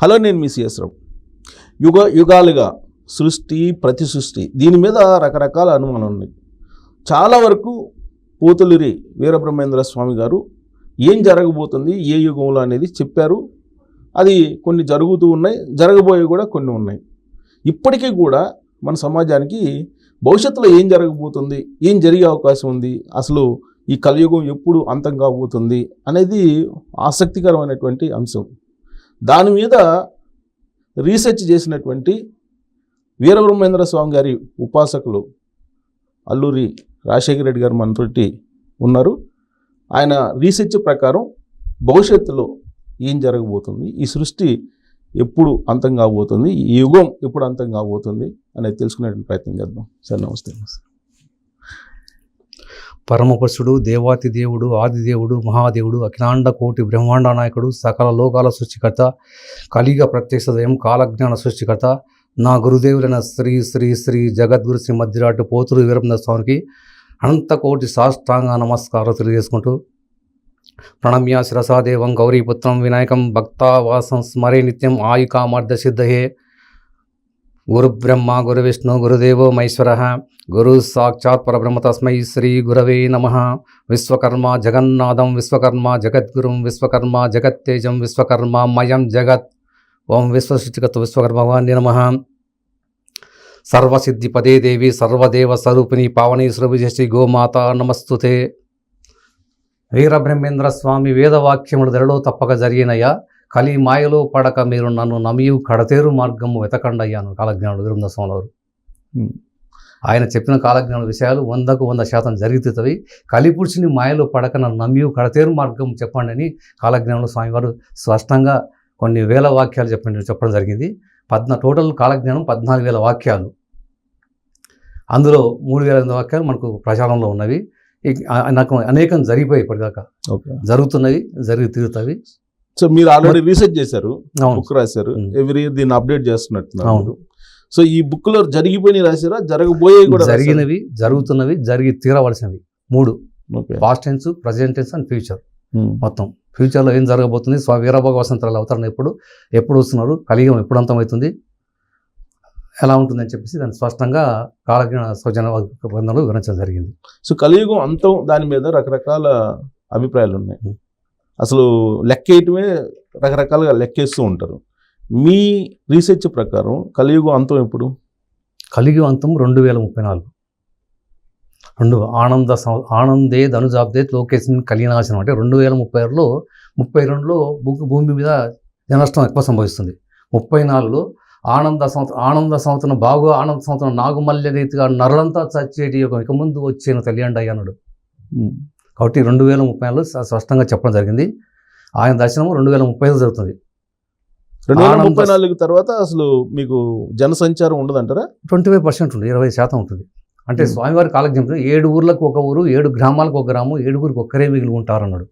Hello, నేను మీ CS రావు. యుగాలుగా ప్రతి సృష్టి దీని మీద రకరకాల అనుమానాలు ఉన్నాయి. చాలా వరకు పోతులూరి వీరబ్రహ్మేంద్ర స్వామి గారు ఏం జరగబోతుంది, ఏ యుగంలో అనేది చెప్పారు. అది కొన్ని జరుగుతూ ఉన్నాయి, జరగబోయే కూడా కొన్ని ఉన్నాయి. ఇప్పటికీ కూడా మన సమాజానికి భవిష్యత్తులో ఏం జరగబోతుంది, ఏం జరిగే అవకాశం ఉంది, అసలు ఈ కలియుగం ఎప్పుడు అంతం కాబోతుంది అనేది ఆసక్తికరమైనటువంటి అంశం. దాని మీద రీసెర్చ్ చేసినటువంటి వీరబ్రహ్మేంద్ర స్వామి గారి ఉపాసకులు అల్లూరి రాజశేఖర రెడ్డి గారు మనతోటి ఉన్నారు. ఆయన రీసెర్చ్ ప్రకారం భవిష్యత్తులో ఏం జరగబోతుంది, ఈ సృష్టి ఎప్పుడు అంతం కాబోతుంది, ఈ యుగం ఎప్పుడు అంతం కాబోతుంది అనేది తెలుసుకునే ప్రయత్నం చేద్దాం. సార్ నమస్తే. పరమపురుషుడు, దేవాతి దేవుడు, ఆదిదేవుడు, మహాదేవుడు, అఖిలాండ కోటి బ్రహ్మాండ నాయకుడు, సకల లోకాల సృష్టికర్త, కలిగ ప్రత్యక్ష దయం, కాలజ్ఞాన సృష్టికర్త, నా గురుదేవులైన శ్రీ శ్రీ శ్రీ జగద్గురు శ్రీ మధ్యరాటు పోతులూరి వీరబ్రహ్మేంద్ర స్వామికి అనంత కోటి సాష్టాంగ నమస్కారం తెలియజేసుకుంటూ, ప్రణమ్య శిరసాదేవం గౌరీపుత్రం వినాయకం భక్తావాసం స్మరే నిత్యం ఆయుకామార్థ సిద్ధహే. గురు బ్రహ్మ గురు విష్ణు గురుదేవో మహేశ్వర, గురు సాక్షాత్ పరబ్రహ్మ తస్మై శ్రీ గురవే నమః. విశ్వకర్మ జగన్నాథం విశ్వకర్మ జగద్గురుం విశ్వకర్మ జగత్తేజం విశ్వకర్మ మయం జగత్. ఓం విశ్వసృష్టికర్త విశ్వకర్మ భగవాన్ నమః. సర్వసిద్ధి పదే దేవి సర్వదేవ స్వరూపిణి పావని శ్రీ గోమాత నమస్తుతే. వీరబ్రహ్మేంద్ర స్వామి వేదవాక్యములు ధరలో తప్పక జరిగినయ్యా, కలి మాయలో పడక మీరు నన్ను నమియు కడతేరు మార్గము వెతకండయ్యాను కాలజ్ఞానుడు వీరబ్రహ్మేంద్ర స్వామి వారు. ఆయన చెప్పిన కాలజ్ఞాన విషయాలు 100% జరుగుతుంది. కలిపురుషుని మాయలో పడక నన్ను నమ్మియు కడతేరు మార్గం చెప్పండి అని కాలజ్ఞానుడు స్వామివారు స్పష్టంగా కొన్ని వేల వాక్యాలు చెప్పడం జరిగింది. టోటల్ కాలజ్ఞానం 14,000 వాక్యాలు. అందులో 3,000 వాక్యాలు మనకు ప్రచారంలో ఉన్నవి. నాకు అనేకం జరిగిపోయి ఇప్పటిదాకా జరుగుతున్నవి, జరిగి తీరుతాయి. సో మీరు ఆల్రెడీ రీసెర్చ్ చేశారు, బుక్ రాశారు, ఎవ్రీ ఇయర్ దీన్ని అప్డేట్ చేస్తున్నట్టున్నారు. సో ఈ బుక్ లో జరిగిపోయి రాశారా, జరగబోయే కూడా? జరిగినవి, జరుగుతున్నవి, జరిగి తీరవలసినవి 3: past tense, present tense and future. మొత్తం ఫ్యూచర్లో ఏం జరగబోతుంది, స్వామి వీరభోగ వసంతరాలు అవతరణ ఎప్పుడు వస్తున్నారు, కలియుగం ఎప్పుడు అంతమవుతుంది, ఎలా ఉంటుంది అని చెప్పేసి దాన్ని స్పష్టంగా కాలజ్ఞాన సౌజన్య గ్రంథంలో వివరించడం జరిగింది. సో కలియుగం అంతం దాని మీద రకరకాల అభిప్రాయాలు ఉన్నాయి. అసలు లెక్కేయటమే రకరకాలుగా లెక్కేస్తూ ఉంటారు. మీ రీసెర్చ్ ప్రకారం కలియుగం అంతం ఎప్పుడు? కలియుగం అంతం 2034. ఆనందే ధనుజాబ్దే లోకేశన్ కలినాశనం అంటే 2036లో 32లో భూమి మీద జననష్టం ఎక్కువ సంభవిస్తుంది. 34లో ఆనంద సంవత్సరం బాగా ఆనంద సంవత్సరం నాగుమల్య రీతిగా నరులంతా చచ్చేటి ఇక ముందు వచ్చేను తెలియండి అన్నాడు. కాబట్టి 2034లో స్పష్టంగా చెప్పడం జరిగింది. ఆయన దర్శనం 2035లో జరుగుతుంది. 2034 తర్వాత అసలు మీకు జనసంచారం ఉండదంటారా? 25% ఉంటుంది, 20% ఉంటుంది. అంటే స్వామివారి కాలజ్ఞానం 7 ఊర్లకు ఒక ఊరు, 7 గ్రామాలకు ఒక గ్రామం, 7గురికి ఒక్కరే మిగిలి ఉంటారన్నాడు.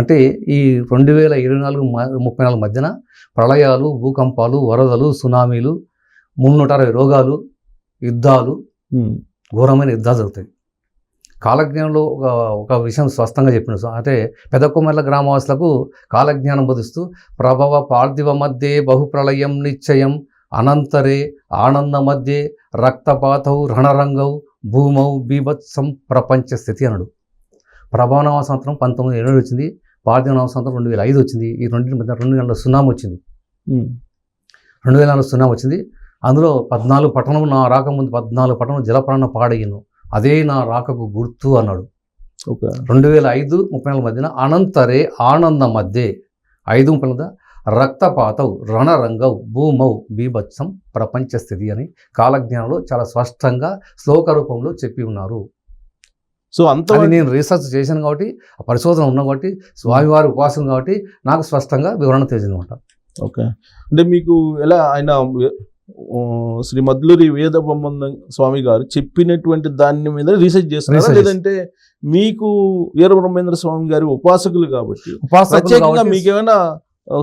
అంటే ఈ 2024-34 మధ్యన ప్రళయాలు, భూకంపాలు, వరదలు, సునామీలు, 360 రోగాలు, యుద్ధాలు, ఘోరమైన యుద్ధాలు జరుగుతాయి. కాలజ్ఞానంలో ఒక విషయం స్పష్టంగా చెప్పిన అంటే పెదకొమెర్ల గ్రామవాసులకు కాలజ్ఞానం బోధిస్తూ ప్రభవ పార్థివ మధ్యే బహుప్రళయం నిశ్చయం అనంతరే ఆనంద మధ్యే రక్తపాతౌ రణరంగౌ భూమౌ బీభత్సం ప్రపంచ స్థితి అన్నాడు. ప్రభావనామ సంవత్సరం 1970 వచ్చింది, పార్థివనామ సంవత్సరం 2005 వచ్చింది. ఈ రెండింటి మధ్య 2 నెలల సునామీ వచ్చింది. 2004 సునామీ వచ్చింది. అందులో 14 పట్టణం నా రాకముందు 14 పట్టణం జలప్రాణ పాడయ్యను, అదే నా రాకకు గుర్తు అన్నాడు. 2005-34 మధ్యన అనంతరే ఆనంద మధ్యే 5-30 మధ్య రక్తపాతౌ రణరంగౌ భూమౌ బీభత్సం ప్రపంచ స్థితి అని కాలజ్ఞానంలో చాలా స్పష్టంగా శ్లోక రూపంలో చెప్పి ఉన్నారు. సో అంత నేను రీసెర్చ్ చేశాను కాబట్టి, ఆ పరిశోధన ఉన్నాం కాబట్టి, స్వామివారి ఉపాసన కాబట్టి నాకు స్పష్టంగా వివరణ తెలిసిందన్నమాట. ఓకే, అంటే మీకు ఎలా ఆయన శ్రీ మద్లూరి వీరబ్రహ్మేంద్ర స్వామి గారు చెప్పినటువంటి దాని మీద రీసెర్చ్ చేస్తున్నారా, లేదంటే మీకు వీరబ్రహ్మేంద్ర స్వామి గారి ఉపాసకులు కాబట్టి ప్రత్యేకంగా మీకేమైనా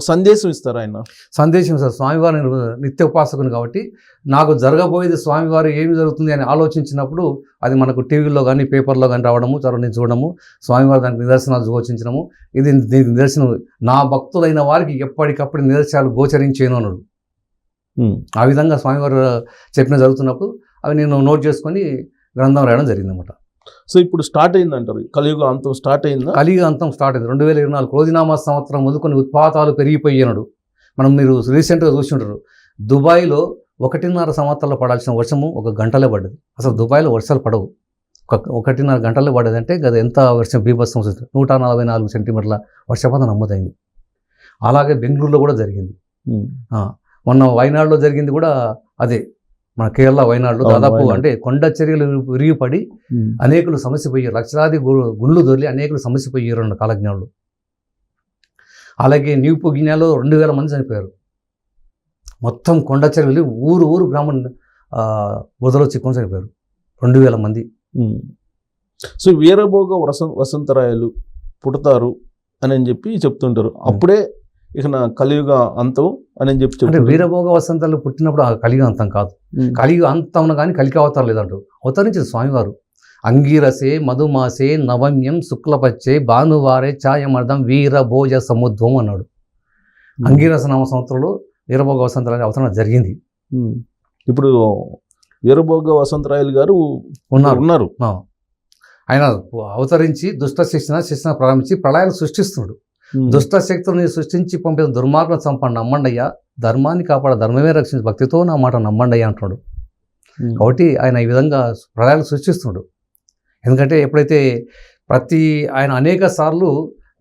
సందేశం ఇస్తారు ఆయన. సందేశం సార్, స్వామివారి నిత్య ఉపాసకుని కాబట్టి నాకు జరగబోయేది స్వామివారు ఏమి జరుగుతుంది అని ఆలోచించినప్పుడు అది మనకు టీవీలో కానీ పేపర్లో కానీ రావడము, నేను చూడడము, స్వామివారి దానికి నిదర్శనాలు గోచరించడము, ఇది దీనికి నిదర్శనం. నా భక్తులైన వారికి ఎప్పటికప్పుడు నిదర్శనాలు గోచరించేను అన్నాడు. ఆ విధంగా స్వామివారు చెప్పిన జరుగుతున్నప్పుడు అవి నేను నోట్ చేసుకొని గ్రంథం రాయడం జరిగింది అనమాట. సో ఇప్పుడు స్టార్ట్ అయింది అంటారు, కలియుగ అంతం స్టార్ట్ అయిందా? కలియుగ అంతం స్టార్ట్ అయింది 2024 క్రోధినామ సంవత్సరం మొదలుకొని ఉత్పాతాలు పెరిగిపోయినాడు. మీరు రీసెంట్గా చూసి ఉంటారు, దుబాయ్లో 1.5 సంవత్సరాలు పడాల్సిన వర్షము 1 గంటలే పడ్డది. అసలు దుబాయ్లో వర్షాలు పడవు, 1.5 గంటలే పడ్డది. అంటే అది ఎంత వర్షం బీభత్సం వస్తుంది. 144 సెంటీమీటర్ల వర్షపాతం నమోదైంది. అలాగే బెంగళూరులో కూడా జరిగింది. మొన్న వయనాడులో జరిగింది కూడా అదే, మన కేరళ వయనాడులో దాదాపు అంటే కొండ చర్యలు విరిగిపడి అనేకులు సమస్యపోయారు, లక్షలాది గుండ్లు దొరికి అనేకులు సమస్యపోయారు అన్న కాలజ్ఞానులు. అలాగే న్యూపు గిన్యాలో 2000 మంది చనిపోయారు. మొత్తం కొండ చర్యలు ఊరు గ్రామం బురదలో చిక్కుని చనిపోయారు 2000 మంది. సో వీరభోగ వసంతరాయలు పుడతారు అని చెప్పి చెప్తుంటారు. అప్పుడే ఇక నా కలియుగ అంతం అని చెప్పి అంటే వీరభోగ వసంతాలు పుట్టినప్పుడు ఆ కలియుగ అంతం కాదు, కలియుగ అంతం కానీ కలికి అవతారం లేదంటూ అవతరించింది స్వామివారు. అంగీరసే మధుమాసే నవమ్యం శుక్లపచ్చే భానువారే ఛాయమర్థం వీరభోజ సముద్వం అన్నాడు. అంగీరస నామ సంవత్సరంలో వీరభోగ వసంతరాయలు అవతరణ జరిగింది. ఇప్పుడు వీరభోగ వసంతరాయలు గారు ఉన్నారు. ఆయన అవతరించి దుష్ట శిక్షణ ప్రారంభించి ప్రళయాలు సృష్టిస్తున్నాడు. దుష్ట శక్తుల్ని సృష్టించి పంపిన దుర్మార్గం చంపండి నమ్మండయ్యా, ధర్మాన్ని కాపాడ ధర్మమే రక్షించి భక్తితో నా మాట నమ్మండయ్యా అంటున్నాడు. కాబట్టి ఆయన ఈ విధంగా ప్రళయాలు సృష్టిస్తున్నాడు. ఎందుకంటే ఎప్పుడైతే ఆయన అనేక సార్లు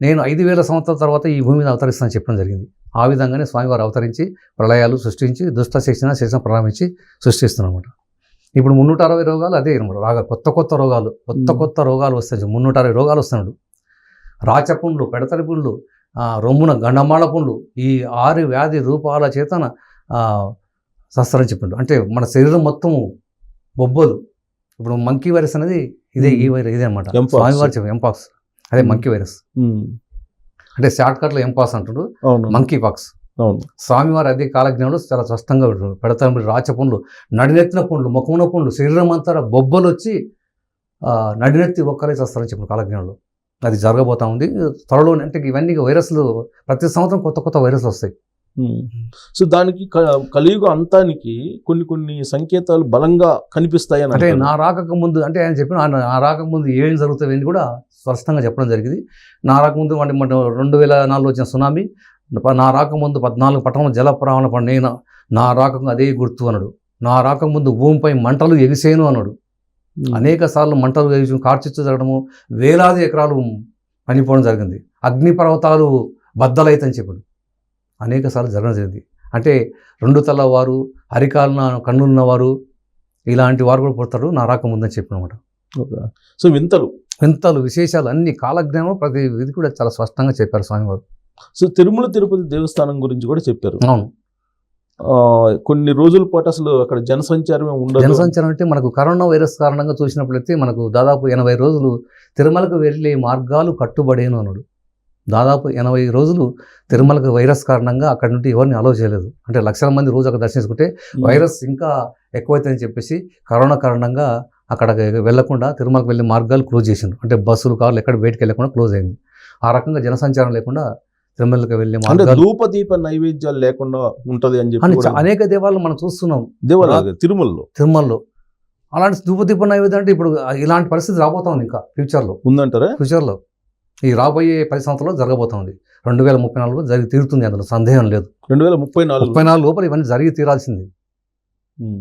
నేను 5000 సంవత్సరాల తర్వాత ఈ భూమి మీద అవతరిస్తానని చెప్పడం జరిగింది. ఆ విధంగానే స్వామివారు అవతరించి ప్రళయాలు సృష్టించి దుష్ట శిక్షణ ప్రారంభించి సృష్టిస్తున్నమాట. ఇప్పుడు 360 రోగాలు అదే అనమాట. కొత్త రోగాలు వస్తాయి. 360 రోగాలు వస్తున్నాడు. రాచపుండ్లు, పెడతలి పుండ్లు, రొమ్మున గండమాళ పుండ్లు, ఈ 6 వ్యాధి రూపాల చేతన శస్త్రం చెప్పిండు. అంటే మన శరీరం మొత్తం బొబ్బలు. ఇప్పుడు మంకీ వైరస్ అనేది ఇదే అనమాట. స్వామివారు చెప్పారు ఎంపాక్స్, అదే మంకీ వైరస్. అంటే షార్ట్ కట్లో ఎంపాక్స్ అంటుడు, మంకీ పాక్స్. స్వామివారు అదే కాలజ్ఞంలో చాలా స్పష్టంగా పెడతలి రాచపుండ్లు, నడినెత్తిన పుండ్లు, ముఖమున పుండ్లు, శరీరం అంతా బొబ్బలు వచ్చి నడినెత్తి ఒక్కలే శస్త్రం చెప్పిన కాలజ్ఞంలో. అది జరగబోతా ఉంది త్వరలో. అంటే ఇవన్నీ వైరస్లు ప్రతి సంవత్సరం కొత్త వైరస్లు వస్తాయి. సో దానికి కలియుగ అంతానికి కొన్ని సంకేతాలు బలంగా కనిపిస్తాయి. అంటే నా రాకకు ముందు, అంటే ఆయన చెప్పిన నా రాకముందు ఏం జరుగుతాయి కూడా స్పష్టంగా చెప్పడం జరిగింది. నా రాకముందు 2004 వచ్చిన సునామీ, నా రాకముందు 14 పట్టణంలో జల ప్రవాహం పడిన, నా రాకము అదే గుర్తు అన్నాడు. నా రాకముందు భూమిపై మంటలు ఎగిసేను అన్నాడు. అనేక సార్లు మంటలు కార్చిచ్చు జరగడము, వేలాది ఎకరాలు పనిపోవడం జరిగింది. అగ్నిపర్వతాలు బద్దలైతని చెప్పాడు. అనేక సార్లు జరగడం జరిగింది. అంటే 2 తల వారు, అరికాలన కన్నులున్నవారు, ఇలాంటి వారు కూడా పుడతారు నా రాకముందని చెప్పినమాట. సో వింతలు విశేషాలు అన్ని కాలజ్ఞానం ప్రతి ఇది కూడా చాలా స్పష్టంగా చెప్పారు స్వామివారు. సో తిరుమల తిరుపతి దేవస్థానం గురించి కూడా చెప్పారు. అవును, కొన్ని రోజుల పాటు అసలు అక్కడ జనసంచారమే ఉండదు. జనసంచారం అంటే మనకు కరోనా వైరస్ కారణంగా చూసినట్లయితే మనకు దాదాపు 80 రోజులు తిరుమలకు వెళ్ళే మార్గాలు కట్టుబడేను అన్నాడు. దాదాపు 80 రోజులు తిరుమలకు వైరస్ కారణంగా అక్కడి నుండి ఎవరిని అలౌ చేయలేదు. అంటే లక్షల మంది రోజు అక్కడ దర్శించుకుంటే వైరస్ ఇంకా ఎక్కువైతుందని చెప్పేసి కరోనా కారణంగా అక్కడ వెళ్లకుండా తిరుమలకు వెళ్ళే మార్గాలు క్లోజ్ చేసిండు. అంటే బస్సులు, కార్లు ఎక్కడ బయటకు వెళ్ళకుండా క్లోజ్ అయింది. ఆ రకంగా జనసంచారం లేకుండా తిరుమలకి వెళ్ళే మార్గాలు, ధూపదీప నైవేద్యాలు లేకుండా ఉంటది అని చెప్పి అనేక దేవాలయాలు మనం చూస్తున్నాం. తిరుమలలో అలాంటి ధూపదీప నైవేద్యం అంటే ఇప్పుడు ఇలాంటి పరిస్థితి రాబోతా ఉంది. ఇంకా ఫ్యూచర్లో ఉందంటారా? ఫ్యూచర్లో ఈ రాబోయే 10 సంవత్సరాల్లో జరగబోతుంది. 2034 జరిగి తీరుతుంది, అందులో సందేహం లేదు. 2034 లోపల ఇవన్నీ జరిగి తీరాల్సింది.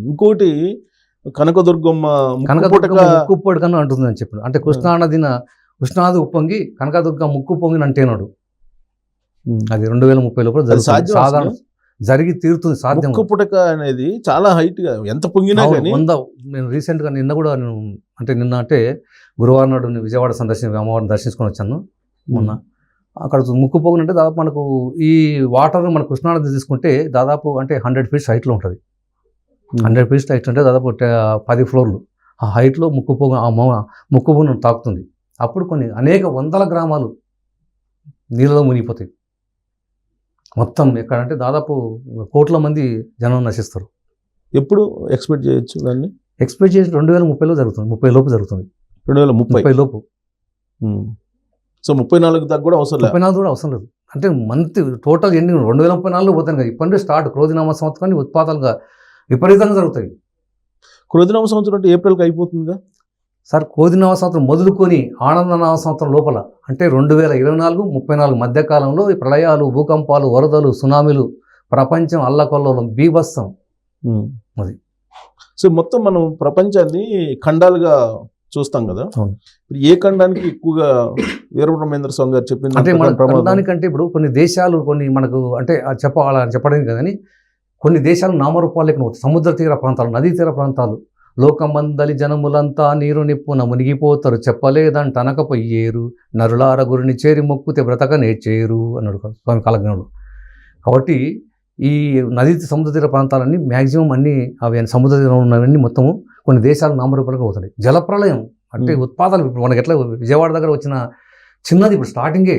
ఇంకోటి కనకదుర్గమ్మ ముక్కుపోటు కన్నా అంటుంది అని చెప్పాడు. అంటే కృష్ణాది ఉప్పొంగి కనకదుర్గ ముక్కు పొంగిని అంటేనాడు. అది 2030 లోపల సాధారణ జరిగి తీరుతుంది, సాధ్యం. పుటక అనేది చాలా హైట్ గా ఎంత పొంగినా కానీ నేను రీసెంట్గా నిన్న అంటే గురువారం నాడు విజయవాడ అమ్మవారిని దర్శించుకొని వచ్చాను మొన్న. అక్కడ ముక్కు పొంగిన అంటే దాదాపు మనకు ఈ వాటర్ మన కృష్ణానది తీసుకుంటే దాదాపు అంటే 100 feet హైట్లో ఉంటుంది. 100 feet హైట్ అంటే దాదాపు 10 ఫ్లోర్లు ఆ హైట్లో ముక్కు పొంగును తాకుతుంది. అప్పుడు అనేక వందల గ్రామాలు నీళ్ళలో మునిగిపోతాయి. మొత్తం ఎక్కడంటే దాదాపు కోట్ల మంది జనం నశిస్తారు. ఎప్పుడు ఎక్స్పెక్ట్ చేయొచ్చు దాన్ని? ఎక్స్పెక్ట్ చేసి 2030లో జరుగుతుంది, 30 లోపు జరుగుతుంది, 2030 లోపు. సో 34 దాకా కూడా అవసరం లేదు. 34 కూడా అవసరం లేదు. అంటే మంత్ టోటల్ ఎన్ని 2034లో పోతాను కదా. ఇప్పటి స్టార్ట్ క్రోధినామ సంవత్సరాన్ని ఉత్పాతాలుగా విపరీతంగా జరుగుతాయి. క్రోధినామ సంవత్సరం అంటే ఏప్రిల్కి అయిపోతుందిగా సార్. క్రోధినామ సంవత్సరం మొదలుకొని ఆనందనామ సంవత్సరం లోపల అంటే 2024-34 మధ్యకాలంలో ఈ ప్రళయాలు, భూకంపాలు, వరదలు, సునామీలు, ప్రపంచం అల్లకొల్లోలం, బీభత్సం. అది సో మొత్తం మనం ప్రపంచాన్ని ఖండాలుగా చూస్తాం కదా. ఇప్పుడు ఏ ఖండానికి ఎక్కువగా వీరబ్రహ్మేంద్ర స్వామి గారు చెప్పింది అంటే మన ఖండానికంటే ఇప్పుడు కొన్ని దేశాలు కొన్ని మనకు అంటే చెప్పాలని చెప్పడం కానీ కొన్ని దేశాలు నామరూపాలు లేకుండా సముద్ర తీర ప్రాంతాలు, నదీ తీర ప్రాంతాలు, లోకమందలి జనములంతా నీరు నిప్పున మునిగిపోతారు, చెప్పలేదంట అనకపోయేరు, నరులార గురిని చేరి మొక్కుతే బ్రతక నేర్చేరు అన్నాడు స్వామి కాలజ్ఞుడు. కాబట్టి ఈ నదీ సముద్ర తీర ప్రాంతాలన్నీ మ్యాక్సిమం అన్ని అవి సముద్ర తీరంలో ఉన్నవన్నీ మొత్తము కొన్ని దేశాలు నామరూపాలుగా అవుతాయి. జలప్రళయం అంటే ఉత్పాదాలు ఇప్పుడు మనకి ఎట్లా విజయవాడ దగ్గర వచ్చిన చిన్నది ఇప్పుడు స్టార్టింగే,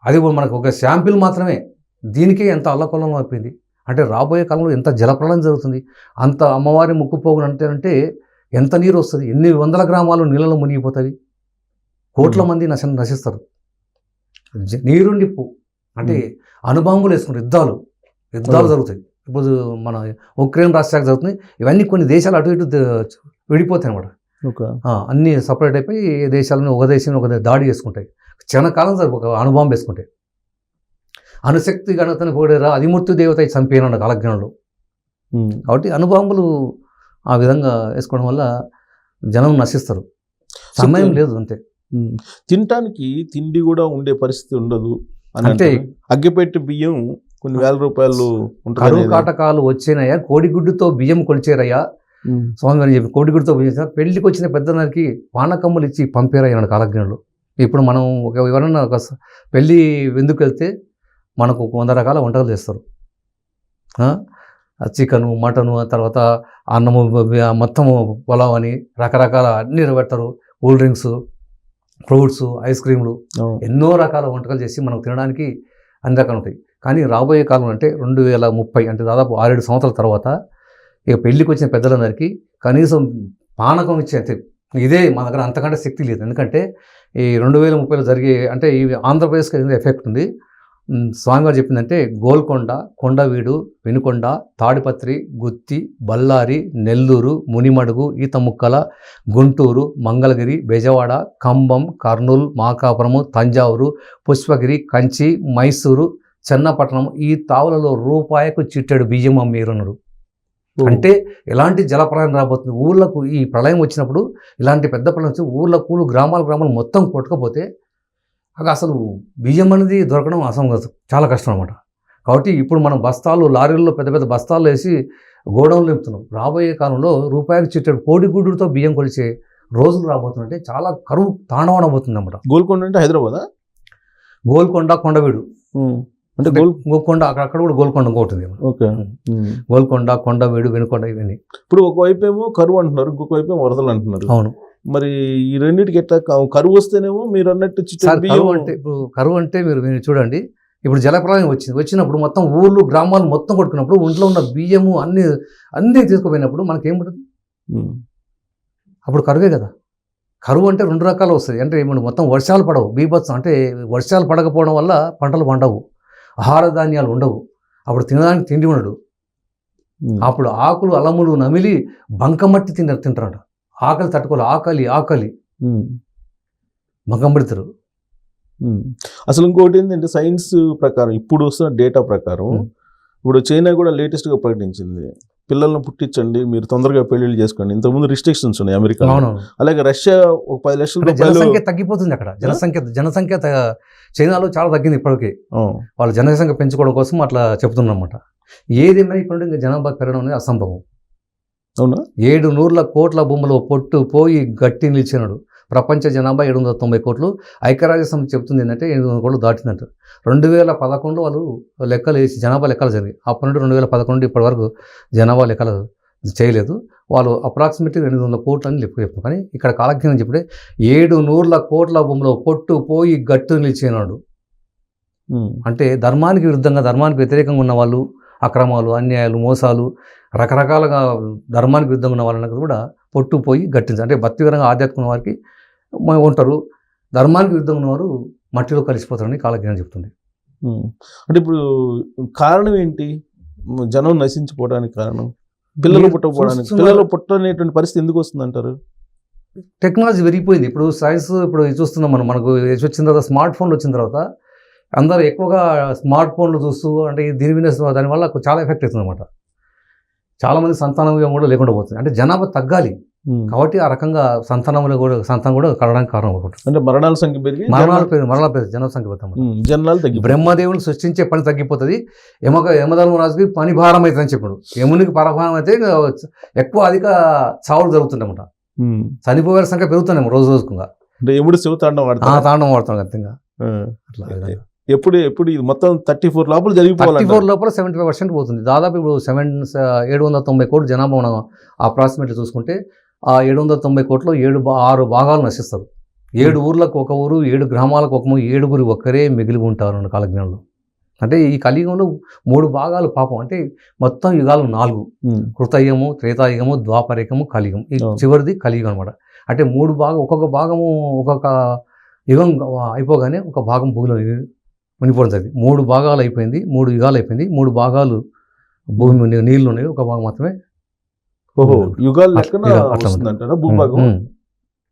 అది మనకు ఒక శాంపిల్ మాత్రమే. దీనికే ఎంత అల్లకొల్లం అయిపోయింది. అంటే రాబోయే కాలంలో ఎంత జలప్రళయం జరుగుతుంది, అంత అమ్మవారి ముక్కుపోగులు అంటే ఎంత నీరు వస్తుంది, ఎన్ని వందల గ్రామాలు నీళ్ళలో మునిగిపోతుంది, కోట్ల మంది నశిస్తారు. నీరు నిప్పు అంటే అణుబాంబులు వేసుకుంటారు, యుద్ధాలు జరుగుతాయి. ఇప్పుడు మన ఉక్రెయిన్ రష్యాకి జరుగుతుంది. ఇవన్నీ కొన్ని దేశాలు అటు ఇటు విడిపోతాయి అన్నమాట. అన్నీ సపరేట్ అయిపోయి దేశాలను ఒక దేశం ఒక దాడి చేసుకుంటాయి. క్షణకాలం ఒక అణుబాంబు వేసుకుంటాయి. అణుశక్తి గణతని పోడేరా అధిమృత్యు దేవత చంపేనన్న కాలజ్ఞంలో. కాబట్టి అణుబాంబులు ఆ విధంగా వేసుకోవడం వల్ల జనం నశిస్తారు. సమయం లేదు అంతే. తినటానికి తిండి కూడా ఉండే పరిస్థితి ఉండదు అంటే అగ్గిపెట్టి బియ్యం కొన్ని వేల రూపాయలు కరువు కాటకాలు వచ్చినాయా, కోడిగుడ్డుతో బియ్యం కొలిచేరయ్యా స్వామి అని చెప్పి కోడిగుడ్డుతో బియ్యం పెళ్లికి వచ్చిన పెద్దనారికి పానకమ్ములు ఇచ్చి పంపేరయ్యా కాలజ్ఞంలో. ఇప్పుడు మనం ఎవరన్నా ఒక పెళ్ళి విందుకు వెళ్తే మనకు 100 రకాల వంటలు చేస్తారు. చికెను, మటను, తర్వాత అన్నము, మొత్తము పొలావ్ అని రకరకాల అన్ని పెడతారు. కూల్ డ్రింక్స్, ఫ్రూట్స్, ఐస్ క్రీమ్లు, ఎన్నో రకాల వంటకాలు చేసి మనకు తినడానికి అన్ని రకాలు ఉంటాయి. కానీ రాబోయే కాలం అంటే 2030 అంటే దాదాపు 6-7 సంవత్సరాల తర్వాత ఇక పెళ్ళికి వచ్చిన పెద్దలందరికీ కనీసం పానకం ఇచ్చే ఇదే మా దగ్గర అంతకంటే శక్తి లేదు. ఎందుకంటే ఈ 2030లో జరిగే అంటే ఈ ఆంధ్రప్రదేశ్కి ఎఫెక్ట్ ఉంది. స్వామివారు చెప్పిందంటే గోల్కొండ, కొండవీడు, వినుకొండ, తాడిపత్రి, గుత్తి, బళ్ళారి, నెల్లూరు, మునిమడుగు, ఈతముక్కల, గుంటూరు, మంగళగిరి, బెజవాడ, ఖమ్మం, కర్నూలు, మార్కాపురము, తంజావూరు, పుష్పగిరి, కంచి, మైసూరు, చెన్నపట్నం ఈ తావులలో రూపాయకు చిట్టెడు బియ్యం అమ్మేరున్నాడు. అంటే ఎలాంటి జలప్రలయం రాబోతుంది ఊళ్ళకు. ఈ ప్రళయం వచ్చినప్పుడు ఇలాంటి పెద్ద ప్రళయం వచ్చి ఊళ్ళకు గ్రామాలు మొత్తం కొట్టుకపోతే అసలు బియ్యం అనేది దొరకడం చాలా కష్టం అనమాట. కాబట్టి ఇప్పుడు మనం బస్తాలు, లారీల్లో పెద్ద పెద్ద బస్తాలు వేసి గోడౌన్లు నింపుతున్నాం. రాబోయే కాలంలో రూపాయలు చిట్టెడు కోడిగుడ్డుతో బియ్యం కొలిచే రోజులు రాబోతుందంటే చాలా కరువు తాండవనబోతుంది అన్నమాట. గోల్కొండ అంటే హైదరాబాద్, గోల్కొండ, కొండవీడు అంటే గోల్కొండ అక్కడ కూడా గోల్కొండ ఇంకోటి. ఓకే, గోల్కొండ, కొండవీడు, వెనుకొండ ఇవన్నీ. ఇప్పుడు ఒకవైపు ఏమో కరువు అంటున్నారు, ఇంకొక వైపు ఏమో వరదలు అంటున్నారు. అవును. మరి ఈ రెండింటికి ఎట్లా కరువు వస్తేనేమో మీరు అన్నట్టు అంటే ఇప్పుడు కరువు అంటే మీరు చూడండి, ఇప్పుడు జలప్రలయం వచ్చినప్పుడు మొత్తం ఊళ్ళు గ్రామాలు మొత్తం కొట్టుకున్నప్పుడు ఒంట్లో ఉన్న బియ్యము అన్నీ తీసుకుపోయినప్పుడు మనకేముంటుంది? అప్పుడు కరువే కదా. కరువు అంటే 2 రకాలు వస్తుంది. అంటే ఇప్పుడు మొత్తం వర్షాలు పడవు, బీభత్సం అంటే వర్షాలు పడకపోవడం వల్ల పంటలు పండవు, ఆహార ధాన్యాలు ఉండవు, అప్పుడు తినడానికి తిండి ఉండడు. అప్పుడు ఆకులు అలములు నమిలి బంకమట్టి తింటారంట. ఆకలి తట్టుకోవాలి, ఆకలి బంకమడతారు. అసలు ఇంకోటి ఏంటంటే సైన్స్ ప్రకారం ఇప్పుడు వస్తున్న డేటా ప్రకారం ఇప్పుడు చైనా కూడా లేటెస్ట్గా ప్రకటించింది, పిల్లలను పుట్టించండి, మీరు తొందరగా పెళ్లిళ్ళు చేసుకోండి. ఇంతకుముందు రిస్ట్రిక్షన్స్ ఉన్నాయి అమెరికా. అలాగే రష్యా ఒక 10 లక్షల జనసంఖ్య తగ్గిపోతుంది అక్కడ. జనసంఖ్య చైనాలో చాలా తగ్గింది ఇప్పటికీ. వాళ్ళ జనసంఖ్య పెంచుకోవడం కోసం అట్లా చెప్తున్నమాట. ఏదైనా ఇప్పుడు ఇంకా జనాభా పెరగడం అనేది అసంభవం. అవునా? 700 కోట్ల భూములో పొట్టు పోయి గట్టి నిలిచినాడు. ప్రపంచ జనాభా 790 కోట్లు. ఐక్యరాజ్యసమితి చెప్తుంది ఏంటంటే 800 కోట్లు దాటిందంట. 2011 వాళ్ళు లెక్కలు వేసి జనాభా లెక్కలు జరిగాయి. అప్పటి నుండి 2011 ఇప్పటి వరకు జనాభా లెక్కలు చేయలేదు. వాళ్ళు అప్రాక్సిమేట్లీ 200 కోట్లు అని చెప్తారు. కానీ ఇక్కడ కాలజ్ఞానం చెప్పుడే 700 కోట్ల భూమిలో పొట్టు పోయి గట్టు నిలిచినాడు. అంటే ధర్మానికి విరుద్ధంగా, ధర్మానికి వ్యతిరేకంగా ఉన్న వాళ్ళు, అక్రమాలు, అన్యాయాలు, మోసాలు, రకరకాలుగా ధర్మానికి విరుద్ధంగా ఉన్న వాళ్ళని కూడా పొట్టుపోయి గట్టించాలి. అంటే భక్తిపరంగా ఆధ్యాత్మిక వారికి ఉంటారు, ధర్మానికి విరుద్ధంగా ఉన్నవారు మట్టిలో కలిసిపోతారని కాలజ్ఞానం చెప్తుంది. అంటే ఇప్పుడు కారణం ఏంటి జనం నశించిపోవడానికి కారణం? పిల్లలు పుట్టకపోవడానికి, పిల్లలు పుట్టనేటువంటి పరిస్థితి ఎందుకు వస్తుంది అంటారు? టెక్నాలజీ పెరిగిపోయింది. ఇప్పుడు సైన్స్ ఇప్పుడు చూస్తున్నాం మనకు వచ్చిన తర్వాత, స్మార్ట్ ఫోన్లు వచ్చిన తర్వాత అందరూ ఎక్కువగా స్మార్ట్ ఫోన్లు చూస్తూ, అంటే దీని మీద దానివల్ల చాలా ఎఫెక్ట్ అవుతుంది అనమాట. చాలామంది సంతానం కూడా లేకుండా పోతుంది. అంటే జనాభా తగ్గాలి కాబట్టి ఆ రకంగా సంతానం కూడా కలగడానికి కారణం అవుతుంది. అంటే మరణాల సంఖ్య పెరిగి మరణాల జనసంఖ్య జనాలు తగ్గి, బ్రహ్మదేవుని సృష్టించే పని తగ్గిపోతుంది. యమధర్మరాజుకి పని భారం అవుతుంది అని చెప్పాడు. యమునికి పరభారం అయితే ఎక్కువ అధిక చావులు జరుగుతుందన్నమాట. చనిపోయే సంఖ్య పెరుగుతున్నాం రోజు రోజుగా. అంటే ఎముడు శివ తాండవం వాడుతున్నాం ఖచ్చితంగా. ఎప్పుడు ఇది మొత్తం 34 లోపల జరిగిపోవాలి. 34 లోపల 75% పోతుంది. దాదాపు ఇప్పుడు 790 కోట్ల జనాభా మనం అప్రాక్సిమేట్లీ చూసుకుంటే, ఆ 790 కోట్లో 6 భాగాలు నశిస్తారు. 7 ఊర్లకు ఒక ఊరు, 7 గ్రామాలకు ఒక 7గురు ఒక్కరే మిగిలి ఉంటారు కాలజ్ఞానంలో. అంటే ఈ కలియుగంలో 3 భాగాలు పాపం. అంటే మొత్తం యుగాలు 4: కృతయుగము, త్రేతాయుగము, ద్వాపరయుగము, కలియుగం. ఈ చివరిది కలియుగం అనమాట. అంటే 3 భాగం, ఒక్కొక్క భాగము ఒక్కొక్క యుగం అయిపోగానే ఒక భాగం భూమిలో మునిపోవడం జరిగింది. 3 భాగాలు అయిపోయింది, 3 యుగాలు అయిపోయింది, 3 భాగాలు భూమి నీళ్ళు ఉన్నాయి, ఒక భాగం మాత్రమే యుగాలు లెక్కన వస్తుందంటారా భూభాగం?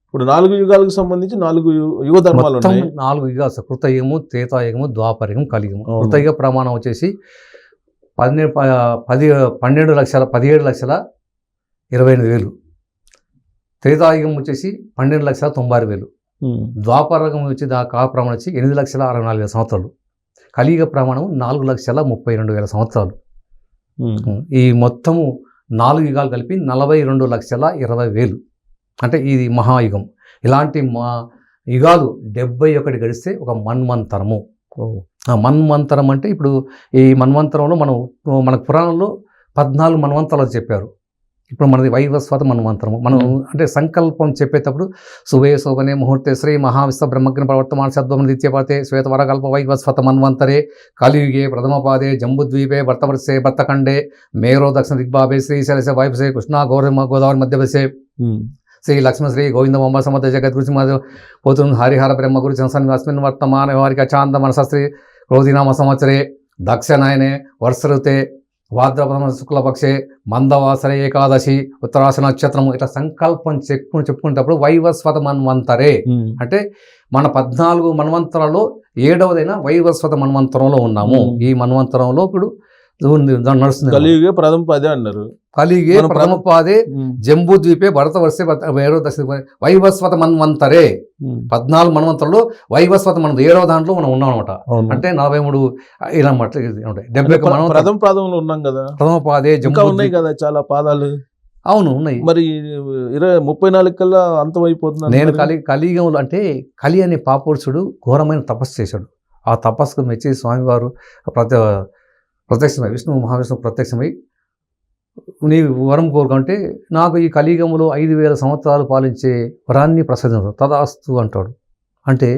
ఇప్పుడు 4 యుగాలకు సంబంధించి 4 యుగ ధర్మాలు ఉన్నాయి. 4 యుగాలు: కృతయుగము, త్రేతాయుగము, ద్వాపరయుగం, కలియుగము. కృతయుగ ప్రమాణం వచ్చేసి 17,28,028,000. త్రేతాయుగం వచ్చేసి 12,96,000. ద్వాపరయుగం వచ్చి కాల ప్రమాణం వచ్చి 8,64,000 సంవత్సరాలు. కలియుగ ప్రమాణం 4,32,000 సంవత్సరాలు. ఈ మొత్తము 4 యుగాలు కలిపి 42,20,000. అంటే ఇది మహాయుగం. ఇలాంటి యుగాలు 71 గడిస్తే ఒక మన్వంతరము. మన్వంతరం అంటే ఇప్పుడు ఈ మన్వంతరంలో మనకు పురాణంలో 14 మన్వంతరాలు చెప్పారు. ఇప్పుడు మనది వైవస్వత మన్వంతరము. మనం అంటే సంకల్పం చెప్పేటప్పుడు శుభే శోభనే ముహూర్తే శ్రీ మహావిశ్వ బ్రహ్మగ్న ప్రవర్తమాన శబ్దం నిత్యపాతే శ్వేతవరకల్ప వైవస్వత మన్వంతరే కలియుగే ప్రథమపాదే జంబుద్వీపే భర్తవర్షే భర్తఖండే మేరో దక్షిణ దిగ్భావే శ్రీశైలసే వాయుపసే కృష్ణా గోదావరి మధ్యవసే శ్రీ లక్ష్మణ శ్రీ గోవింద మొమ్మ సమర్థ జగద్గురు సింహ పోతు హరిహర బ్రహ్మ గురు సంసన్ అస్మిన్ వర్తమాన వారికి అచాంద మనసస్త్రీ క్రోధినామ సంవత్సరే దక్షనాయనే వర్షరుతే భాద్రపద శుక్లపక్షే మందవాసరే ఏకాదశి ఉత్తరాశ నక్షత్రము. ఇట్లా సంకల్పం చెప్పుకునేటప్పుడు వైవస్వత మన్వంతరే అంటే మన 14 మన్వంతరాల్లో 7వదైన వైవస్వత మన్వంతరంలో ఉన్నాము. ఈ మన్వంతరంలో ఇప్పుడు నడుస్తుంది. కలియుగే ప్రథమ పాదే అన్నారు. కలియుగే ప్రథమ పాదే జంబూద్వీపే భరతవర్షే వేరో దక్షిణ వైవస్వత మన్వంతరే. 14 మన్వంతరంలో వైవస్వత మనం 7వ దాంట్లో మనం ఉన్నాం అనమాట. అంటే 43 ఇలా 70 ప్రథమ పాదంలో ఉన్నాం కదా. ప్రథమ పాదే ఉన్నాయి కదా చాలా పాదాలు. అవును ఉన్నాయి. మరి 34 కల్లా అంతమైపోతుంది. నేను కలియుగంలో అంటే కలి అనే పాపురుషుడు ఘోరమైన తపస్సు చేశాడు. ఆ తపస్సుకు మెచ్చి స్వామివారు ప్రత్యక్షమై విష్ణు మహావిష్ణువు ప్రత్యక్షమై నీ వరం కోరుకుంటే నాకు ఈ కలియుగంలో 5,000 సంవత్సరాలు పాలించే వరాన్ని ప్రసాదించు తదాస్తు అంటాడు. అంటే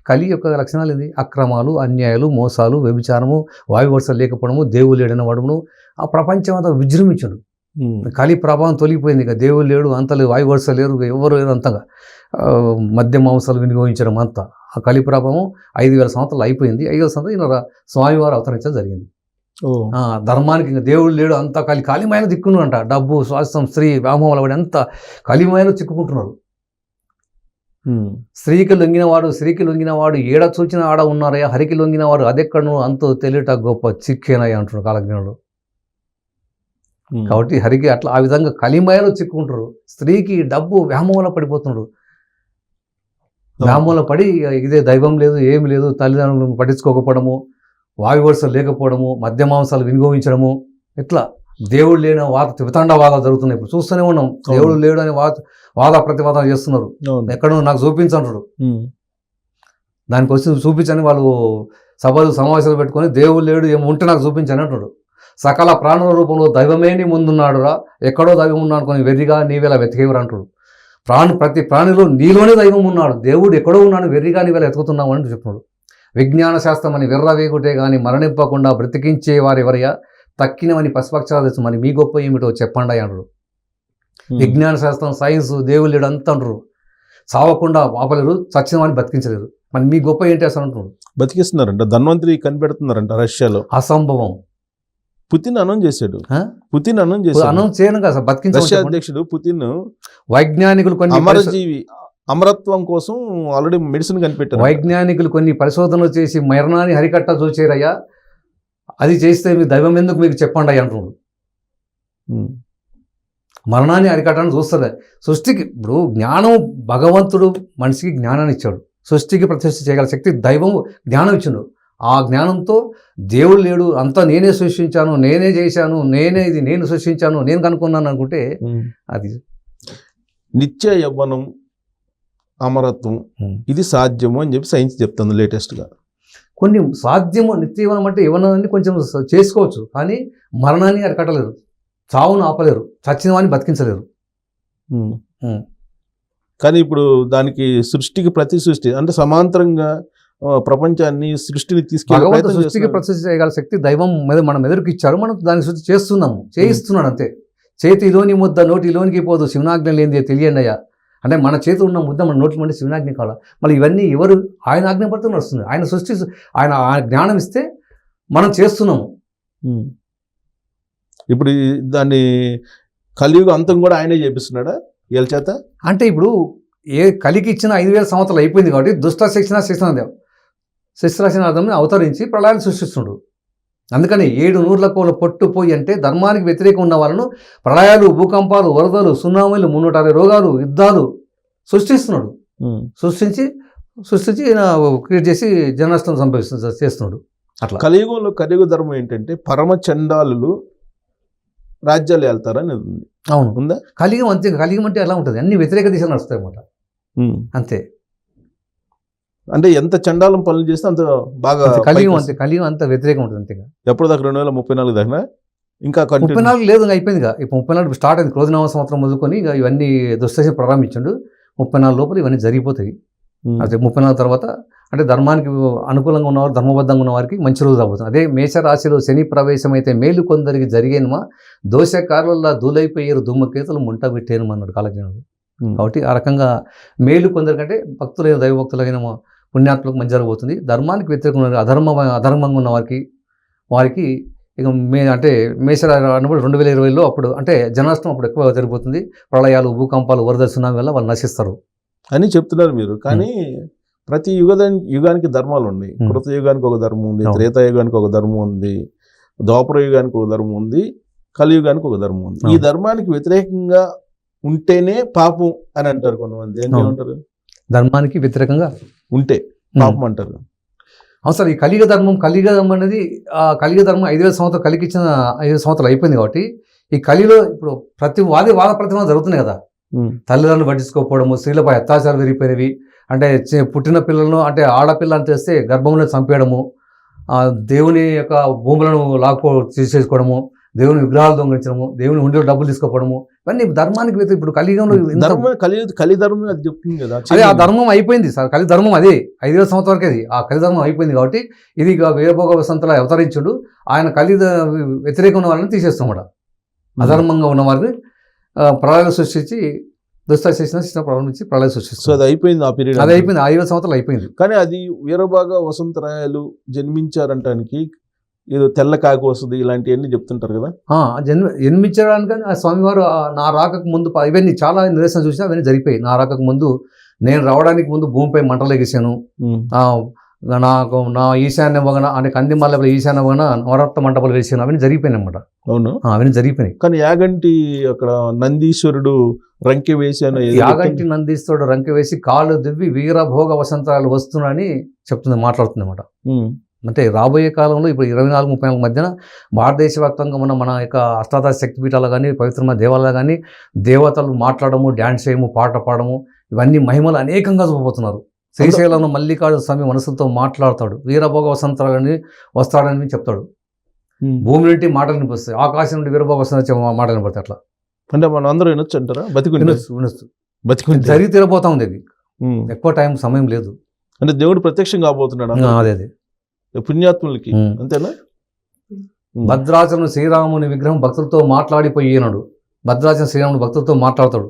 కలి యొక్క లక్షణాలు ఏంది? అక్రమాలు, అన్యాయాలు, మోసాలు, వ్యభిచారము, వాయువర్షాలు లేకపోవడము, దేవుడు లేడని వాడము, ఆ ప్రపంచం అంతా విజృంభించాడు. కలి ప్రభావం తొలగిపోయింది. ఇక దేవుడు లేడు, అంత లేదు, వాయువర్షాలు లేరు, ఎవరు లేరు, అంతగా మద్య మాంసాలు వినియోగించడం అంతా ఆ కలి ప్రభావం 5,000 సంవత్సరాలు అయిపోయింది. 5వ సంవత్సరం స్వామివారు అవతరించడం జరిగింది. ధర్మానికి ఇంకా దేవుడు లేడు, అంతా కలిమాయలు దిక్కును అంట. డబ్బు, స్వాస్థ్యం, స్త్రీ, వ్యామోహాల వాడి అంతా కలిమాయలు చిక్కుకుంటున్నారు. స్త్రీకి లొంగినవాడు ఏడ చూచిన ఆడ ఉన్నారయ్యా, హరికి లొంగినవాడు అదెక్కడను అంతో తెలియట గొప్ప చిక్కేనయ్యా అంటున్నాడు కాలజ్ఞానుడు. కాబట్టి హరికి అట్లా ఆ విధంగా కలిమాయలు చిక్కుకుంటారు. స్త్రీకి డబ్బు వ్యామోహాల పడిపోతున్నాడు. వ్యామోహాల పడి ఇదే దైవం లేదు, ఏమి లేదు, తల్లిదండ్రులను పట్టించుకోకపోవడము, వాయువర్షాలు లేకపోవడము, మద్య మాంసాలు వినియోగించడము, ఇట్లా దేవుడు లేని వితండవాదాలు జరుగుతున్నాయి. ఇప్పుడు చూస్తూనే ఉన్నాం. దేవుడు లేడు అని వాద ప్రతివాదన చేస్తున్నారు. ఎక్కడో నాకు చూపించంటాడు. దానికి వచ్చి చూపించని వాళ్ళు సభలు సమావేశాలు పెట్టుకొని దేవుడు లేడు ఏమో ఉంటే నాకు చూపించని అంటాడు. సకల ప్రాణుల రూపంలో దైవమే నీ ముందున్నాడు రా, ఎక్కడో దైవం ఉన్నాడు అనుకొని వెర్రిగా నీవేలా వెతికేవరు అంటాడు. ప్రతి ప్రాణిలో నీలోనే దైవం ఉన్నాడు, దేవుడు ఎక్కడో ఉన్నాడు, వెర్రిగా నీవేలా వెతుకుతున్నావు అని చెప్తున్నాడు. విజ్ఞాన శాస్త్రమని విర్రవేగుటే గాని మరణింపకుండా బ్రతికించే వారెవరయ్యా, తక్కినవని పశుపక్షాలు తెచ్చు మరి మీ గొప్ప ఏమిటో చెప్పండి అంటారు. విజ్ఞాన శాస్త్రం, సైన్స్, దేవుళ్ళు అంతా అంటారు. చావకుండా ఆపలేరు, చచ్చిన వాడిని బతికించలేరు. మరి మీ గొప్ప ఏంటి అసలు అంటున్నారు. బతికిస్తున్నారంట, ధన్వంతరి కనిపెడుతున్నారంట రష్యాలో. అసంభవం. పుతిన్ అనౌన్స్ చేశాడు. పుతిన్ అనౌన్స్ అనౌన్స్ చేయను కదా సార్, బతికించ రష్యా అధ్యక్షుడు పుతిన్. వైజ్ఞానికులు కొన్ని అమరజీవి, అమరత్వం కోసం ఆల్రెడీ మెడిసిన్ కనిపెట్టారు. వైజ్ఞానికులు కొన్ని పరిశోధనలు చేసి మరణాన్ని హరికట్ట చూచేరయ్యా, అది చేస్తే మీ దైవం ఎందుకు మీకు చెప్పండి అయ్యా అంటున్నాడు. మరణాన్ని అరికట్టని చూస్తుంది సృష్టికి. ఇప్పుడు జ్ఞానం, భగవంతుడు మనిషికి జ్ఞానాన్ని ఇచ్చాడు. సృష్టికి ప్రతిష్ఠ చేయగల శక్తి దైవం జ్ఞానం ఇచ్చాడు. ఆ జ్ఞానంతో దేవుడు లేడు, అంతా నేనే సృష్టించాను, నేనే చేశాను, నేను సృష్టించాను, నేను కనుక్కున్నాను అనుకుంటే అది నిత్య యవ్వనం, అమరత్వం ఇది సాధ్యము అని చెప్పి సైన్స్ చెప్తుంది లేటెస్ట్గా. కొన్ని సాధ్యము, నిత్యవనం అంటే యవ్వనాన్ని కొంచెం చేసుకోవచ్చు, కానీ మరణాన్ని అరికట్టలేరు, చావును ఆపలేరు, చచ్చిన వాడిని బతికించలేరు. కానీ ఇప్పుడు దానికి సృష్టికి ప్రతి సృష్టి అంటే సమాంతరంగా ప్రపంచాన్ని సృష్టిని తీసుకెళ్ళి సృష్టికి ప్రతిష్ఠ చేయగల శక్తి దైవం మీద మనం ఎదురుకి ఇచ్చారు. మనం దాన్ని సృష్టి చేస్తున్నాము, చేయిస్తున్నాడు అంతే. చేతిలోని ముద్ద నోటిలోనికి పోదు, శివనాజ్ఞ లేనిదే తెలియండి అయ్యా. అంటే మన చేతి ఉన్న ముద్ద మన నోటి మంటే శివనాజ్ఞ కావాలా. మళ్ళీ ఇవన్నీ ఎవరు? ఆయన ఆజ్ఞ పడుతూ నడుస్తుంది. ఆయన సృష్టి, ఆయన జ్ఞానం ఇస్తే మనం చేస్తున్నాము. ఇప్పుడు దాన్ని కలియుగ అంతం కూడా ఆయనే చేపిస్తున్నాడా వీళ్ళ చేత? అంటే ఇప్పుడు కలికి ఇచ్చిన 5000 సంవత్సరాలు అయిపోయింది కాబట్టి దుష్ట శిష్యరాశినాథం అవతరించి ప్రళయాన్ని సృష్టిస్తున్నాడు. అందుకని 7 నూర్ల కోల పొట్టుపోయి అంటే ధర్మానికి వ్యతిరేకం ఉన్న వాళ్ళను ప్రళయాలు, భూకంపాలు, వరదలు, సునామీలు, 360 రోగాలు, యుద్ధాలు సృష్టిస్తున్నాడు. సృష్టించి క్రియేట్ చేసి జననష్టం చేస్తున్నాడు. అట్లా కలియుగంలో కలియుగ ధర్మం ఏంటంటే పరమ చండాలు రాజ్యాలు వెళ్తారని ఉంది. అవును, ఉందా? కలియుగం అంతే. కలియుగం అంటే ఎలా ఉంటుంది? అన్ని వ్యతిరేక దిశలు నడుస్తాయి అన్నమాట. అంతే. అంటే ఎంత చండాలం పనులు చేస్తే అంత బాగా కలియుగం అంతే. కలియుగం అంత వ్యతిరేకం ఉంటుంది అంతేగా. ఎప్పుడు దాకా 2034 దాకా ఇంకా 34 లేదు, అయిపోయింది. ఇప్పుడు 34 స్టార్ట్ అయింది. క్రోధనామ సంవత్సరం మొదలుకొని ఇక ఇవన్నీ దుష్టశ ప్రారంభించండు. 34 లోపల ఇవన్నీ జరిగిపోతాయి. అదే 34 తర్వాత అంటే ధర్మానికి అనుకూలంగా ఉన్నవారు, ధర్మబద్ధంగా ఉన్న వారికి మంచి రోజు రాబోతుంది. అదే మేషరాశిలో శని ప్రవేశం అయితే మేలు కొందరికి జరిగేనుమా, దోషకారుల దూలైపోయారు, ధూమకేతులు ముంట పెట్టేను అన్నాడు కాలజ్ఞానుడు. కాబట్టి ఆ రకంగా మేలు కొందరికంటే భక్తులైన దైవభక్తులైన పుణ్యాత్మకు మంచి జరగబోతుంది. ధర్మానికి వ్యతిరేకంగా అధర్మంగా ఉన్న వారికి ఇక అంటే మేషరాశి అన్నప్పుడు 2020లో అప్పుడు అంటే జనాష్టం అప్పుడు ఎక్కువ జరిగిపోతుంది. ప్రళయాలు, భూకంపాలు, వరద, సునామీ వల్ల వాళ్ళు నశిస్తారు అని చెప్తున్నారు మీరు. కానీ ప్రతి యుగానికి ధర్మాలు ఉన్నాయి. కృత యుగానికి ఒక ధర్మం ఉంది, త్రేతాయుగానికి ఒక ధర్మం ఉంది, ద్వాపర యుగానికి ఒక ధర్మం ఉంది, కలియుగానికి ఒక ధర్మం ఉంది. ఈ ధర్మానికి వ్యతిరేకంగా ఉంటేనే పాపం అని అంటారు కొంతమంది. ఏమంటారు? ధర్మానికి వ్యతిరేకంగా ఉంటే పాపం అంటారు. అవును సార్. ఈ కలియుగ ధర్మం అనేది కలియుగ ధర్మం 5000 సంవత్సరాలు కలికి ఇచ్చిన 5 సంవత్సరాలు అయిపోయింది. కాబట్టి ఈ కలిలో ఇప్పుడు ప్రతి వాద ప్రతిమ జరుగుతున్నాయి కదా. తల్లిదండ్రులు పట్టించుకోకపోవడము, స్త్రీలపై అత్యాచారాలు పెరిగిపోయినవి, అంటే పుట్టిన పిల్లలను అంటే ఆడపిల్ల అని తెలిస్తే గర్భంలో చంపేయడము, దేవుని యొక్క భూములను తీసేసుకోవడము, దేవుని విగ్రహాలు దొంగిలించడము, దేవుని హుండీలో డబ్బులు తీసుకోవడము, ఇవన్నీ ధర్మానికి ఇప్పుడు కలియుగంలో కలిధర్మం అది చెప్తుంది కదా. అదే ఆ ధర్మం అయిపోయింది సార్. కలిధర్మం అదే 5000 సంవత్సరాల వరకు అది ఆ కలిధర్మం అయిపోయింది. కాబట్టి ఇది వీరభోగ వసంతలో అవతరించుడు. ఆయన వ్యతిరేకంగా ఉన్న వాళ్ళని తీసేస్తామట. అధర్మంగా ఉన్న వారిని ప్రళయాలు సృష్టించి దుష్ట చేసిన ప్రారంభించి ప్రళయం సృష్టిస్తుంది. అది అయిపోయింది. ఆ పీరియడ్ అది అయిపోయింది. 5000 సంవత్సరాలు అయిపోయింది. కానీ అది వీరభోగ వసంతరాయలు జన్మించారంటానికి ఏదో తెల్ల కాకి వస్తుంది ఇలాంటివన్నీ చెప్తుంటారు కదా. జన్మించడానికి ఆ స్వామివారు నా రాకకు ముందు ఇవన్నీ చాలా నిదర్శనం చూసినా అవన్నీ జరిగిపోయి. నా రాకకు ముందు, నేను రావడానికి ముందు భూమిపై మంటలు ఎగిసాను, నా ఈశాన్య వగన అంటే కందిమల్ల ఈశాన్య వగన నవరత్న మంటపాలు వేసాను, అవన్నీ జరిగిపోయినాయి అన్నమాట. అవును, అవన్నీ జరిగిపోయినాయి. కానీ యాగంటి అక్కడ నందీశ్వరుడు రంకె వేసాను, యాగంటి నందీశ్వరుడు రంకె వేసి కాళ్ళు దివ్వి వీరభోగ వసంతాలు వస్తున్నాయని మాట్లాడుతుంది అన్నమాట. అంటే రాబోయే కాలంలో ఇప్పుడు 24-34 మధ్యన భారతదేశ వ్యాప్తంగా మన యొక్క అష్టాదశ శక్తిపీఠాలు కానీ, పవిత్రమైన దేవాలయాలు కానీ దేవతలు మాట్లాడము, డ్యాన్స్ చేయము, పాట పాడము, ఇవన్నీ మహిమలు అనేకంగా చూపబోతున్నారు. శ్రీశైలంలో మల్లికార్జున స్వామి మనసులతో మాట్లాడతాడు, వీరభోగ వసంతాలని వస్తాడని చెప్తాడు. భూమి నుండి మాటలు వినిపిస్తాయి, ఆకాశం నుండి వీరభోగ వసంత మాటలు వినపడతాయి. అట్లా అంటే మనం అందరూ వినొచ్చు అంటారా? బతికి జరిగి తీరబోతా ఉంది. అది ఎక్కువ సమయం లేదు. అంటే దేవుడు ప్రత్యక్షం కాబోతున్నాడు అదే అదే పుణ్యాత్ములకి, అంతేనా? భద్రాచలం శ్రీరాముని విగ్రహం భక్తులతో మాట్లాడిపోయినాడు. భద్రాచలం శ్రీరాముని భక్తులతో మాట్లాడతాడు.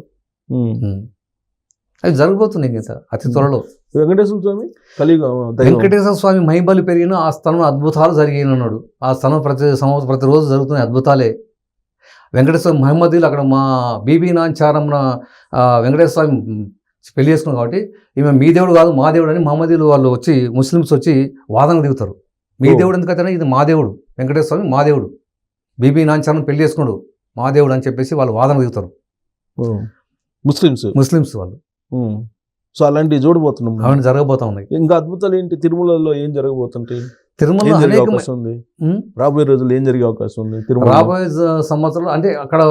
అది జరగబోతుంది ఇంకా అతి త్వరలో. వెంకటేశ్వర స్వామి కలియుగం వెంకటేశ్వర స్వామి మహిమలు పెరిగిన ఆ స్థలంలో అద్భుతాలు జరిగినాడు. ఆ స్థలం ప్రతిరోజు జరుగుతున్న అద్భుతాలే. వెంకటేశ్వర మహమ్మదీలు అక్కడ మా బీబీ నాంచారమ్మ వెంకటేశ్వర స్వామి పెళ్లి చేసుకున్నాం కాబట్టి ఈమె మీ దేవుడు కాదు మా దేవుడు అని మహమ్మదీలు వాళ్ళు వచ్చి, ముస్లిమ్స్ వచ్చి వాదనకు దిగుతారు. మీ దేవుడు ఎందుకైతే ఇది మా దేవుడు, వెంకటేశ్వర స్వామి మా దేవుడు, బీబీ నాంచారం పెళ్లి చేసుకున్నాడు మా దేవుడు అని చెప్పేసి వాళ్ళు వాదన దిగుతారు ముస్లిమ్స్ వాళ్ళు. సో అలాంటివి చూడబోతున్నాం, అవన్నీ జరగబోతా ఉన్నాయి. ఇంకా అద్భుతాలు ఏంటి తిరుమలలో ఏం జరగబోతుంటాయి? తిరుమల రాబోయే రోజులు ఏం జరిగే అవకాశం ఉంది? రాబోయే సంవత్సరాలు అంటే అక్కడ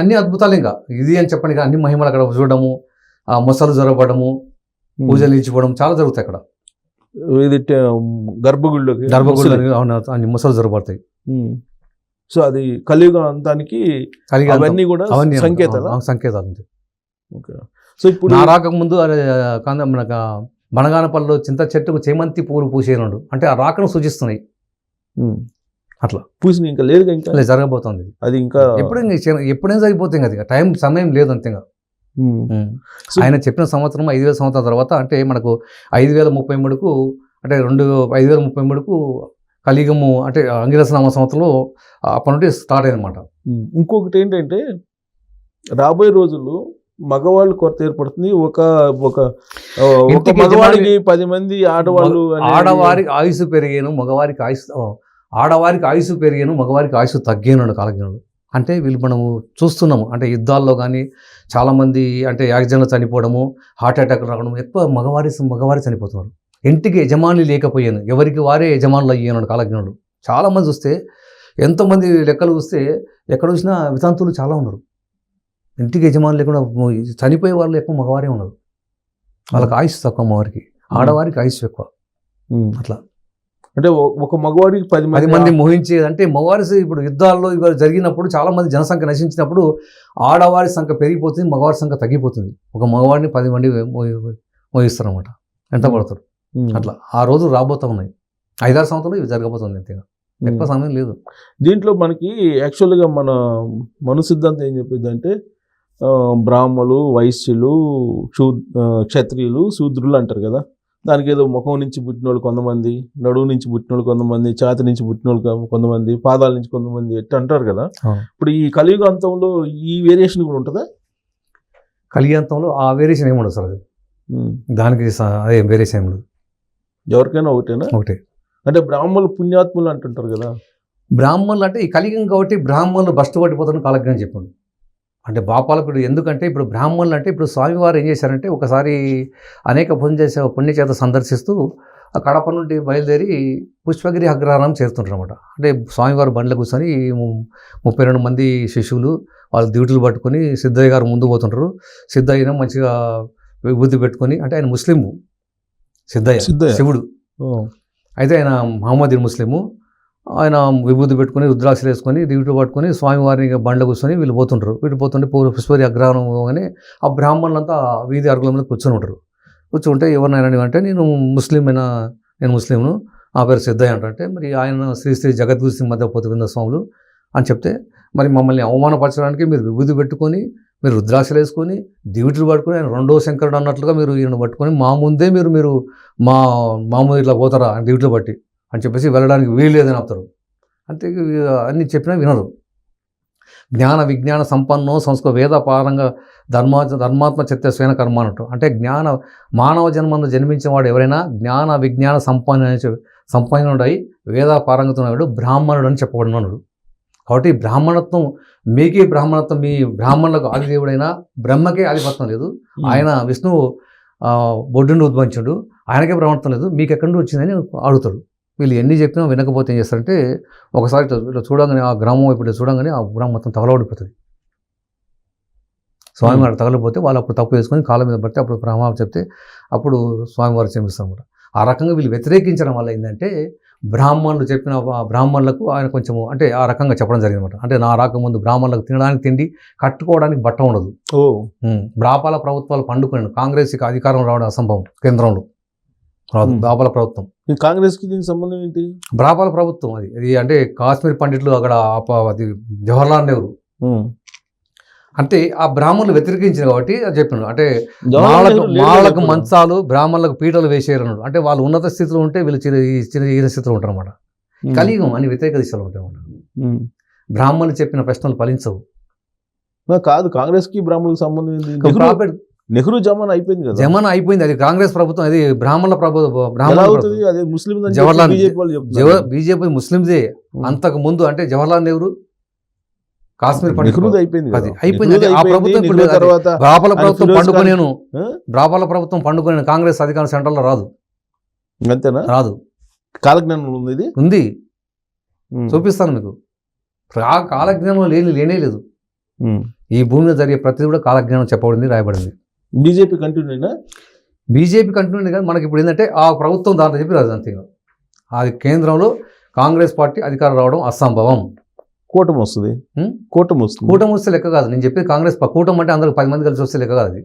అన్ని అద్భుతాలు, ఇంకా ఇది అని చెప్పండి, అన్ని మహిమలు అక్కడ చూడడము, ఆ మొసలు జరగబడము, పూజలు ఇచ్చిపోవడం చాలా జరుగుతాయి అక్కడ. ఇది గర్భగుడిలోకి అన్ని మొసలు జరగబడతాయి. సో అది కలియుగ అంతానికి అవన్నీ కూడా సంకేతాలు. సో ఇప్పుడు నా రాకముందు మనకు బనగానపల్లిలో చింత చెట్టుకు చేమంతి పూలు పూసేనాడు అంటే ఆ రాకను సూచిస్తున్నాయి. అట్లా పూసిన ఇంకా లేదు, ఇంకా జరగబోతుంది అది. ఇంకా ఎప్పుడైనా జరిగిపోతుంది కదా, సమయం లేదు అంతేగా. ఆయన చెప్పిన సంవత్సరం 5000 సంవత్సరాల తర్వాత అంటే మనకు 5033కు అంటే 5033కు కలియుగము అంటే అంగిరసనామ సంవత్సరంలో అప్పటి నుండి స్టార్ట్ అయిందన్నమాట. ఇంకొకటి ఏంటంటే రాబోయే రోజుల్లో మగవాళ్ళు కొరత ఏర్పడుతుంది. ఒక మగవాడికి 10 మంది ఆడవాళ్ళు, ఆడవారికి ఆయుసు పెరిగాను మగవారికి ఆయుసు పెరిగాను మగవారికి ఆయుసు తగ్గాను కాలజ్ఞానుడు. అంటే వీళ్ళు మనము చూస్తున్నాము అంటే యుద్ధాల్లో కానీ చాలామంది అంటే యాక్సిడెంట్లో చనిపోవడము, హార్ట్ అటాక్ రావడం, ఎక్కువ మగవారి చనిపోతున్నారు. ఇంటికి యజమాని లేకపోయాను, ఎవరికి వారే యజమానులు అయ్యాను కాలజ్ఞానుడు. చాలామంది చూస్తే ఎంతోమంది లెక్కలు చూస్తే ఎక్కడ చూసినా వితంతువులు చాలా ఉన్నారు. ఇంటికి యజమానులు లేకుండా చనిపోయే వాళ్ళు ఎక్కువ మగవారే ఉన్నారు. వాళ్ళకి ఆయుష్ తక్కువ, మగవారికి ఆడవారికి ఆయుష్ ఎక్కువ. అట్లా అంటే ఒక మగవాడికి 10 మంది మోహించేది. అంటే మగవారి ఇప్పుడు యుద్ధాల్లో ఇవాళ జరిగినప్పుడు చాలామంది జనసంఖ్య నశించినప్పుడు ఆడవారి సంఖ్య పెరిగిపోతుంది, మగవారి సంఖ్య తగ్గిపోతుంది. ఒక మగవాడిని 10 మంది మోహిస్తారు అనమాట, ఎంత పడతారు. అట్లా ఆ రోజు రాబోతా ఉన్నాయి. 5-6 సంవత్సరాలు ఇవి జరగబోతుంది, అంతేగా ఎక్కువ సమయం లేదు. దీంట్లో మనకి యాక్చువల్గా మన సిద్ధాంతం ఏం చెప్పింది అంటే బ్రాహ్మలు, వైశ్యులు, క్షత్రియులు, శూద్రులు అంటారు కదా. దానికి ఏదో ముఖం నుంచి పుట్టిన వాళ్ళు కొంతమంది, నడువు నుంచి పుట్టిన వాళ్ళు కొంతమంది, ఛాతి నుంచి పుట్టిన వాళ్ళు కొంతమంది, పాదాల నుంచి కొంతమంది ఎట్లా అంటారు కదా. ఇప్పుడు ఈ కలియుగాంతంలో ఈ వేరియేషన్ కూడా ఉంటుందా? కలియుగాంతంలో ఆ వేరియేషన్ ఏమి ఉండదు సార్. అది దానికి అదే వేరియేషన్ ఏమి ఉండదు, ఎవరికైనా ఒకటే. అంటే బ్రాహ్మణులు పుణ్యాత్ములు అంటుంటారు కదా. బ్రాహ్మణులు అంటే ఈ కలియుగం కాబట్టి బ్రాహ్మణులు బస్టు పట్టిపోతారని కాలజ్ఞానం చెప్పండి. అంటే బాపాలకుడు ఎందుకంటే ఇప్పుడు బ్రాహ్మణులు అంటే ఇప్పుడు స్వామివారు ఏం చేశారంటే ఒకసారి అనేక పుణ్యచేత సందర్శిస్తూ ఆ కడప నుండి బయలుదేరి పుష్పగిరి అగ్రహారం చేరుతుంటారు అనమాట. అంటే స్వామివారు బండ్లో కూర్చొని 32 మంది శిష్యులు వాళ్ళు డ్యూటీలు పట్టుకొని సిద్ధయ్య గారు ముందు పోతుంటారు. సిద్ధయ్యను మంచిగా విభూతి పెట్టుకొని, అంటే ఆయన ముస్లిము, సిద్ధయ్య శివుడు, అయితే ఆయన మహమ్మదీ ముస్లిము. ఆయన విభూతి పెట్టుకొని రుద్రాక్షలు వేసుకొని డ్యూటీ పట్టుకొని స్వామివారిని బండ్లో కూర్చొని వీళ్ళు పోతుంటారు. వీళ్ళు పోతుంటే పుష్పగిరి అగ్రహారం పోగానే ఆ బ్రాహ్మణులంతా వీధి అరుగుల మీద కూర్చొని ఉంటారు. కూర్చుంటే ఎవరినైనా అంటే నేను ముస్లింను, ఆ పేరు సిద్ధయ్య అంటే మరి ఆయన శ్రీ జగద్గురు సింగ్ మధ్య పోతువింద స్వాములు అని చెప్తే మరి మమ్మల్ని అవమానపరచడానికి మీరు విభూతి పెట్టుకొని మీరు రుద్రాక్షలు వేసుకొని డ్యూటీలు పట్టుకొని ఆయన రెండో శంకరుడు అన్నట్లుగా మీరు ఈయన పట్టుకొని మా ముందే మీరు మామూలు ఇట్లా పోతారా డ్యూటీలు బట్టి అని చెప్పేసి వెళ్ళడానికి వీలు లేదని ఆపుతారు. అంతే అన్ని చెప్పినా వినరు. జ్ఞాన విజ్ఞాన సంపన్నో సంస్కృత వేద పారంగా ధర్మాత్మ చిత్త స్వేన కర్మ అన్నట్టు. అంటే మానవ జన్మంలో జన్మించిన వాడు ఎవరైనా జ్ఞాన విజ్ఞాన సంపన్నుడై వేద పారంగతున్నాడు బ్రాహ్మణుడు అని చెప్పబడినాడు. కాబట్టి బ్రాహ్మణత్వం మీకే బ్రాహ్మణత్వం, మీ బ్రాహ్మణులకు ఆదిదేవుడైనా బ్రహ్మకే ఆధిపత్యం లేదు. ఆయన విష్ణువు బొడ్డుని ఉద్భవించాడు, ఆయనకే బ్రాహ్మణత్వం లేదు, మీకు ఎక్కడి నుండి వచ్చిందని అడుగుతాడు. వీళ్ళు ఎన్ని చెప్పినా వినకపోతే ఏం చేస్తారంటే ఒకసారి ఇట్లా చూడంగానే ఆ గ్రామం ఇప్పుడు చూడంగానే ఆ గ్రామం మొత్తం తగలబడిపోతుంది. స్వామివారు తగలపోతే వాళ్ళు అప్పుడు తప్పు చేసుకొని కాళ్ళ మీద పడితే అప్పుడు బ్రహ్మ చెప్తే అప్పుడు స్వామివారు క్షమిస్తారు అనమాట. ఆ రకంగా వీళ్ళు వ్యతిరేకించడం వల్ల ఏంటంటే బ్రాహ్మణులు చెప్పిన బ్రాహ్మణులకు ఆయన కొంచెము అంటే ఆ రకంగా చెప్పడం జరిగిందన్నమాట. అంటే నా రాకముందు బ్రాహ్మణులకు తినడానికి తిండి, కట్టుకోవడానికి బట్ట ఉండదు. బ్రాపాల ప్రభుత్వాలు పండుకున్నాను, కాంగ్రెస్కి అధికారం రావడం అసంభవం కేంద్రంలో. రాదు. బ్రాహ్మణ ప్రభుత్వం, ఈ కాంగ్రెస్కి దీనికి సంబంధం ఏంటి? బ్రాహ్మణ ప్రభుత్వం అది అంటే కాశ్మీర్ పండితులు అక్కడ అది జవహర్లాల్ నెహ్రూ అంటే ఆ బ్రాహ్మణులు వ్యతిరేకించారు కాబట్టి అది చెప్పినాడు. అంటే మాలకు మంచాలు బ్రాహ్మణులకు పీటలు వేసేయరు అన్నాడు. అంటే వాళ్ళు ఉన్నత స్థితిలో ఉంటే వీళ్ళు చిన్న స్థితిలో ఉంటారు అన్నమాట. కలియుగం అని వ్యతిరేక దిశలో ఉంటాయి అన్నమాట. బ్రాహ్మణులు చెప్పిన ప్రశ్నలు ఫలించవు. కాదు, కాంగ్రెస్కి బ్రాహ్మణులకు సంబంధం ఏంటి? నెహ్రూ జమానా అయిపోయింది కదా. జమానా అయిపోయింది, అది కాంగ్రెస్ ప్రభుత్వం, అది బ్రాహ్మణుల ప్రభుత్వం. జవహర్లాల్ బీజేపీ ముస్లిందే. అంతకు ముందు అంటే జవహర్లాల్ నెహ్రూ కాశ్మీర్ అయిపోయింది. ఆ ప్రభుత్వం బ్రాహ్మణ ప్రభుత్వం పండుకొని కాంగ్రెస్ అధికారం సెంట్రల్ లో రాదు. అంతేనా? రాదు. కాలజ్ఞానం ఉంది. చూపిస్తాను మీకు. ఆ కాలజ్ఞానం లేనే లేదు. ఈ భూమి మీద జరిగే ప్రతిదీ కూడా కాలజ్ఞానం చెప్పబడింది, రాయబడింది. బీజేపీ కంటిన్యూనా? బీజేపీ కంటిన్యూ కాదు. మనకి ఇప్పుడు ఏంటంటే ఆ ప్రభుత్వం దాంట్లో చెప్పి రాదు అంతే. అది కేంద్రంలో కాంగ్రెస్ పార్టీ అధికారం రావడం అసంభవం. కూటమి వస్తుంది. కూటమి వస్తే లెక్క కాదు. నేను చెప్పేది కాంగ్రెస్ కూటమి అంటే అందరికి 10 మంది కలిసి వస్తే లెక్క కాదు. అది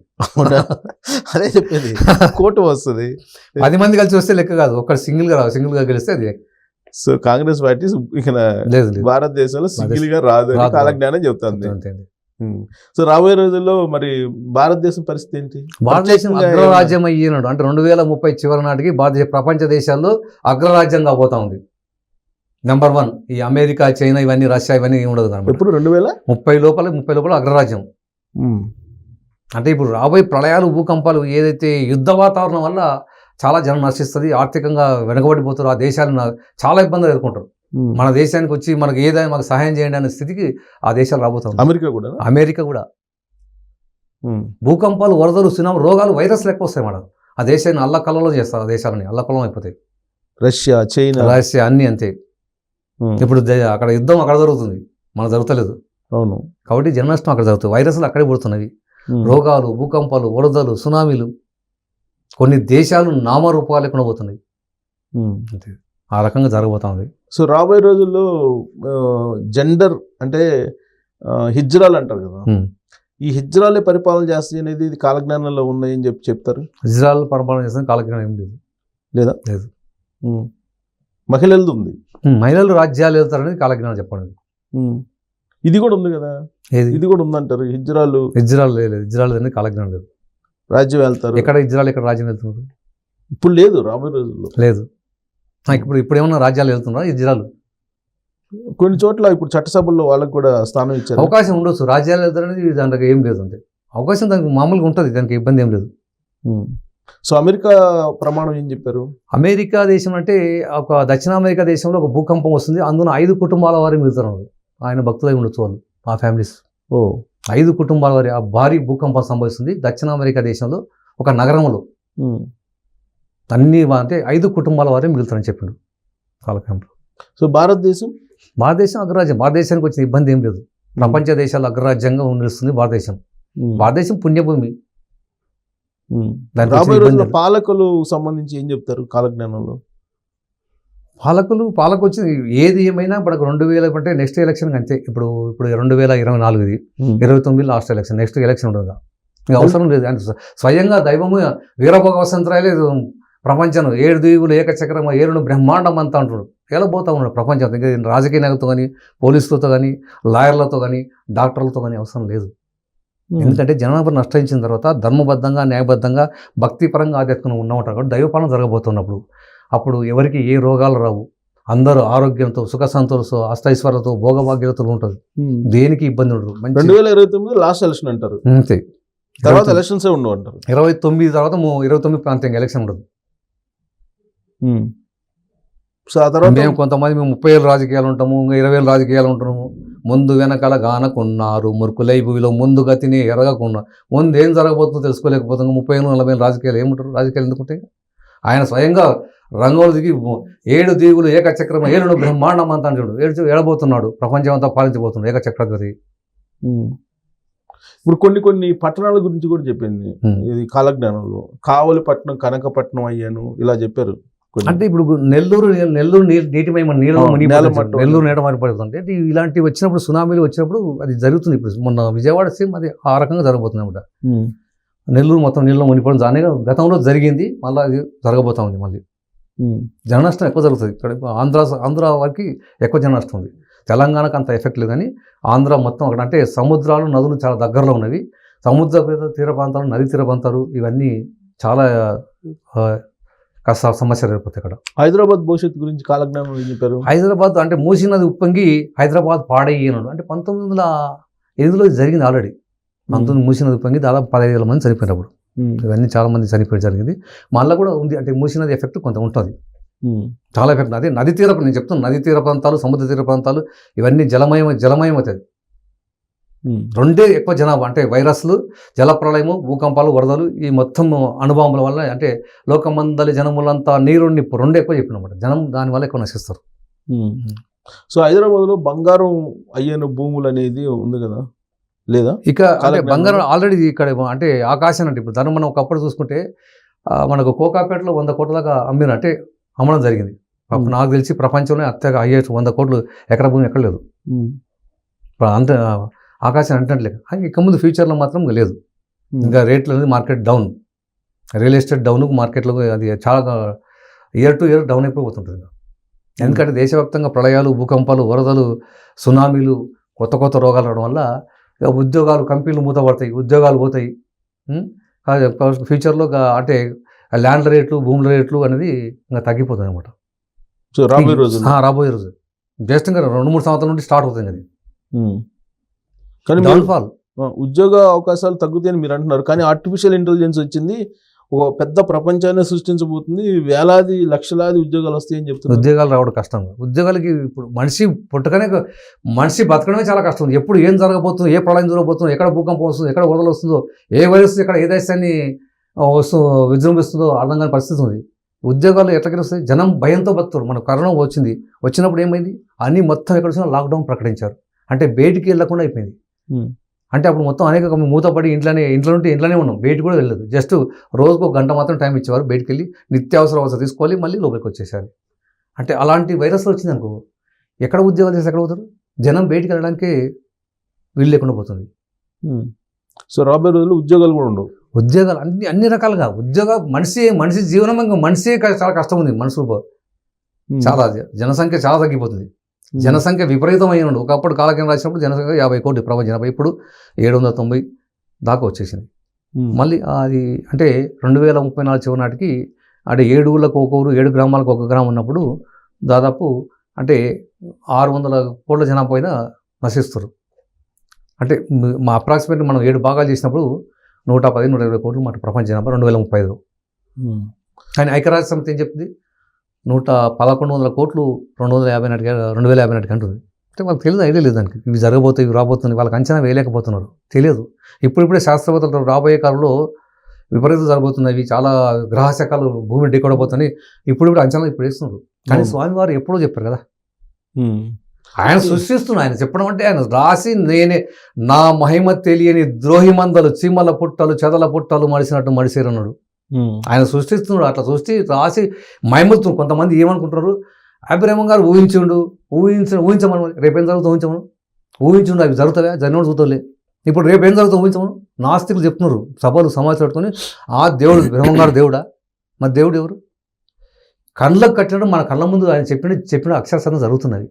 అదే చెప్పేది. కూటమి వస్తుంది, 10 మంది కలిసి వస్తే లెక్క కాదు. ఒక్కరు సింగిల్ గా గెలిస్తే అది. సో కాంగ్రెస్ పార్టీ ఇక్కడ భారతదేశంలో సింగిల్ గా రాదు, కాలజ్ఞానం చెప్తుంది. సో రాబోయే రోజుల్లో మరి భారతదేశం పరిస్థితి ఏంటి? భారతదేశం అగ్రరాజ్యం అయ్యినాడు అంటే 2030 చివరి నాటికి భారతదేశ ప్రపంచ దేశాల్లో అగ్రరాజ్యంగా పోతా ఉంది. నెంబర్ 1 ఈ అమెరికా, చైనా, ఇవన్నీ రష్యా ఇవన్నీ ఉండదు. ఇప్పుడు 2030 లోపల అగ్రరాజ్యం. అంటే ఇప్పుడు రాబోయే ప్రళయాలు, భూకంపాలు, ఏదైతే యుద్ధ వాతావరణం వల్ల చాలా జనం నశిస్తుంది, ఆర్థికంగా వెనకబడిపోతారు. ఆ దేశాలు చాలా ఇబ్బందులు ఎదుర్కొంటారు. మన దేశానికి వచ్చి మనకు ఏదైనా మాకు సహాయం చేయండి అనే స్థితికి ఆ దేశాలు రాబోతాం. అమెరికా కూడా భూకంపాలు, వరదలు, సునామీ, రోగాలు, వైరస్లు ఎక్కువ వస్తాయి మేడం. ఆ దేశాన్ని అల్లకల్లలో చేస్తారు. ఆ దేశాలని అల్లకల్లం అయిపోతాయి. రష్యా, చైనా, అన్నీ అంతే. ఇప్పుడు అక్కడ యుద్ధం అక్కడ జరుగుతుంది, మనకు జరుగుతలేదు. అవును. కాబట్టి జన్మష్టం అక్కడ జరుగుతుంది. వైరస్లు అక్కడే పుడుతున్నవి. రోగాలు, భూకంపాలు, వరదలు, సునామీలు, కొన్ని దేశాలు నామరూపాలు లేకుండా పోతున్నాయి. అంతే, ఆ రకంగా జరగబోతా ఉంది. సో రాబోయే రోజుల్లో జెండర్ అంటే హిజ్రాలు అంటారు కదా, ఈ హిజ్రాలే పరిపాలన చేస్తాయి అనేది ఇది కాలజ్ఞానంలో ఉన్నాయని చెప్తారు. హిజ్రాలు పరిపాలన చేస్తే కాలజ్ఞానం ఏం లేదు. లేదు. మహిళలది ఉంది. మహిళలు రాజ్యాలు వెళ్తారనేది కాలజ్ఞానం చెప్పండి. ఇది కూడా ఉంది కదా, ఇది కూడా ఉందంటారు. హిజ్రాలు లేదు. హిజ్రాలు అనేది కాలజ్ఞానం లేదు. రాజ్యం వెళ్తారు. ఎక్కడ హిజ్రాలు, ఎక్కడ రాజ్యం వెళ్తున్నారు? ఇప్పుడు లేదు, రాబోయే రోజుల్లో లేదు. ఇప్పుడు ఏమన్నా రాజ్యాలు వెళ్తున్నారా హిజ్రాలు? కొన్ని చోట్ల ఇప్పుడు చట్టసభల్లో వాళ్ళకి కూడా స్థానం ఇచ్చారు. అవకాశం ఉండొచ్చు. రాజ్యాలు వెళ్తారనేది దాంట్లో ఏం లేదు. అంతే అవకాశం దానికి మామూలుగా ఉంటుంది, దానికి ఇబ్బంది ఏం లేదు. సో అమెరికా ప్రమాణం ఏం చెప్పారు? అమెరికా దేశం అంటే ఒక దక్షిణ అమెరికా దేశంలో ఒక భూకంపం వస్తుంది, అందులో 5 కుటుంబాల వారి మిగులుతున్నారు. ఆయన భక్తులై ఉండొచ్చు వాళ్ళు, ఆ ఫ్యామిలీస్. 5 కుటుంబాల వారి ఆ భారీ భూకంపం సంభవిస్తుంది దక్షిణ అమెరికా దేశంలో ఒక నగరంలో. అన్ని అంటే 5 కుటుంబాల వారే మిగులుతారని చెప్పిండు కాలక్రమంలో. సో భారతదేశం అగ్రరాజ్యం. భారతదేశానికి వచ్చిన ఇబ్బంది ఏం లేదు. ప్రపంచ దేశాలు అగ్రరాజ్యంగా నిలుస్తుంది భారతదేశం. భారతదేశం పుణ్యభూమి. పాలకులు సంబంధించి ఏం చెప్తారు కాలజ్ఞానంలో? పాలకు వచ్చి ఏది ఏమైనా మనకు 2000 అంటే నెక్స్ట్ ఎలక్షన్ అంతే. ఇప్పుడు 2024 29 లాస్ట్ ఎలక్షన్, నెక్స్ట్ ఎలక్షన్ ఉండదు. ఇంకా అవసరం లేదు. అంటే స్వయంగా దైవము వీరభోగ వసంతరాయలే ప్రపంచం 7 దీవులు ఏకచక్రం ఏరును బ్రహ్మాండం అంతా అంటాడు. ఎలా పోతా ఉన్నాడు ప్రపంచం. ఇంకా రాజకీయ నాయకులతో కానీ, పోలీసులతో కానీ, లాయర్లతో కానీ, డాక్టర్లతో కానీ అవసరం లేదు. ఎందుకంటే జనాభా నష్టించిన తర్వాత ధర్మబద్ధంగా, న్యాయబద్ధంగా, భక్తిపరంగా ఆధ్యాత్మికంగా ఉన్నవారు కాబట్టి దైవపాలన జరగబోతున్నప్పుడు అప్పుడు ఎవరికి ఏ రోగాలు రావు. అందరూ ఆరోగ్యంతో, సుఖ సంతోషంతో, అష్టైశ్వర్యంతో, భోగభాగ్యతలు ఉంటుంది. దేనికి ఇబ్బంది ఉండదు. 2029 లాస్ట్ ఎలక్షన్ అంటారు. అంతే. తర్వాత ఎలక్షన్స్ ఉండవు అంటారు. 29 తర్వాత 29 ప్రాంతంగా ఎలక్షన్ ఉండదు. సో ఆ తర్వాత మేము కొంతమంది 30,000 రాజకీయాలు ఉంటాము, 20,000 రాజకీయాలు ఉంటాము. ముందు వెనకాల గానకున్నారు మురుకులై భూమిలో ముందు గతిని ఎరగకున్నారు. ముందు ఏం జరగబోతుందో తెలుసుకోలేకపోతాం. 30,000-40,000 రాజకీయాలు ఏముంటారు? రాజకీయాలు ఎందుకుంటాయి? ఆయన స్వయంగా రంగోలు దిగి 7 దీవులు ఏకచక్రం ఏలును బ్రహ్మాండం అంతా చూడు ఏడబోతున్నాడు. ప్రపంచం అంతా పాలించబోతున్నాడు ఏకచక్రగతి. ఇప్పుడు కొన్ని పట్టణాల గురించి కూడా చెప్పింది ఇది కాలజ్ఞానంలో. కావలిపట్నం, కనకపట్నం అయ్యాను ఇలా చెప్పారు. అంటే ఇప్పుడు నెల్లూరు నీటిమై నెల్లూరు నీట మారిపడుతుంది. అంటే ఇలాంటివి వచ్చినప్పుడు, సునామీలు వచ్చినప్పుడు అది జరుగుతుంది. ఇప్పుడు మొన్న విజయవాడ సేమ్ అది ఆ రకంగా జరగబోతుంది అనమాట. నెల్లూరు మొత్తం నీళ్ళలో మునిగిపోవడం దాని గతంలో జరిగింది, మళ్ళీ అది జరగబోతా ఉంది. మళ్ళీ జన నష్టం ఎక్కువ జరుగుతుంది ఇక్కడ. ఆంధ్ర వరకు ఎక్కువ జన నష్టం ఉంది. తెలంగాణకు అంత ఎఫెక్ట్ లేదు, కానీ ఆంధ్ర మొత్తం అక్కడ అంటే సముద్రాలు నదులు చాలా దగ్గరలో ఉన్నవి. సముద్ర తీర ప్రాంతాలు, నది తీర ప్రాంతాలు ఇవన్నీ చాలా సమస్యలు ఏర్పడతాయి ఇక్కడ. హైదరాబాద్ భవిష్యత్తు గురించి కాలజ్ఞానం ఏం చెప్పారు? హైదరాబాద్ అంటే మూసీ నది ఉప్పొంగి హైదరాబాద్ పాడయ్యాడు అంటే 1908లో జరిగింది ఆల్రెడీ. 19 మూసీ నది ఉప్పొంగి దాదాపు 15,000 మంది చనిపోయినప్పుడు. ఇవన్నీ చాలా మంది చనిపోయి జరిగింది. మళ్ళీ కూడా ఉంది అంటే మూసీ నది ఎఫెక్ట్ కొంత ఉంటుంది, చాలా ఎఫెక్ట్. అదే నది తీర, నేను చెప్తాను, నది తీర ప్రాంతాలు, సముద్ర తీర ప్రాంతాలు ఇవన్నీ జలమయం అవుతుంది. రెండే ఎక్కువ జనాభా అంటే వైరస్లు, జలప్రళయము, భూకంపాలు, వరదలు, ఈ మొత్తం అణుబాంబుల వల్ల అంటే లోకమందలి జనములంతా నీరు నిప్పు రెండు ఎక్కువ చెప్పినమాట. జనం దానివల్ల ఎక్కువ నశిస్తారు. సో హైదరాబాద్లో బంగారం అయ్యన భూములు అనేది ఉంది కదా, లేదా? ఇక అంటే బంగారం ఆల్రెడీ ఇక్కడ అంటే ఆకాశం అంటే ఇప్పుడు దాన్ని మనం ఒకప్పుడు చూసుకుంటే మనకు కోకాపేటలో 100 కోట్ల దాకా అంటే అమ్మడం జరిగింది. అప్పుడు నాకు తెలిసి ప్రపంచంలో అత్యగా అయ్యే 100 కోట్లు ఎకర భూమి ఎక్కడ లేదు. అంత ఆకాశం అంటట్లేదు. ఇక ముందు ఫ్యూచర్లో మాత్రం లేదు. ఇంకా రేట్లు అనేది market down, real estate down, మార్కెట్లో అది చాలా ఇయర్ టు ఇయర్ డౌన్ అయిపోతుంటుంది. ఎందుకంటే దేశవ్యాప్తంగా ప్రళయాలు, భూకంపాలు, వరదలు, సునామీలు, కొత్త రోగాలు రావడం వల్ల ఉద్యోగాలు, కంపెనీలు మూతపడతాయి, ఉద్యోగాలు పోతాయి. ఫ్యూచర్లో అంటే ల్యాండ్ రేట్లు, భూముల రేట్లు అనేది ఇంకా తగ్గిపోతుంది అనమాట. సో రాబోయే రోజు జస్ట్ ఇంకా 2-3 సంవత్సరాల నుండి స్టార్ట్ అవుతుంది అది. కానీ ఉద్యోగ అవకాశాలు తగ్గుతాయని మీరు అంటున్నారు, కానీ ఆర్టిఫిషియల్ ఇంటెలిజెన్స్ వచ్చింది, ఒక పెద్ద ప్రపంచాన్ని సృష్టించబోతుంది, వేలాది లక్షలాది ఉద్యోగాలు వస్తాయని చెప్తున్నారు. ఉద్యోగాలు రావడం కష్టం. ఉద్యోగాలకి ఇప్పుడు మనిషి బతకడమే చాలా కష్టం. ఎప్పుడు ఏం జరగబోతుందో, ఏ ప్రళయం జరగబోతుందో, ఎక్కడ భూకంపం వస్తుందో, ఎక్కడ వరదలు వస్తుందో, ఏ వైరస్ ఎక్కడ ఏ దేశాన్ని విజృంభిస్తుందో అర్థం కాని పరిస్థితి ఉంది. ఉద్యోగాలు ఎట్లా వస్తాయి? జనం భయంతో బతుకుతారు. మనకు కరోనా వచ్చినప్పుడు ఏమైంది? అన్నీ మొత్తం ఎక్కడ వచ్చినా లాక్డౌన్ ప్రకటించారు. అంటే బయటికి వెళ్ళకుండా అయిపోయింది. అంటే అప్పుడు మొత్తం అనేక మూతపడి ఇంట్లోనే ఉన్నాం, బయటికి కూడా వెళ్ళదు. జస్ట్ రోజుకు 1 గంట మాత్రం టైం ఇచ్చేవారు, బయటికి వెళ్ళి నిత్యావసర వస్తువులు తీసుకోవాలి, మళ్ళీ లోపలికి వచ్చేసారు. అంటే అలాంటి వైరస్ వచ్చింది అనుకో, ఎక్కడ ఉద్యోగాలు చేసి ఎక్కడ పోతారు? జనం బయటికి వెళ్ళడానికి వీలు లేకుండా పోతుంది. సో రాబోయే రోజుల్లో ఉద్యోగాలు కూడా ఉండవు. ఉద్యోగాలు అన్ని రకాలుగా మనిషి జీవనం మనిషే చాలా కష్టం ఉంది. మనుషులు చాలా జనసంఖ్య చాలా తగ్గిపోతుంది. జనసంఖ్య విపరీతమైన ఒకప్పుడు కాలకేంద్రం రాసినప్పుడు జనసంఖ్య 50 కోట్లు ప్రపంచ జనాభా, ఇప్పుడు 790 దాకా వచ్చేసింది. మళ్ళీ అది అంటే 2034 చివరి నాటికి అంటే 7 ఊళ్ళకు ఒక ఊరు, 7 గ్రామాలకు ఒక గ్రామం ఉన్నప్పుడు దాదాపు అంటే 600 కోట్ల జనాభా పైన నశిస్తారు. అంటే మా అప్రాక్సిమేట్లీ మనం 7 భాగాలు చేసినప్పుడు 110-120 కోట్లు మాట ప్రపంచ జనాభా 2035లో. కానీ ఐక్యరాజ్య సమితి ఏం చెప్తుంది? 111 కోట్లు 2050 నాటికి అంటుంది. అంటే వాళ్ళకి తెలియదు, ఐడియా లేదు దానికి. ఇవి జరగబోతాయి, ఇవి రాబోతుంది, వాళ్ళకి అంచనా వేయలేకపోతున్నారు, తెలియదు. ఇప్పుడిప్పుడే శాస్త్రవేత్తలు రాబోయే కాలంలో విపరీతం జరగబోతున్నాయి, ఇవి చాలా గ్రహశకాలు భూమి ఢీకొనబోతున్నాయి, ఇప్పుడు అంచనా వేస్తున్నారు. కానీ స్వామివారు ఎప్పుడో చెప్పారు కదా, ఆయన సృష్టిస్తున్నారు. ఆయన చెప్పడం అంటే ఆయన రాసి నేనే నా మహిమ తెలియని ద్రోహి మందలు చీమల పుట్టలు చెదల పుట్టలు మడిసినట్టు మడిసేరన్నాడు. ఆయన సృష్టిస్తున్నాడు. అట్లా సృష్టి రాసి మహిమతో కొంతమంది ఏమనుకుంటున్నారు, అభిరామం గారు ఊహించమను, రేపేం జరుగుతుందో ఊహించుండు, అవి జరుగుతావా? జరిగినోడు చూద్దాంలే. ఇప్పుడు రేపేం జరుగుతుందో ఊహించమను నాస్తికులు చెప్తున్నారు. సభలు సమాచారం పెట్టుకొని ఆ దేవుడు బ్రహ్మం గారు దేవుడా? మరి దేవుడు ఎవరు? కళ్ళకు కట్టినట్టు మన కళ్ళ ముందు ఆయన చెప్పిన అక్షరసంగా జరుగుతున్నది.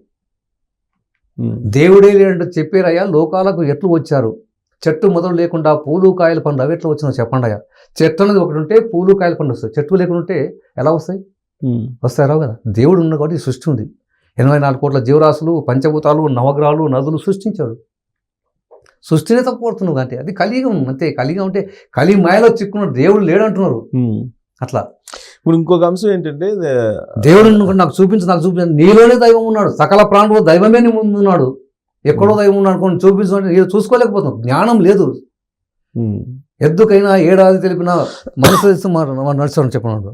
దేవుడే లేదంటే చెప్పారయ్యా, లోకాలకు ఎట్లు వచ్చారు, చెట్టు మొదలు లేకుండా పూలు కాయల పండు అవి ఎట్లా వచ్చినా చెప్పండి అయ్యా. చెట్టు అనేది ఒకటి ఉంటే పూలు కాయల పండు వస్తాయి, చెట్టు లేకుండా ఉంటే ఎలా వస్తాయి? వస్తాయి రావు కదా. దేవుడు ఉన్న కాబట్టి సృష్టి ఉంది. 84 కోట్ల జీవరాశులు, పంచభూతాలు, నవగ్రహాలు, నదులు సృష్టించాడు. సృష్టినే తప్పుపడుతున్నావు అంటే అది కలియుగం అంతే. కలియుగం అంటే కలి మాయలో చిక్కున్న దేవుడు లేడంటున్నారు. అట్లా ఇప్పుడు ఇంకొక అంశం ఏంటంటే, దేవుడు నాకు చూపించు, నీలోనే దైవం ఉన్నాడు, సకల ప్రాణులు దైవమే నీ ముందు ఉన్నాడు, ఎక్కడో దైవం ఉన్నాడు అనుకోండి చూపించమంటే చూసుకోలేకపోతాం, జ్ఞానం లేదు. ఎద్దుకైనా ఏడాది తెలిపిన మనసు నడుచుకోండి చెప్పినాడు.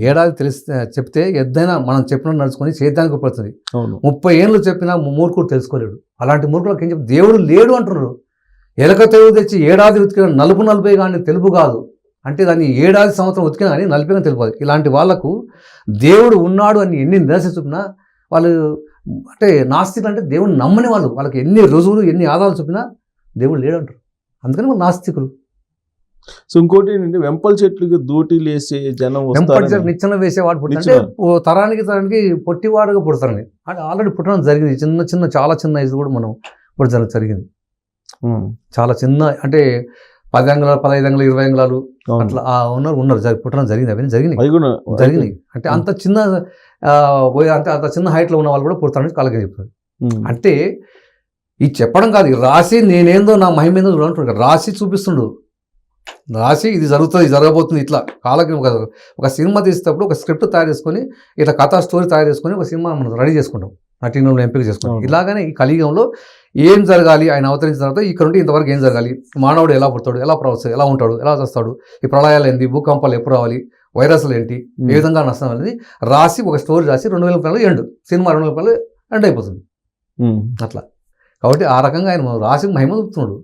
ఏడాది చెప్తే ఎద్దైనా మనం చెప్పిన నడుచుకొని చేద్దానికి పడుతుంది. 30 ఏళ్ళు చెప్పినా మూర్ఖుడు తెలుసుకోలేడు. అలాంటి మూర్ఖులకు ఏం చెప్పి దేవుడు లేడు అంటున్నాడు. ఎలక తెలుగు తెచ్చి ఏడాది ఉతికిన నలుపే కానీ తెలుపు కాదు అంటే దాన్ని ఏడాది సంవత్సరం ఉతికినా కానీ నలిపే కానీ తెలుపు. ఇలాంటి వాళ్ళకు దేవుడు ఉన్నాడు అని ఎన్ని నిరాశ చూపినా వాళ్ళు అంటే నాస్తికులు అంటే దేవుడు నమ్మని వాళ్ళకి ఎన్ని రుజువులు ఎన్ని ఆధారాలు చూపినా దేవుడు లేడంటారు. అందుకని వాళ్ళు నాస్తికులు. సో ఇంకోటి ఏంటంటే వెంపల చెట్లకి దూటీలు వేసే జనం వెంపటి వస్తారని నిచ్చెన వేసేవాడు పుట్టిన అంటే తరానికి పొట్టివాడుగా పుడతారని అంటే ఆల్రెడీ పుట్టడం జరిగింది. చిన్న చిన్న చాలా చిన్న ఏజ్ కూడా మనం పుట్టడం జరిగింది. చాలా చిన్న అంటే 10 అంగుళాలు 15 అంగుళాలు 20 అంగుళాలు అట్లా ఉన్నారు పుట్టడం జరిగింది. అవన్నీ జరిగినాయి. అంటే అంత చిన్న అంత చిన్న హైట్లో ఉన్న వాళ్ళు కూడా పుడతారని కాలకి చెప్తారు. అంటే ఇది చెప్పడం కాదు, రాసి నేనేందో నా మహిమ ఏందో చూడంటున్నాడు, రాసి చూపిస్తుండు, రాసి ఇది జరుగుతుంది, ఇది జరగబోతుంది. ఇట్లా కాలకి ఒక సినిమా తీసేటప్పుడు ఒక స్క్రిప్ట్ తయారు చేసుకొని ఇట్లా కథా స్టోరీ తయారు చేసుకొని ఒక సినిమా మనం రెడీ చేసుకుంటాం, నటీనటులను ఎంపిక చేసుకుంటాం. ఇలాగనే ఈ కలియుగంలో ఏం జరగాలి, ఆయన అవతరించిన తర్వాత ఇక్కడ నుండి ఇంతవరకు ఏం జరగాలి, మానవుడు ఎలా పుడతాడు, ఎలా ప్రవర్తిస్తాడు, ఎలా ఉంటాడు, ఎలా చేస్తాడు, ఈ ప్రళయాలు ఏంటి, భూకంపాలు ఎప్పుడు రావాలి, వైరస్లు ఏంటి, ఏ విధంగా నష్టం అనేది రాసి ఒక స్టోరీ రాసి 2030 ఎండ్ సినిమా 2030 ఎండ్ అయిపోతుంది. అట్లా కాబట్టి ఆ రకంగా ఆయన రాసి మహిమ చూపుతున్నాడు.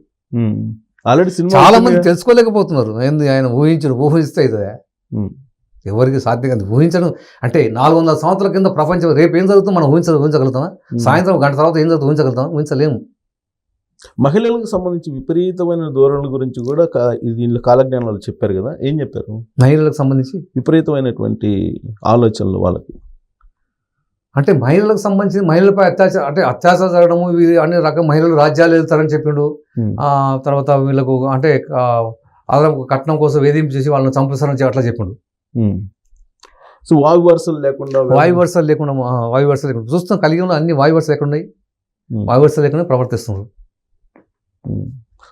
ఆల్రెడీ సినిమా చాలా మంది తెలుసుకోలేకపోతున్నారు. ఏంది ఆయన ఊహిస్తే అవుతుందా, ఎవరికి సాధ్యం కాదు ఊహించడం. అంటే 400 సంవత్సరాల కింద ప్రపంచం రేపు ఏం జరుగుతుందో మనం ఊహించగలుగుతామా? సాయంత్రం గంట తర్వాత ఏం జరుగుతుందో ఊహించగలుగుతామా? ఊహించలేము. మహిళలకు సంబంధించి విపరీతమైన ధోరణుల గురించి కూడా దీనిలో కాలజ్ఞానాలు చెప్పారు కదా, ఏం చెప్పారు? మహిళలకు సంబంధించి విపరీతమైనటువంటి ఆలోచనలు వాళ్ళకి, అంటే మహిళలకు సంబంధించి మహిళలపై అత్యాచారం జరగడము, అన్ని రకం మహిళలు రాజ్యాలు వెళ్తారని చెప్పిండు. తర్వాత వీళ్ళకు అంటే కట్నం కోసం వేధింపు చేసి వాళ్ళని చంపేస్తారని అట్లా చెప్పిండు. సో వాయు వరుసలు లేకుండా చూస్తాం. కలియుగంలో అన్ని వాయు వరుసలు లేకుండా ప్రవర్తిస్తున్నారు.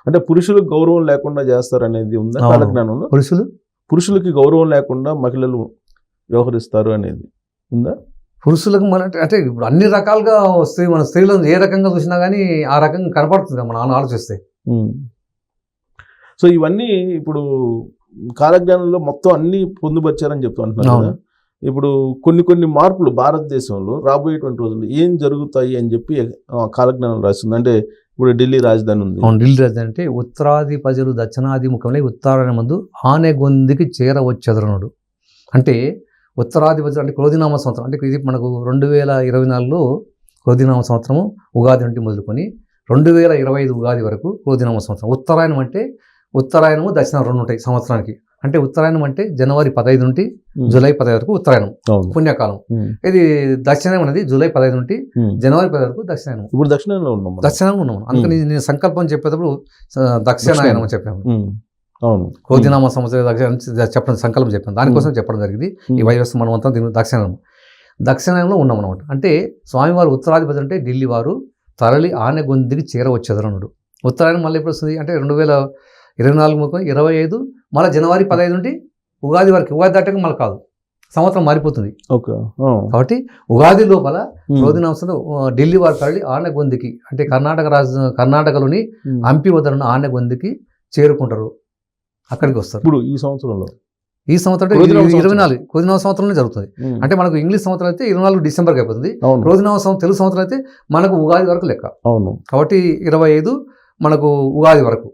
అంటే పురుషులకు గౌరవం లేకుండా చేస్తారు అనేది ఉందా కాలజ్ఞానంలో? పురుషులకి గౌరవం లేకుండా మహిళలు వ్యవహరిస్తారు అనేది ఉందా? పురుషులకు అంటే ఇప్పుడు అన్ని రకాలుగా వస్తాయి. మన స్త్రీలను ఏ రకంగా చూసినా కానీ ఆ రకంగా కనపడుతుంది మన ఆలోచిస్తే. సో ఇవన్నీ ఇప్పుడు కాలజ్ఞానంలో మొత్తం అన్ని పొందుపరిచారని చెప్తూ అంటున్నారు కదా. ఇప్పుడు కొన్ని మార్పులు భారతదేశంలో రాబోయేటువంటి రోజుల్లో ఏం జరుగుతాయి అని చెప్పి కాలజ్ఞానం రాస్తుంది. అంటే ఇప్పుడు ఢిల్లీ రాజధాని ఉంది. ఢిల్లీ రాజధాని అంటే ఉత్తరాది ప్రజలు దక్షిణాదిముఖంలో ఉత్తరాయణ మందు ఆనెగొందికి చేరవచ్చెదరనుడు. అంటే ఉత్తరాది ప్రజలు అంటే క్రోధినామ సంవత్సరం, అంటే ఇది మనకు 2024లో క్రోధినామ సంవత్సరము ఉగాది నుండి మొదలుకొని 2025 ఉగాది వరకు క్రోధినామ సంవత్సరం. ఉత్తరాయణం అంటే ఉత్తరాయణము దక్షిణం 2 ఉంటాయి సంవత్సరానికి. అంటే ఉత్తరాయణం అంటే జనవరి 15 నుండి జూలై 15 వరకు ఉత్తరాయణం పుణ్యకాలం. ఇది దక్షిణం అనేది జూలై 15 నుండి జనవరి 15 వరకు దక్షిణాయనం. ఇప్పుడు దక్షిణంలో ఉన్నాము. అందుకని నేను సంకల్పం చెప్పేటప్పుడు దక్షిణాయనం అని చెప్పాను. క్రోధినామ సంవత్సరం చెప్పడం సంకల్పం చెప్పాను, దానికోసం చెప్పడం జరిగింది. ఈ వైరస్ మనం అంతా దీని దక్షిణాయనంలో ఉన్నాం అనమాట. అంటే స్వామివారు ఉత్తరాధిపతి అంటే ఢిల్లీ వారు తరలి ఆనెగొందికి చేరవచ్చెదరనుడు. ఉత్తరాయణం మళ్ళీ ఎప్పుడు వస్తుంది అంటే 2024 25 మళ్ళీ జనవరి 15 నుండి ఉగాది వరకు. ఉగాది దాటాక మళ్ళీ కాదు, సంవత్సరం మారిపోతుంది. కాబట్టి ఉగాది లోపల క్రోధినామ ఢిల్లీ వారు తరలి ఆనెగొందికి అంటే కర్ణాటకలోని హంపి వద్దనున్న ఆనెగొందికి చేరుకుంటారు, అక్కడికి వస్తారు. ఇప్పుడు ఈ సంవత్సరం 24 క్రోధినామ సంవత్సరంలో జరుగుతుంది. అంటే మనకు ఇంగ్లీష్ సంవత్సరం అయితే 24 డిసెంబర్కి అయిపోతుంది. క్రోధినామ సంవత్సరం తెలుగు సంవత్సరం అయితే మనకు ఉగాది వరకు లెక్క. కాబట్టి 25 మనకు ఉగాది వరకు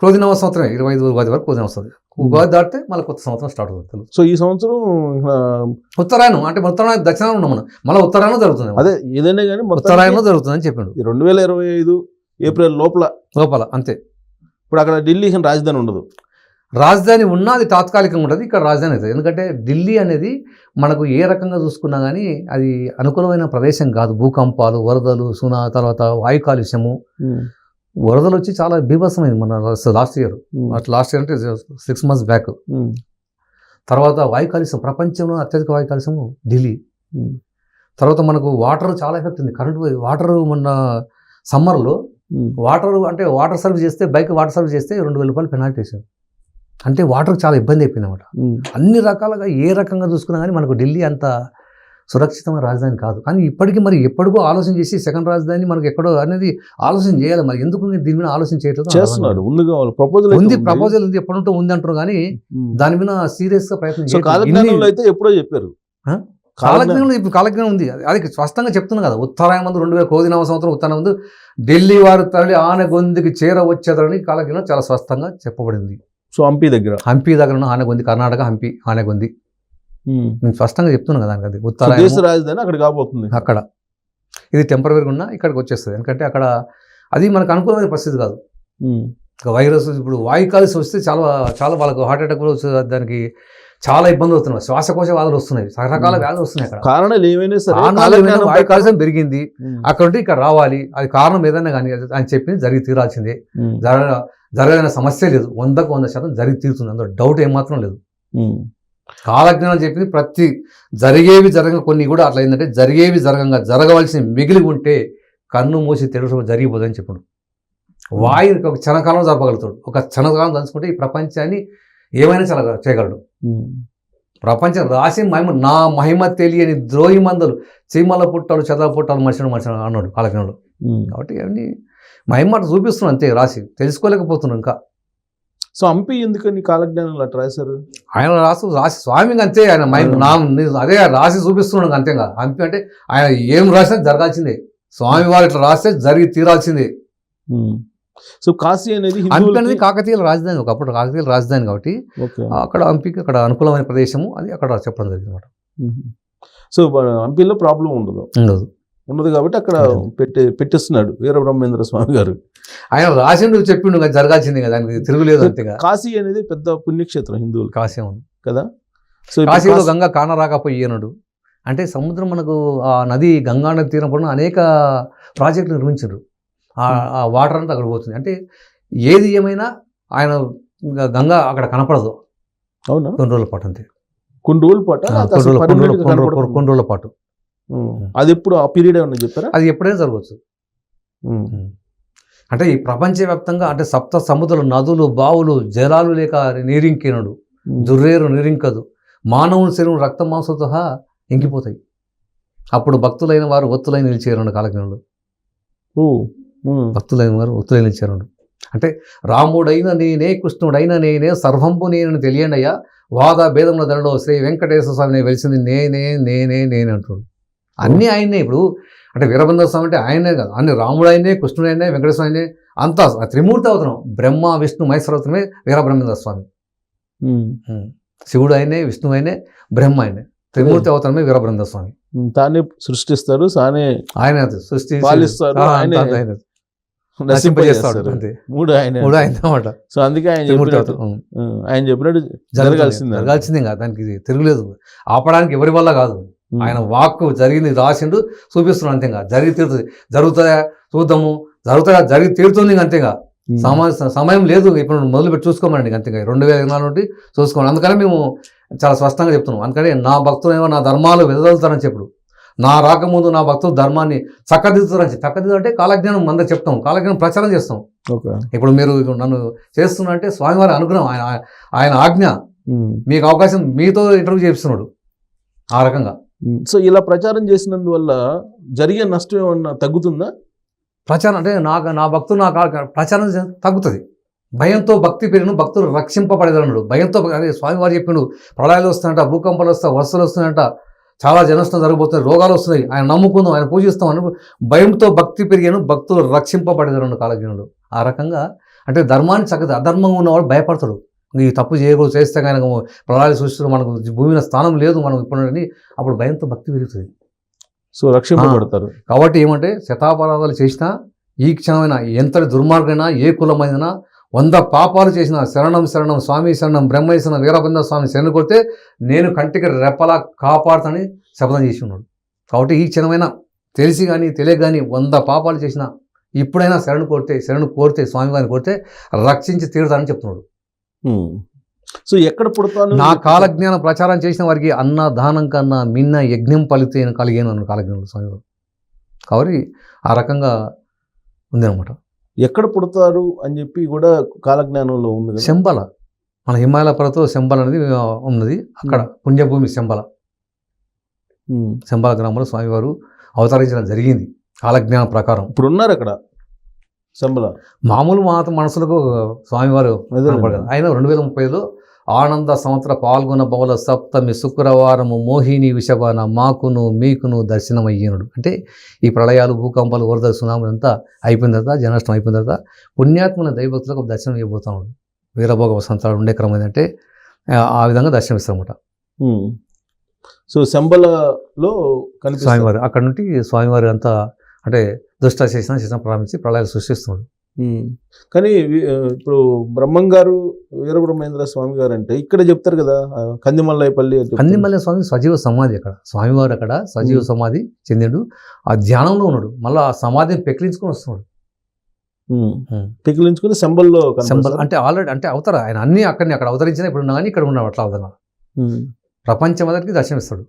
క్రోధినామ సంవత్సరం, 25 ఉగాది వరకు క్రోధినామ వస్తుంది. ఉగాది దాటితే మళ్ళీ కొత్త సంవత్సరం స్టార్ట్ అవుతుంది. సో ఈ సంవత్సరం ఉత్తరాయణం అంటే ఉత్తరాయణ దక్షిణాయనం ఉన్నాం మనం, మళ్ళీ ఉత్తరాయణం జరుగుతుంది. అదే ఏదైనా కానీ ఉత్తరాయణం జరుగుతుంది అని చెప్పిండు. 2025 ఏప్రిల్ లోపల అంతే. ఇప్పుడు అక్కడ ఢిల్లీ రాజధాని ఉండదు. రాజధాని ఉన్నది తాత్కాలికంగా ఉంటుంది, ఇక్కడ రాజధాని అవుతుంది. ఎందుకంటే ఢిల్లీ అనేది మనకు ఏ రకంగా చూసుకున్నా కానీ అది అనుకూలమైన ప్రదేశం కాదు. భూకంపాలు, వరదలు, తర్వాత వాయు కాలుష్యము. వరదలు వచ్చి చాలా బీభత్సమైంది మన లాస్ట్ ఇయర్ అంటే 6 months బ్యాక్. తర్వాత వాయు కాలుష్యం, ప్రపంచంలో అత్యధిక వాయు కాలుష్యం ఢిల్లీ. తర్వాత మనకు వాటర్ చాలా ఎఫెక్ట్ ఉంది. వాటర్ మొన్న సమ్మర్లో వాటర్ సర్వీస్ చేస్తే వాటర్ సర్వీస్ చేస్తే 2000 రూపాయలు పెనాల్టీ వేసారు. అంటే వాటర్ చాలా ఇబ్బంది అయిపోయింది అనమాట. అన్ని రకాలుగా ఏ రకంగా చూసుకున్నా కానీ మనకు ఢిల్లీ అంత సురక్షితమైన రాజధాని కాదు. కానీ ఇప్పటికీ మరి ఎప్పటికో ఆలోచన చేసి సెకండ్ రాజధాని మనకు ఎక్కడో అనేది ఆలోచన చేయాలి. మరి ఎందుకు దీని మీద ఆలోచన చేయట్లేదు? ప్రపోజల్ ఉంది, ఎప్పుడుంటో ఉంది అంటారు కానీ దాని మీద సీరియస్ గా ప్రయత్నం చేయాలి. ఎప్పుడో చెప్పారు కాలజ్ఞానంలో. ఇప్పుడు కాలజ్ఞానం ఉంది, అది స్పష్టంగా చెప్తున్నాను కదా. ఉత్తరాయణ మందు 2000 క్రోధినామ సంవత్సరం ఉత్తరాయణ మందు ఢిల్లీ వారు తరలి ఆనెగొందికి చేరవచ్చేదని కాలజ్ఞానం చాలా స్పష్టంగా చెప్పబడింది. సో హంపి దగ్గర ఉన్న ఆనెగొంది, కర్ణాటక హంపి ఆనెగొంది. నేను స్పష్టంగా చెప్తున్నాను కదా. దానికి ఉత్తరాయణ రాజధాని అక్కడ కాబోతుంది. అక్కడ ఇది టెంపరీగా ఉన్నా ఇక్కడికి వచ్చేస్తుంది. ఎందుకంటే అక్కడ అది మనకు అనుకూలమైన పరిస్థితి కాదు. ఇక వైరస్ ఇప్పుడు వాయు కాలుష్యం వస్తే చాలా చాలా వాళ్ళకు హార్ట్ అటాక్ కూడా వస్తుంది, దానికి చాలా ఇబ్బంది అవుతున్నాయి, శ్వాసకోశ వ్యాధులు వస్తున్నాయి, రకరకాల వ్యాధులు వస్తున్నాయి. అక్కడ కారణాలు ఏమైనా సరే కారణాలు ఏమైనా వాయు కాలుష్యం పెరిగింది, అక్కడ ఉంటే ఇక్కడ రావాలి, అది కారణం ఏదైనా కానీ అని చెప్పి జరిగి తీరాల్సిందే. జరగదనే సమస్య లేదు, 100% జరిగి తీరుతుంది, అందులో డౌట్ ఏమాత్రం లేదు. కాలజ్ఞానం చెప్పింది ప్రతి జరిగేవి జరగ కొన్ని కూడా అట్లా ఏంటంటే జరిగేవి జరగవలసిన మిగిలి ఉంటే కన్ను మూసి తెలుసు జరిగిపోదని చెప్పాడు. వాయు ఒక క్షణకాలం జరపగలుగుతాడు, ఒక క్షణకాలం తలుచుకుంటే ఈ ప్రపంచాన్ని ఏమైనా చాలా చేయగలడు. ప్రపంచం రాసి మహిమ నా మహిమ తెలియని ద్రోహి మందలు చీమల పుట్టాలు చెదల పుట్టాలు మనుషులు అన్నాడు కాలజ్ఞంలో. కాబట్టి అవన్నీ మహిమ చూపిస్తున్నాం అంతే, రాసి తెలుసుకోలేకపోతున్నాం ఇంకా. సో హంపి ఎందుకని కాలజ్ఞానంలో అట్లా రాశారు? ఆయన రాసి స్వామికి అంతే, ఆయన అదే రాసి చూపిస్తున్నాడు అంతేగా. హంపి అంటే ఆయన ఏం రాసినా జరగాల్సిందే, స్వామి వారు ఇట్లా రాస్తే జరిగి తీరాల్సిందే. సో కాశీ అనేది హంపి అనేది కాకతీయుల రాజధాని, ఒకప్పుడు కాకతీయుల రాజధాని కాబట్టి అక్కడ హంపికి అక్కడ అనుకూలమైన ప్రదేశము అది అక్కడ చెప్పడం జరిగింది అనమాట. సో హంపిలో ప్రాబ్లం ఉండదు కాబట్టి అక్కడ పెట్టిస్తున్నాడు వీరబ్రహ్మేంద్ర స్వామి గారు. ఆయన రాసిండు చెప్పిండు జరగాల్సిందే కదా, దానికి తిరుగులేదు అంతేగా. కాశీ అనేది పెద్ద పుణ్యక్షేత్రం హిందువులు, కాశీ ఉంది కదా. సో కాశీలో గంగా కానరాకపోయినాడు అంటే సముద్రం మనకు ఆ నది గంగా నది తీరం పడిన అనేక ప్రాజెక్టులు నిర్మించారు, ఆ వాటర్ అంతా అక్కడ పోతుంది. అంటే ఏది ఏమైనా ఆయన గంగా అక్కడ కనపడదు. అవునా? కొన్ని రోజుల పాటు అంతే, కొన్ని రోజుల పాటు. అది ఎప్పుడు ఆ పీరియడ్ ఏమన్నా చెప్పారా? అది ఎప్పుడైనా జరగవచ్చు. అంటే ఈ ప్రపంచవ్యాప్తంగా అంటే సప్త సముద్రాలు నదులు బావులు జలాలు లేక నీరింకినడు, దుర్రేరు నీరింకదు, మానవుని శరీరం రక్త మాంసంతో ఇంకిపోతాయి. అప్పుడు భక్తులైన వారు ఒత్తులై నిలిచేరు కాలజ్ఞంలో. భక్తులైన వారు ఒత్తులై నిలిచారు. అంటే రాముడైన నేనే కృష్ణుడైన నేనే సర్వంపు నేనని తెలియండి అయ్యా, వాద భేదముల ధరలో శ్రీ వెంకటేశ్వర స్వామిని వెలిసింది నేనే అంటున్నాడు. అన్నీ ఆయనే. ఇప్పుడు అంటే వీరబ్రహ్మేంద్ర స్వామి అంటే ఆయనే కాదు, అన్ని రాముడు ఆయనే, కృష్ణుడు ఆయనే, వెంకటేశ్వర ఆయనే, అంతా త్రిమూర్తి అవతరం. బ్రహ్మ విష్ణు మహేశ్వర అవతరమే వీరబ్రహ్మేంద్ర స్వామి. శివుడు ఆయనే, విష్ణువు ఆయనే, బ్రహ్మ ఆయనే, త్రిమూర్తి అవతరమే వీరబ్రహ్మేంద్ర స్వామి. తానే సృష్టిస్తారు, ఆయన సృష్టి నశింపజేస్తాడు, మూడు ఆయన అన్నమాట. సో అందుకే ఆయన చెప్పినట్టు జరగాల్సిందే కదా, దానికి తిరుగులేదు. ఆపడానికి ఎవరి వల్ల కాదు, ఆయన వాక్కు జరిగింది రాసిండు చూపిస్తున్నాడు అంతేగా. జరిగి తీరుతుంది, జరుగుతుందా చూద్దాము, జరిగి తీరుతుంది అంతేగా. సమయం లేదు, ఇప్పుడు మొదలుపెట్టి చూసుకోమనండి అంతేగా. 2024 నుండి చూసుకోండి. అందుకని మేము చాలా స్పష్టంగా చెప్తున్నాం. అందుకని నా భక్తులు నా ధర్మాలు వెదజల్లుతారని చెప్పుడు, నా రాకముందు నా భక్తులు ధర్మాన్ని చక్కదిద్దుతారని అంటే కాలజ్ఞానం అందరూ చెప్తాం, కాలజ్ఞానం ప్రచారం చేస్తాం. ఇప్పుడు మీరు నన్ను చేస్తున్నా అంటే స్వామివారి అనుగ్రహం, ఆయన ఆజ్ఞ, మీకు అవకాశం, మీతో ఇంటర్వ్యూ చేస్తున్నాడు ఆ రకంగా. సో ఇలా ప్రచారం చేసినందువల్ల జరిగే నష్టం ఏమన్నా తగ్గుతుందా? ప్రచారం అంటే నా భక్తులు ప్రచారం తగ్గుతుంది. భయంతో భక్తి పెరిగిన భక్తులు రక్షింపబడేదన్నాడు. భయంతో అదే స్వామివారు చెప్పిండు, ప్రళయాలు వస్తున్నాయంట, భూకంపాలు వస్తాయి, వర్షాలు వస్తున్నాయంట, చాలా జనష్టం జరగబోతుంది, రోగాలు వస్తున్నాయి, ఆయన నమ్ముకుందాం, ఆయన పూజిస్తాం అని భయంతో భక్తి పెరిగాను, భక్తులు రక్షింపబడేదన్నాడు కాలజ్ఞనుడు. ఆ రకంగా అంటే ధర్మాన్ని చక్కగా, అధర్మంగా ఉన్నవాడు భయపడతాడు, ఈ తప్పు చేయకూడదు, చేస్తే కానీ ప్రళయాలు సృష్టిలో మనకు భూమిలో స్థానం లేదు మనం ఇప్పుడు, అప్పుడు భయంతో భక్తి పెరుగుతుంది. సో రక్షింపబడతారు. కాబట్టి ఏమంటే శతాపరాధాలు చేసినా, ఈ క్షణమైనా ఎంతటి దుర్మార్గమైనా, ఏ కులమైనా, 100 పాపాలు చేసిన శరణం స్వామి శరణం బ్రహ్మేశ్వరం వీరబ్రహ్మేంద్ర స్వామి శరణు కొడితే నేను కంటికి రెప్పలా కాపాడుతానని శపథం చేసి ఉన్నాడు. కాబట్టి ఈ క్షణమైనా తెలిసి కానీ తెలియక కానీ 100 పాపాలు చేసినా ఇప్పుడైనా శరణు కోరితే స్వామివారిని కోరితే రక్షించి తీరుతానని చెప్తున్నాడు. సో ఎక్కడ పుడతాను? నా కాలజ్ఞాన ప్రచారం చేసిన వారికి అన్న దానం కన్నా మిన్న యజ్ఞం ఫలితే కలిగాను అన్న కాలజ్ఞానం స్వామివారు. కాబట్టి ఆ రకంగా ఉంది అనమాట. ఎక్కడ పుడతారు అని చెప్పి కూడా కాలజ్ఞానంలో ఉంది. శంబల, మన హిమాలయ పర్వతం శంబల అనేది ఉన్నది, అక్కడ పుణ్యభూమి శంబల గ్రామంలో స్వామివారు అవతరించడం జరిగింది కాలజ్ఞానం ప్రకారం. ఇప్పుడు ఉన్నారు అక్కడ శంబల. మామూలు మనసులకు స్వామివారు ఆయన 2030లో ఆనంద సంవత్సర పాల్గొన బహుళ సప్తమి శుక్రవారము మోహిని విషభాన మాకును మీకును దర్శనం అయ్యేనుడు. అంటే ఈ ప్రళయాలు భూకంపాలు వరద సునాములు అంతా అయిపోయిన తర్వాత, జననష్టం అయిపోయిన తర్వాత పుణ్యాత్మల దైవభక్తులకు దర్శనం ఇవ్వబోతున్నాడు. వీరభోగ వసంతాలు ఉండే క్రమం ఏంటంటే ఆ విధంగా దర్శనం ఇస్తారన్నమాట. సో శంబలలో స్వామివారు అక్కడ నుండి స్వామివారు అంతా అంటే దుష్ట చేసిన ప్రారంభించి ప్రళయాలు సృష్టిస్తున్నాడు. కానీ ఇప్పుడు బ్రహ్మం గారు వీరబ్రహ్మేంద్ర స్వామి గారు అంటే ఇక్కడ చెప్తారు కదా కందిమల్లైపల్లి అని చెప్తారు. కందిమల్ల స్వామి సజీవ సమాధి అక్కడ, స్వామివారు అక్కడ సజీవ సమాధి చెందిండు, ఆ ధ్యానంలో ఉన్నాడు, మళ్ళీ ఆ సమాధిని పెకిలించుకొని వస్తున్నాడు. పికిలించుకుని శంబల్లో సింబల్ అంటే ఆల్రెడీ అంటే అవతార ఆయన అన్ని అక్కడ అవతరించిన ఇప్పుడు ఉన్నా కానీ ఇక్కడ ఉన్నాడు అట్లా అవతల ప్రపంచం మొదటికి దర్శనమిస్తాడు.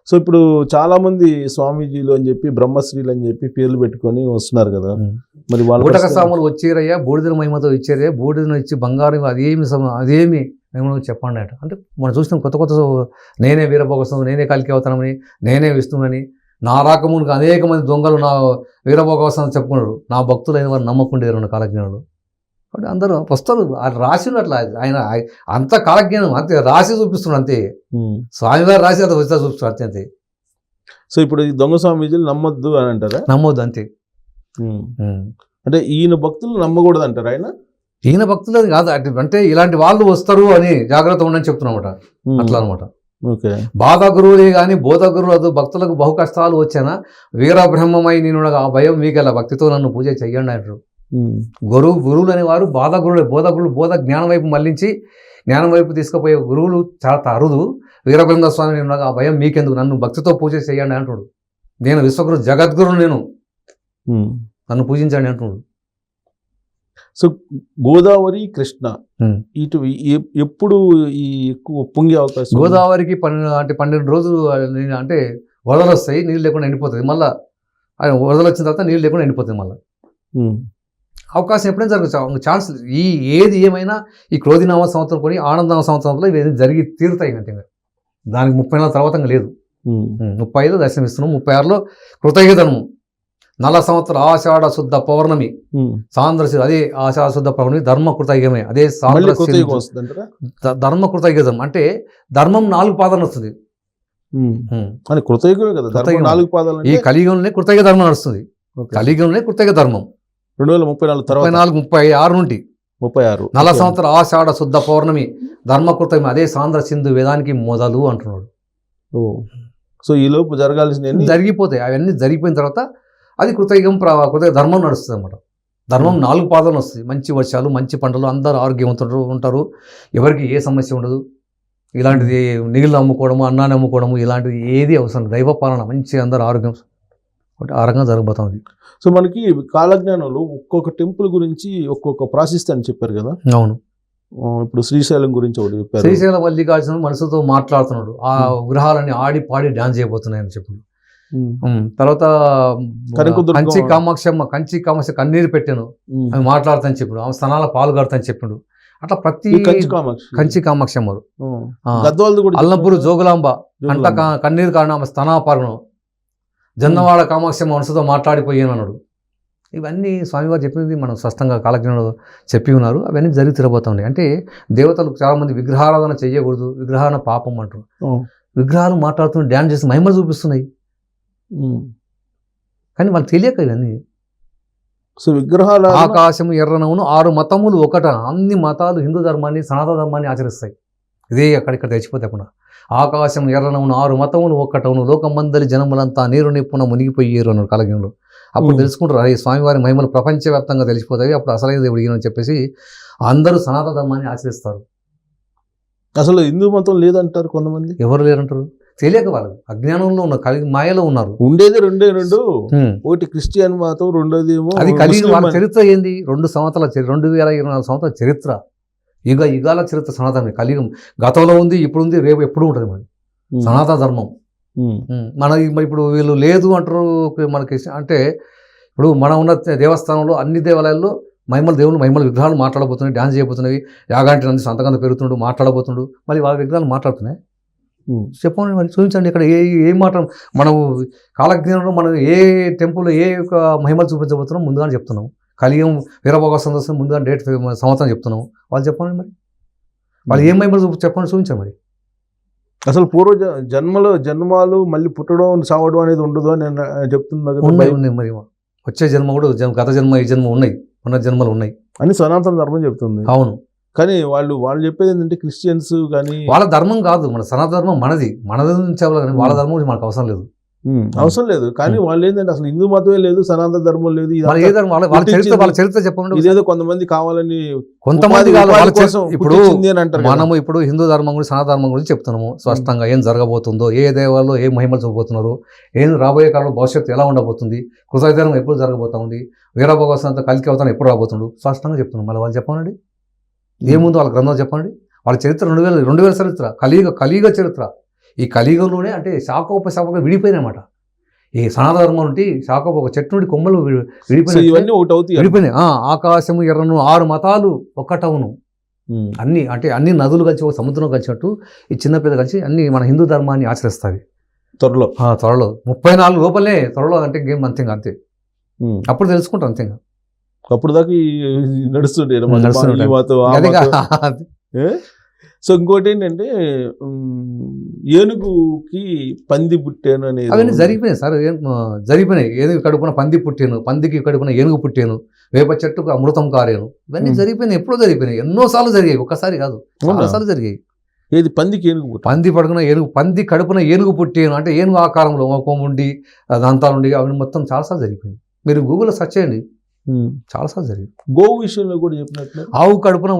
సో ఇప్పుడు చాలా మంది స్వామీజీలు అని చెప్పి బ్రహ్మశ్రీలు అని చెప్పి పేర్లు పెట్టుకొని వస్తున్నారు కదా, మరి బూటక స్వాములు వచ్చేరయ్యా, బూడిదల మహిమతో ఇచ్చారే, బూడిదను ఇచ్చి బంగారం అదేమి మేము చెప్పండి అట. అంటే మనం చూసిన కొత్త నేనే వీరభోగస్వామి, నేనే కలికి అవుతానని, నేనే విష్ణువని, నా రాకమునికి అనేక మంది దొంగలు నా వీరభోగస్వామి చెప్పుకున్నారు, నా భక్తులైన వారు నమ్మకుండేరు కాలజ్ఞానులు. కాబట్టి అందరూ వస్తారు, రాసిన అట్లా ఆయన అంత కాలజ్ఞానం అంతే రాసి చూపిస్తున్నాడు అంతే, స్వామివారు రాసి అంత వస్తా చూపిస్తున్నాడు అంతే. సో ఇప్పుడు ఈ దొంగ స్వామీజీలు నమ్మొద్దు అని అంటారా? నమ్మొద్దు అంతే. అంటే ఈయన భక్తులు నమ్మకూడదు అంటారు ఆయన? ఈయన భక్తులు అది కాదు, అంటే ఇలాంటి వాళ్ళు వస్తారు అని జాగ్రత్త ఉండని చెప్తున్నమాట అట్లా అనమాట. బాధ గురువులే కానీ బోధ గురువులు భక్తులకు బహు కష్టాలు వచ్చానా వీరబ్రహ్మమై నేను ఆ భయం మీకెలా భక్తితో నన్ను పూజ చెయ్యండి అంటారు. గురువులు అనేవారు బాధ గురువులే, బోధ జ్ఞానం వైపు మళ్లించి జ్ఞానం వైపు తీసుకుపోయే గురువులు చాలా అరుదు. వీరబ్రహ్మ స్వామి నేను ఆ భయం మీకెందుకు, నన్ను భక్తితో పూజ చేయండి అంటున్నాడు. నేను విశ్వగురు జగద్గురు, నేను నన్ను పూజించండి అంటున్నాడు. సో గోదావరి కృష్ణ ఇటు ఎప్పుడు ఈ ఎక్కువ పొంగే అవకాశం? గోదావరికి 12 రోజులు అంటే వరదలు వస్తాయి, నీళ్ళు లేకుండా ఎండిపోతుంది. మళ్ళీ వరదలు వచ్చిన తర్వాత నీళ్ళు లేకుండా ఎండిపోతుంది. మళ్ళీ అవకాశం ఎప్పుడైనా జరగచ్చు, ఛాన్స్. ఏది ఏమైనా ఈ క్రోధినామ సంవత్సరం కొని ఆనందనామ సంవత్సరంలో ఇవి జరిగి తీరుతాయి అంటే దానికి 30 నెలల తర్వాత లేదు. 35లో దర్శనమిస్తున్నాం, 36లో కృతయుగధర్మం, నల సంవత్సరం ఆషాఢ శుద్ధ పౌర్ణమి సాంద్రశి, అదే ఆషాఢ శుద్ధ పౌర్ణమి ధర్మ కృతయుగమే, అదే ధర్మ కృతయుగం. అంటే ధర్మం 4 పాదాలు వస్తుంది. ఈ కలియుగంలోనే కృతయుగ ధర్మం నడుస్తుంది, కలియుగంలోనే కృతయుగ ధర్మం 2034 నుండి 36 నల సంవత్సరం ఆషాఢ శుద్ధ పౌర్ణమి ధర్మకృతయుగం, అదే సాంద్ర సింధు వేదానికి మొదలు అంటున్నాడు. సో ఈ లోపు జరగాల్సిన జరిగిపోతాయి, అవన్నీ జరిగిపోయిన తర్వాత అది కృతయుగం ధర్మం నడుస్తుంది అన్నమాట. ధర్మం 4 పాదాలు వస్తుంది, మంచి వర్షాలు, మంచి పంటలు, అందరూ ఆరోగ్యవంతులు ఉంటారు, ఎవరికి ఏ సమస్య ఉండదు. ఇలాంటిది నీళ్ళు అమ్ముకోవడము, అన్నాన్ని అమ్ముకోవడము ఇలాంటిది ఏది అవసరం, దైవ పాలన మంచి అందరూ ఆరోగ్యం ఆరంగా జరగబోతుంది. సో మనకి కాలజ్ఞానంలో ఒక్కొక్క టెంపుల్ గురించి ఒక్కొక్క ప్రాసెస్ అని చెప్పారు కదా. అవును, ఇప్పుడు శ్రీశైలం గురించి ఒకటి చెప్పారు. శ్రీశైలం మల్లికార్జున మనసుతో మాట్లాడుతున్నాడు, ఆ విగ్రహాలన్నీ ఆడి పాడి డాన్స్ చేయబోతున్నాయని చెప్పాడు. తర్వాత కంచి కామాక్ష కన్నీరు పెట్టాను అవి మాట్లాడతాను చెప్పాడు, ఆమె స్థనాల పాలు కడతాను చెప్పాడు. అట్లా ప్రతి కంచి కామాక్షమ్మ, అల్లంపూరు జోగులాంబ అంట కన్నీరు కారణం ఆమె స్తనాపాలను, జన్నవాడ కామాక్షమ్మ మనసుతో మాట్లాడిపోయాను అన్నాడు. ఇవన్నీ స్వామివారు చెప్పింది మనం స్పష్టంగా కాలజ్ఞానంలో చెప్పి ఉన్నారు. అవన్నీ జరిగి తిరగబోతున్నాయి. అంటే దేవతలు చాలామంది విగ్రహారాధన చేయకూడదు, విగ్రహాన పాపం అంటారు. విగ్రహాలు మాట్లాడుతున్నాయి, డ్యాన్స్ చేసి మహిమలు చూపిస్తున్నాయి, కానీ వాళ్ళకి తెలియక ఇవన్నీ. సో విగ్రహాలు ఆకాశము ఎర్రనవును 6 మతములు ఒకట, అన్ని మతాలు హిందూ ధర్మాన్ని సనాతన ధర్మాన్ని ఆచరిస్తాయి. ఇదే అక్కడిక్కడ తెచ్చిపోతే అక్కడ ఆకాశం ఎర్రనవును 6 మతములు ఒక్కటవును, లోకమందలి జనములంతా నీరు నిప్పున మునిగిపోయారు అన్నాడు కాలజ్ఞంలో. అప్పుడు తెలుసుకుంటారు, అదే స్వామివారి మహిమలు ప్రపంచవ్యాప్తంగా తెలిసిపోతాయి, అప్పుడు అసలైన దేవుడు ఈయన అని చెప్పేసి అందరూ సనాతన ధర్మాన్ని ఆచరిస్తారు. అసలు హిందూ మతం లేదంటారు కొంతమంది. ఎవరు లేరంటారు, తెలియక వాళ్ళు అజ్ఞానంలో ఉన్నారు, కలిగి మాయలో ఉన్నారు. ఉండేది 2 ఒకటి క్రిస్టియన్ మతం, రెండోది ఏమో అది కలిగి. వాళ్ళ చరిత్ర ఏంది, 2 సంవత్సరాల 2024 సంవత్సరాల చరిత్ర, యుగాల చరిత్ర సనాతన కలియుగం. గతంలో ఉంది, ఇప్పుడు ఉంది, రేపు ఎప్పుడు ఉంటుంది మరి సనాతన ధర్మం. మరి ఇప్పుడు వీళ్ళు లేదు అంటారు మనకి. అంటే ఇప్పుడు మనం ఉన్న దేవస్థానంలో అన్ని దేవాలయాల్లో దేవుళ్ళు మహిమల విగ్రహాలు మాట్లాడబోతున్నాయి, డ్యాన్స్ చేయబోతున్నాయి, యాగాంటి నంది సంతకంత పెరుగుతున్నాడు, మాట్లాడబోతున్నాడు. మళ్ళీ వాళ్ళ విగ్రహాలు మాట్లాడుతున్నాయి. చెప్పండి మరి, చూపించండి ఇక్కడ ఏం మాట. మనం కాలజ్ఞానంలో మనం ఏ టెంపుల్ ఏ యొక్క మహిమలు చూపించబోతున్నాం ముందుగానే చెప్తున్నాం. కలియుగం వీరభోగ సందర్శనం ముందుగా డేట్ సంవత్సరం చెప్తున్నాం. వాళ్ళు చెప్పండి మరి, వాళ్ళు ఏం మహిమలు చెప్పండి, చూపించండి మరి. అసలు పూర్వ జన్మాలు మళ్ళీ పుట్టడం చావడం అనేది ఉండదు అని చెప్తున్నారు. ఉన్నాయి మరి, వచ్చే జన్మ కూడా, గత జన్మ ఈ జన్మ ఉన్నాయి, ఉన్న జన్మలు ఉన్నాయి అని సనాతన ధర్మం చెప్తుంది. అవును, కానీ వాళ్ళు చెప్పేది ఏంటంటే క్రిస్టియన్స్ కానీ వాళ్ళ ధర్మం కాదు, మన సనాతన ధర్మం మనది నుంచి అవ్వాలి, కానీ వాళ్ళ ధర్మం మనకు అవసరం లేదు. అవసరం లేదు. కానీ వాళ్ళు ఏంటంటే అసలు హిందూ మతమే లేదు, సనాతన ధర్మం లేదు, వాళ్ళ ఏ ధర్మం వాళ్ళ చరిత్ర చెప్పండి. ఇదేదో కొంతమంది కావాలని కొంతమంది కోసం ఇప్పుడు పుట్టించింది అని అంటారు. మనము ఇప్పుడు హిందూ ధర్మం గురించి సనాతన ధర్మం గురించి చెప్తున్నాము స్పష్టంగా, ఏం జరగబోతుందో, ఏ దేవాల్లో ఏ మహిమలు చూపబోతున్నారు, ఏం రాబోయే కాలంలో భవిష్యత్తు ఎలా ఉండబోతుంది, కృతజ్ఞతనం ఎప్పుడు జరగబోతా ఉంది, వీరభగవంత కలికి అవతారం ఎప్పుడు రాబోతుండు, స్పష్టంగా చెప్తున్నాం. మళ్ళీ వాళ్ళు చెప్పండి ఏముందో వాళ్ళ గ్రంథం చెప్పండి. వాళ్ళ చరిత్ర 2000 చరిత్ర, కలియుగ చరిత్ర. ఈ కలియుగంలోనే అంటే శాఖోపశాఖగా విడిపోయినమాట. ఈ సనాతన ధర్మం నుండి శాఖోప ఒక చెట్టు నుండి కొమ్మలు విడిపోయినాయి. ఆకాశము ఎర్రను 6 మతాలు ఒక్కటవును. అన్ని అంటే అన్ని నదులు కలిసి ఒక సముద్రం కలిసినట్టు ఈ చిన్న పిల్ల కలిసి అన్ని మన హిందూ ధర్మాన్ని ఆచరిస్తాయి త్వరలో 34 లోపలే త్వరలో అంటే గేమ్ అంతేగా అంతే. అప్పుడు తెలుసుకుంటాం అంతేగా. అప్పుడు దాకా నడుస్తుండే. సో ఇంకోటి ఏంటంటే ఏనుగుకి పంది పుట్టాను అనేది అవన్నీ జరిగిపోయినాయి సార్, జరిగిపోయినాయి. ఏనుగు కడుపున పంది పుట్టాను, పందికి కడుపున ఏనుగు పుట్టాను, వేప చెట్టుకు అమృతం కారాను, ఇవన్నీ జరిగిపోయినాయి. ఎప్పుడో జరిగిపోయినాయి, ఎన్నోసార్లు జరిగాయి, ఒక్కసారి కాదు చాలాసార్లు జరిగాయి. ఏది పందికి ఏనుగు, పంది పడుకున్న ఏనుగు, పంది కడుపున ఏనుగు పుట్టాను అంటే ఏనుగు ఆకారంలో ఉండి దంతాలుండి అవి మొత్తం చాలాసార్లు జరిగిపోయింది. మీరు గూగుల్లో సెర్చ్ చేయండి, చాలాసార్లు జరిగింది. గోవు విషయంలో కూడా చెప్పినట్లు ఆవు కడుపున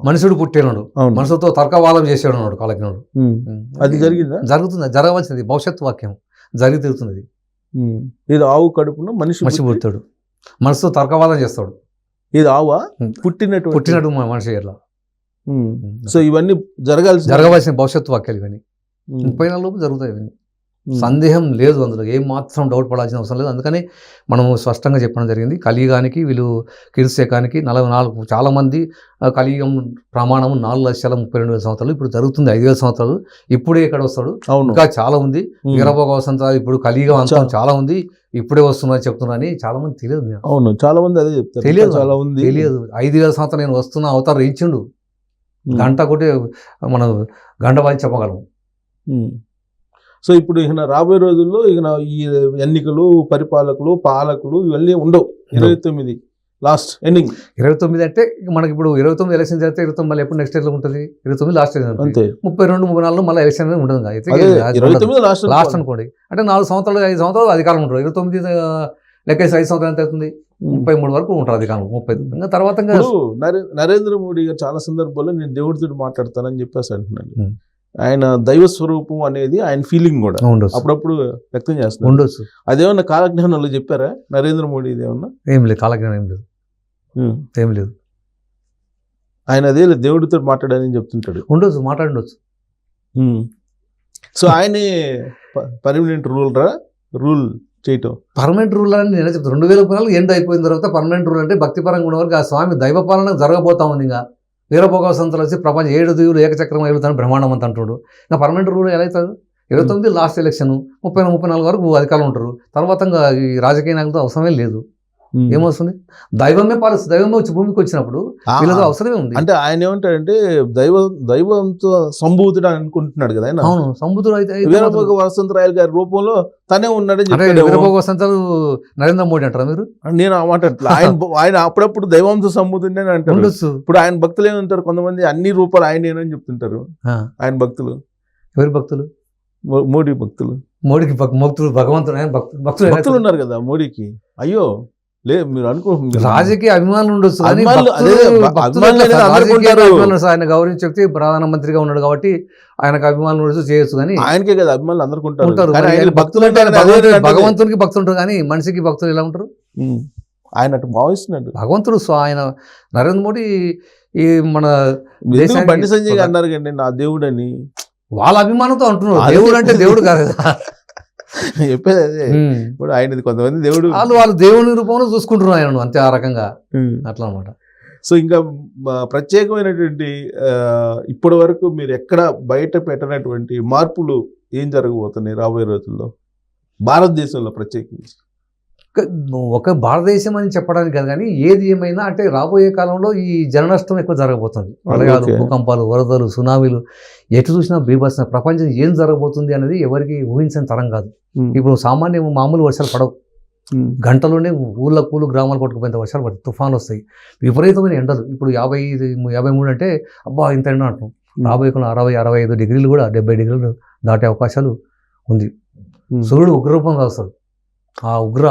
మనుషుడు పుట్టాడు, మనసుతో తర్కవాదం చేసాడు అన్నాడు కాలజ్ఞుడు. అది జరిగిందా? జరుగుతుంది, జరగవలసింది, భవిష్యత్తు వాక్యం జరిగి తీరుతుంది. ఇది ఆవు కడుపున మనిషి పుట్టాడు, మనసుతో తర్కవాదం చేస్తాడు. ఇది ఆవా పుట్టినట్టు మనిషి ఎట్లా. సో ఇవన్నీ జరగవలసిన భవిష్యత్తు వాక్యాలు ఇవన్నీ 34 లోపు జరుగుతాయి. ఇవన్నీ సందేహం లేదు, అందులో ఏం మాత్రం డౌట్ పడాల్సిన అవసరం లేదు. అందుకని మనము స్పష్టంగా చెప్పడం జరిగింది. కలియుగానికి వీళ్ళు కీర్తిశకానికి 44 చాలామంది కలియుగం ప్రమాణము 4,32,000 సంవత్సరాలు, ఇప్పుడు జరుగుతుంది 5,000 సంవత్సరాలు. ఇప్పుడే ఇక్కడ వస్తాడు, ఇంకా చాలా ఉంది. వీరభోగవసంత ఇప్పుడు కలియుగం అంతా చాలా ఉంది, ఇప్పుడే వస్తున్నా చెప్తున్నా అని చాలా మంది తెలియదు. అవును, చాలా మంది అదే చెప్తారు, తెలియదు, చాలా ఉంది తెలియదు. 5,000 సంవత్సరాలు నేను వస్తున్నా అవతారం ఇచ్చిండు, గంట కొట్టి మనం గంట వాయి చెప్పగలము. సో ఇప్పుడు ఇక రాబోయే రోజుల్లో ఇక ఈ ఎన్నికలు, పరిపాలకులు, పాలకులు ఇవన్నీ ఉండవు. 29 లాస్ట్ ఎండింగ్. 29 అంటే మనకి ఇప్పుడు 29 ఎలక్షన్ జరిగితే 29 మళ్ళీ ఎప్పుడు నెక్స్ట్ ఇయర్లో ఉంటుంది. 29 లాస్ట్ అంతే. 32, 34 మళ్ళీ ఎలక్షన్ అనేది ఉంటుంది కదా, అయితే లాస్ట్ అనుకోండి. అంటే 4 సంవత్సరాలు 5 సంవత్సరాలు అధికారం ఉంటారు. 29 లెక్కేసి 5 సంవత్సరాలు ఎంత అవుతుంది, 33 వరకు ఉంటారు అధికారం. 30 ఇంకా తర్వాత నరేంద్ర మోడీ గారు చాలా సందర్భాల్లో నేను దేవుడితో మాట్లాడతానని చెప్పేసి అంటున్నాను. ఆయన దైవ స్వరూపం అనేది ఆయన ఫీలింగ్ కూడా అప్పుడప్పుడు వ్యక్తం చేస్తారు. ఉండొచ్చు. అదేమన్నా కాలజ్ఞానంలో చెప్పారా నరేంద్ర మోడీ? ఇదేమన్నా ఏం లేదు, కాలజ్ఞానం ఏం లేదు, ఏం లేదు. ఆయన అదే దేవుడితో మాట్లాడాలని చెప్తుంటాడు. ఉండొచ్చు, మాట్లాడుండొచ్చు. సో ఆయనే పర్మనెంట్ రూల్ చేయటం. పర్మనెంట్ రూల్ అని నేను చెప్తాను. 2014 ఎండ్ అయిపోయిన తర్వాత పర్మనెంట్ రూల్ అంటే భక్తిపరంగా ఉన్న వరకు ఆ స్వామి దైవ పాలన జరగబోతా ఉంది. ఇంకా వీరభోగవసంతలు వచ్చి ప్రపంచం 7 దీవులు ఏకచక్రం ఎగులుతాను బ్రహ్మాండం అంత అంటాడు. ఇంకా పర్మనెంట్ రూల్ ఎలా అవుతుంది? 29 లాస్ట్ ఎలక్షన్, 34 వరకు అధికారులు ఉంటారు. తర్వాత ఇంకా ఈ రాజకీయ నాయకులతో అవసరమే లేదు. ఏమొస్తుంది? దైవమే పాలిస్తుంది. దైవమే వచ్చి భూమికి వచ్చినప్పుడు వీళ్ళతో అవసరమే ఉంది. అంటే ఆయన ఏమంటాడంటే దైవంతో సంభూతుడు అనుకుంటున్నాడు కదా ఆయన. అవును, సంభూతుడు అయితే వీరభోగ వసంతరాయలు గారి రూపంలో తనే ఉన్నాడని. వీరభోగ వసంతరాలు నరేంద్ర మోడీ అంటారా మీరు? నేను ఆ మాట ఆయన అప్పుడప్పుడు దైవంతో సంభూతుడే అని అంటారు. ఇప్పుడు ఆయన భక్తులు ఏమంటారు, కొంతమంది అన్ని రూపాలు ఆయనేనని చెప్తుంటారు. ఆయన భక్తులు ఎవరి భక్తులు? మోడీ భక్తులు. మోడీకి భక్తులు, భగవంతుడు ఆయన భక్తులు ఉన్నారు కదా మోడీకి. అయ్యో లేదు, మీరు అనుకో రాజకీయ అభిమానులు ఉండొచ్చు, ఆయన గౌరవించే వ్యక్తి ప్రధానమంత్రిగా ఉన్నాడు కాబట్టి ఆయనకు అభిమానులు ఉండొచ్చు, చేయొచ్చు. కానీ ఆయనకే కదా అభిమానులు అందరూ ఉంటారు. భక్తులు అంటే భగవంతునికి భక్తులు ఉంటారు, కానీ మనిషికి భక్తులు ఎలా ఉంటారు? ఆయన అటు భావిస్తున్నాడు భగవంతుడు. సో ఆయన నరేంద్ర మోడీ ఈ మన బండి సంజయ్ గారు అన్నారు కండి నా దేవుడు అని, వాళ్ళ అభిమానంతో అంటున్నారు. దేవుడు అంటే దేవుడు కాదు చెప్పేది అదే. ఇప్పుడు ఆయన కొంతమంది దేవుడు వాళ్ళు దేవుని రూపంలో చూసుకుంటున్నారు ఆయన, అంతే ఆ రకంగా అట్లా అనమాట. సో ఇంకా ప్రత్యేకమైనటువంటి ఇప్పటి వరకు మీరు ఎక్కడ బయట పెట్టినటువంటి మార్పులు ఏం జరగబోతున్నాయి రాబోయే రోజుల్లో భారతదేశంలో ప్రత్యేకించి? ఒక భారతదేశం అని చెప్పడానికి కాదు, కానీ ఏది ఏమైనా అంటే రాబోయే కాలంలో ఈ జన నష్టం ఎక్కువ జరగబోతుంది. ప్రళయాలు, భూకంపాలు, వరదలు, సునామీలు, ఎటు చూసినా బీభత్సం. ప్రపంచం ఏం జరగబోతుంది అనేది ఎవరికి ఊహించని తరం కాదు. ఇప్పుడు మామూలు వర్షాలు పడవు, గంటలోనే ఊళ్ళ గ్రామాలు కొట్టుకుపోయిన వర్షాలు పడతాయి, తుఫాన్లు వస్తాయి, విపరీతమైన ఎండలు. ఇప్పుడు 53 అంటే అబ్బా ఇంత ఎండ అంటాం. రాబోయే 60, 65 డిగ్రీలు కూడా 70 డిగ్రీలు దాటే అవకాశాలు ఉంది. సూర్యుడు ఉగ్రరూపంగా వస్తాడు.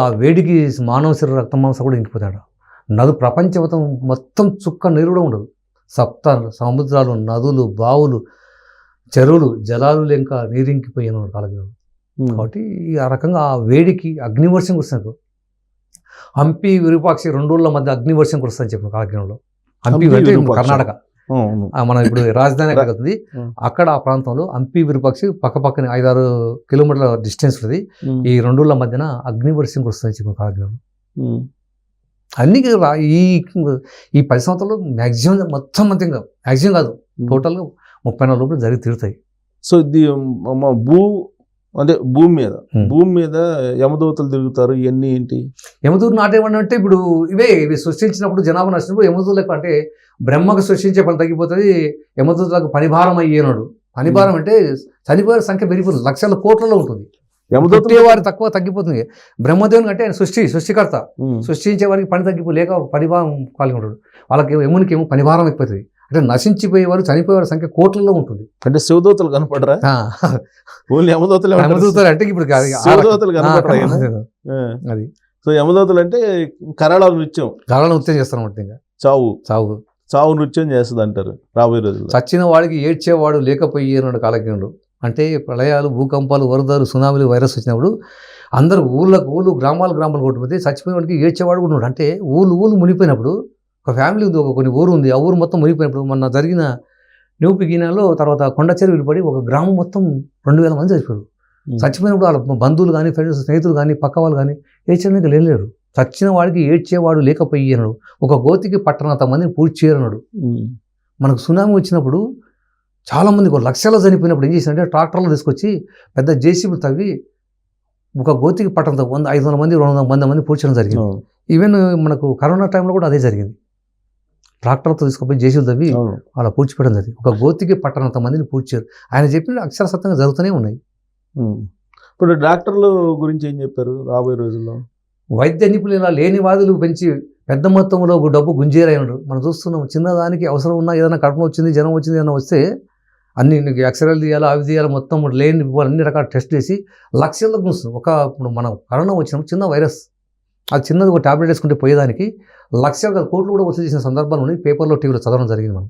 ఆ వేడికి మానవ శరీర రక్త మాంసం కూడా ఇంకిపోతాడు. ప్రపంచం మొత్తం చుక్క నీరు కూడా ఉండదు. సముద్రాలు, నదులు, బావులు, చెరువులు, జలాలు లేక నీరింకిపోయాను కాలజ్ఞానం. కాబట్టి ఆ రకంగా ఆ వేడికి అగ్నివర్షం కురుస్తుంది. హంపి విరూపాక్షి 2 ఊళ్ళ మధ్య అగ్నివర్షం కురుస్తుందని చెప్పిన కాలజ్ఞానంలో. హంపి అంటే కర్ణాటక, మనం ఇప్పుడు రాజధాని ఎక్కడ అవుతుంది, అక్కడ ఆ ప్రాంతంలో హంపి విరూపాక్షి పక్కపక్కన 5-6 కిలోమీటర్ల డిస్టెన్స్ ఉంది. ఈ 2 ఊళ్ళ మధ్యన అగ్నివర్షం కురుస్తుందని చెప్పిన కాలజ్ఞానం. అన్ని ఈ 10 సంవత్సరాలు మ్యాక్సిమం మొత్తం అంతేగా, మ్యాక్సిమం కాదు, టోటల్గా 34 లోపల జరిగి తీరుతాయి. సో ఇది భూమి మీద యమదూతలు తిరుగుతారు. ఇవన్నీ ఏంటి? యమదూత నాటేమంటే ఇప్పుడు ఇవి సృష్టించినప్పుడు జనాభా నచ్చినప్పుడు యమదూతలకు అంటే బ్రహ్మకు సృష్టించే పని తగ్గిపోతుంది, యమదూతలకు పనిభారం అయ్యేనాడు. పనిభారం అంటే చనిపోయే సంఖ్య పెరిగిపోతుంది, లక్షల కోట్లలో ఉంటుంది. వారి తక్కువ తగ్గిపోతుంది. బ్రహ్మదేవుని అంటే ఆయన సృష్టికర్త, సృష్టించే వారికి పని లేక పనిభారం కలిగి ఉంటాడు. వాళ్ళకి యమునికి ఏమో పనిభారం ఎక్కువవుతుంది. అంటే నశించిపోయేవారు, చనిపోయేవారి సంఖ్య కోట్లలో ఉంటుంది. అంటే శివదూతలు కనపడరా? యమదూతలు అంటే ఇప్పుడు శివదూతలు కనపడరా? అది. సో యమదూతలు అంటే కరాళ నృత్యం చేస్తారన్నమాట. ఇంకా చావు నృత్యం చేస్తుంది అంటారు రాబోయే రోజుల్లో. చచ్చిన వాడికి ఏడ్చేవాడు లేకపోయాడు కాలజ్ఞుడు. అంటే ప్రళయాలు, భూకంపాలు, వరదలు, సునామీలు, వైరస్ వచ్చినప్పుడు అందరూ ఊళ్ళు గ్రామాలు కొట్టుకుపోతే చచ్చిపోయిన వాడికి ఏడ్చేవాడు కూడా ఉన్నాడు. అంటే ఊళ్ళు మునిగిపోయినప్పుడు ఒక ఫ్యామిలీ ఉంది, కొన్ని ఊరు ఉంది, ఆ ఊరు మొత్తం మునిగిపోయినప్పుడు మొన్న జరిగిన న్యూపి గినాలో తర్వాత కొండ చెరువులు పడి ఒక గ్రామం మొత్తం 2000 మంది చచ్చిపోయారు. చచ్చిపోయినప్పుడు వాళ్ళ బంధువులు కానీ, ఫ్రెండ్స్, స్నేహితులు కానీ, పక్క వాళ్ళు కానీ ఏడ్చడానికి లేరు. చచ్చిన వాడికి ఏడ్చేవాడు లేకపోయాడు. ఒక గోతికి పట్టనంత మందిని పూర్తి చేయరన్నాడు. మనకు సునామీ వచ్చినప్పుడు చాలామంది లక్షల్లో చనిపోయినప్పుడు ఏం చేసినంటే ట్రాక్టర్లు తీసుకొచ్చి పెద్ద జేసీబీ తవ్వి ఒక గోతికి పట్టనంత 500 మంది 200 మంది పూడ్చడం జరిగింది. ఈవెన్ మనకు కరోనా టైంలో కూడా అదే జరిగింది. ట్రాక్టర్తో తీసుకుపోయి జేసీబీ తవ్వి అలా పూడ్చిపెట్టడం జరిగింది. ఒక గోతికి పట్టనంత మందిని పూడ్చారు. ఆయన చెప్పిన అక్షర సత్యంగా జరుగుతూనే ఉన్నాయి. ఇప్పుడు డాక్టర్లు గురించి ఏం చెప్పారు రాబోయే రోజుల్లో? వైద్య నిపుణులు లేని వాదులు పెంచి పెద్ద మొత్తంలో డబ్బు గుంజేరైనాడు. మనం చూస్తున్నాం, చిన్నదానికి అవసరం ఉన్నా ఏదైనా కడుపు వచ్చింది, జ్వరం వచ్చింది ఏదైనా వస్తే అన్ని ఎక్స్రేలు తీయాలి, అవి తీయాలి, మొత్తం లేని అన్ని రకాల టెస్ట్ చేసి లక్షల్లో గుంస్తుంది. ఇప్పుడు మనం కరోనా వచ్చినప్పుడు చిన్న వైరస్, అది చిన్నది ఒక టాబ్లెట్ వేసుకుంటే పోయేదానికి లక్షల కోట్లు కూడా వసూలు చేసిన సందర్భాలు ఉన్నాయి. పేపర్లో, టీవీలో చదవడం జరిగింది. మనం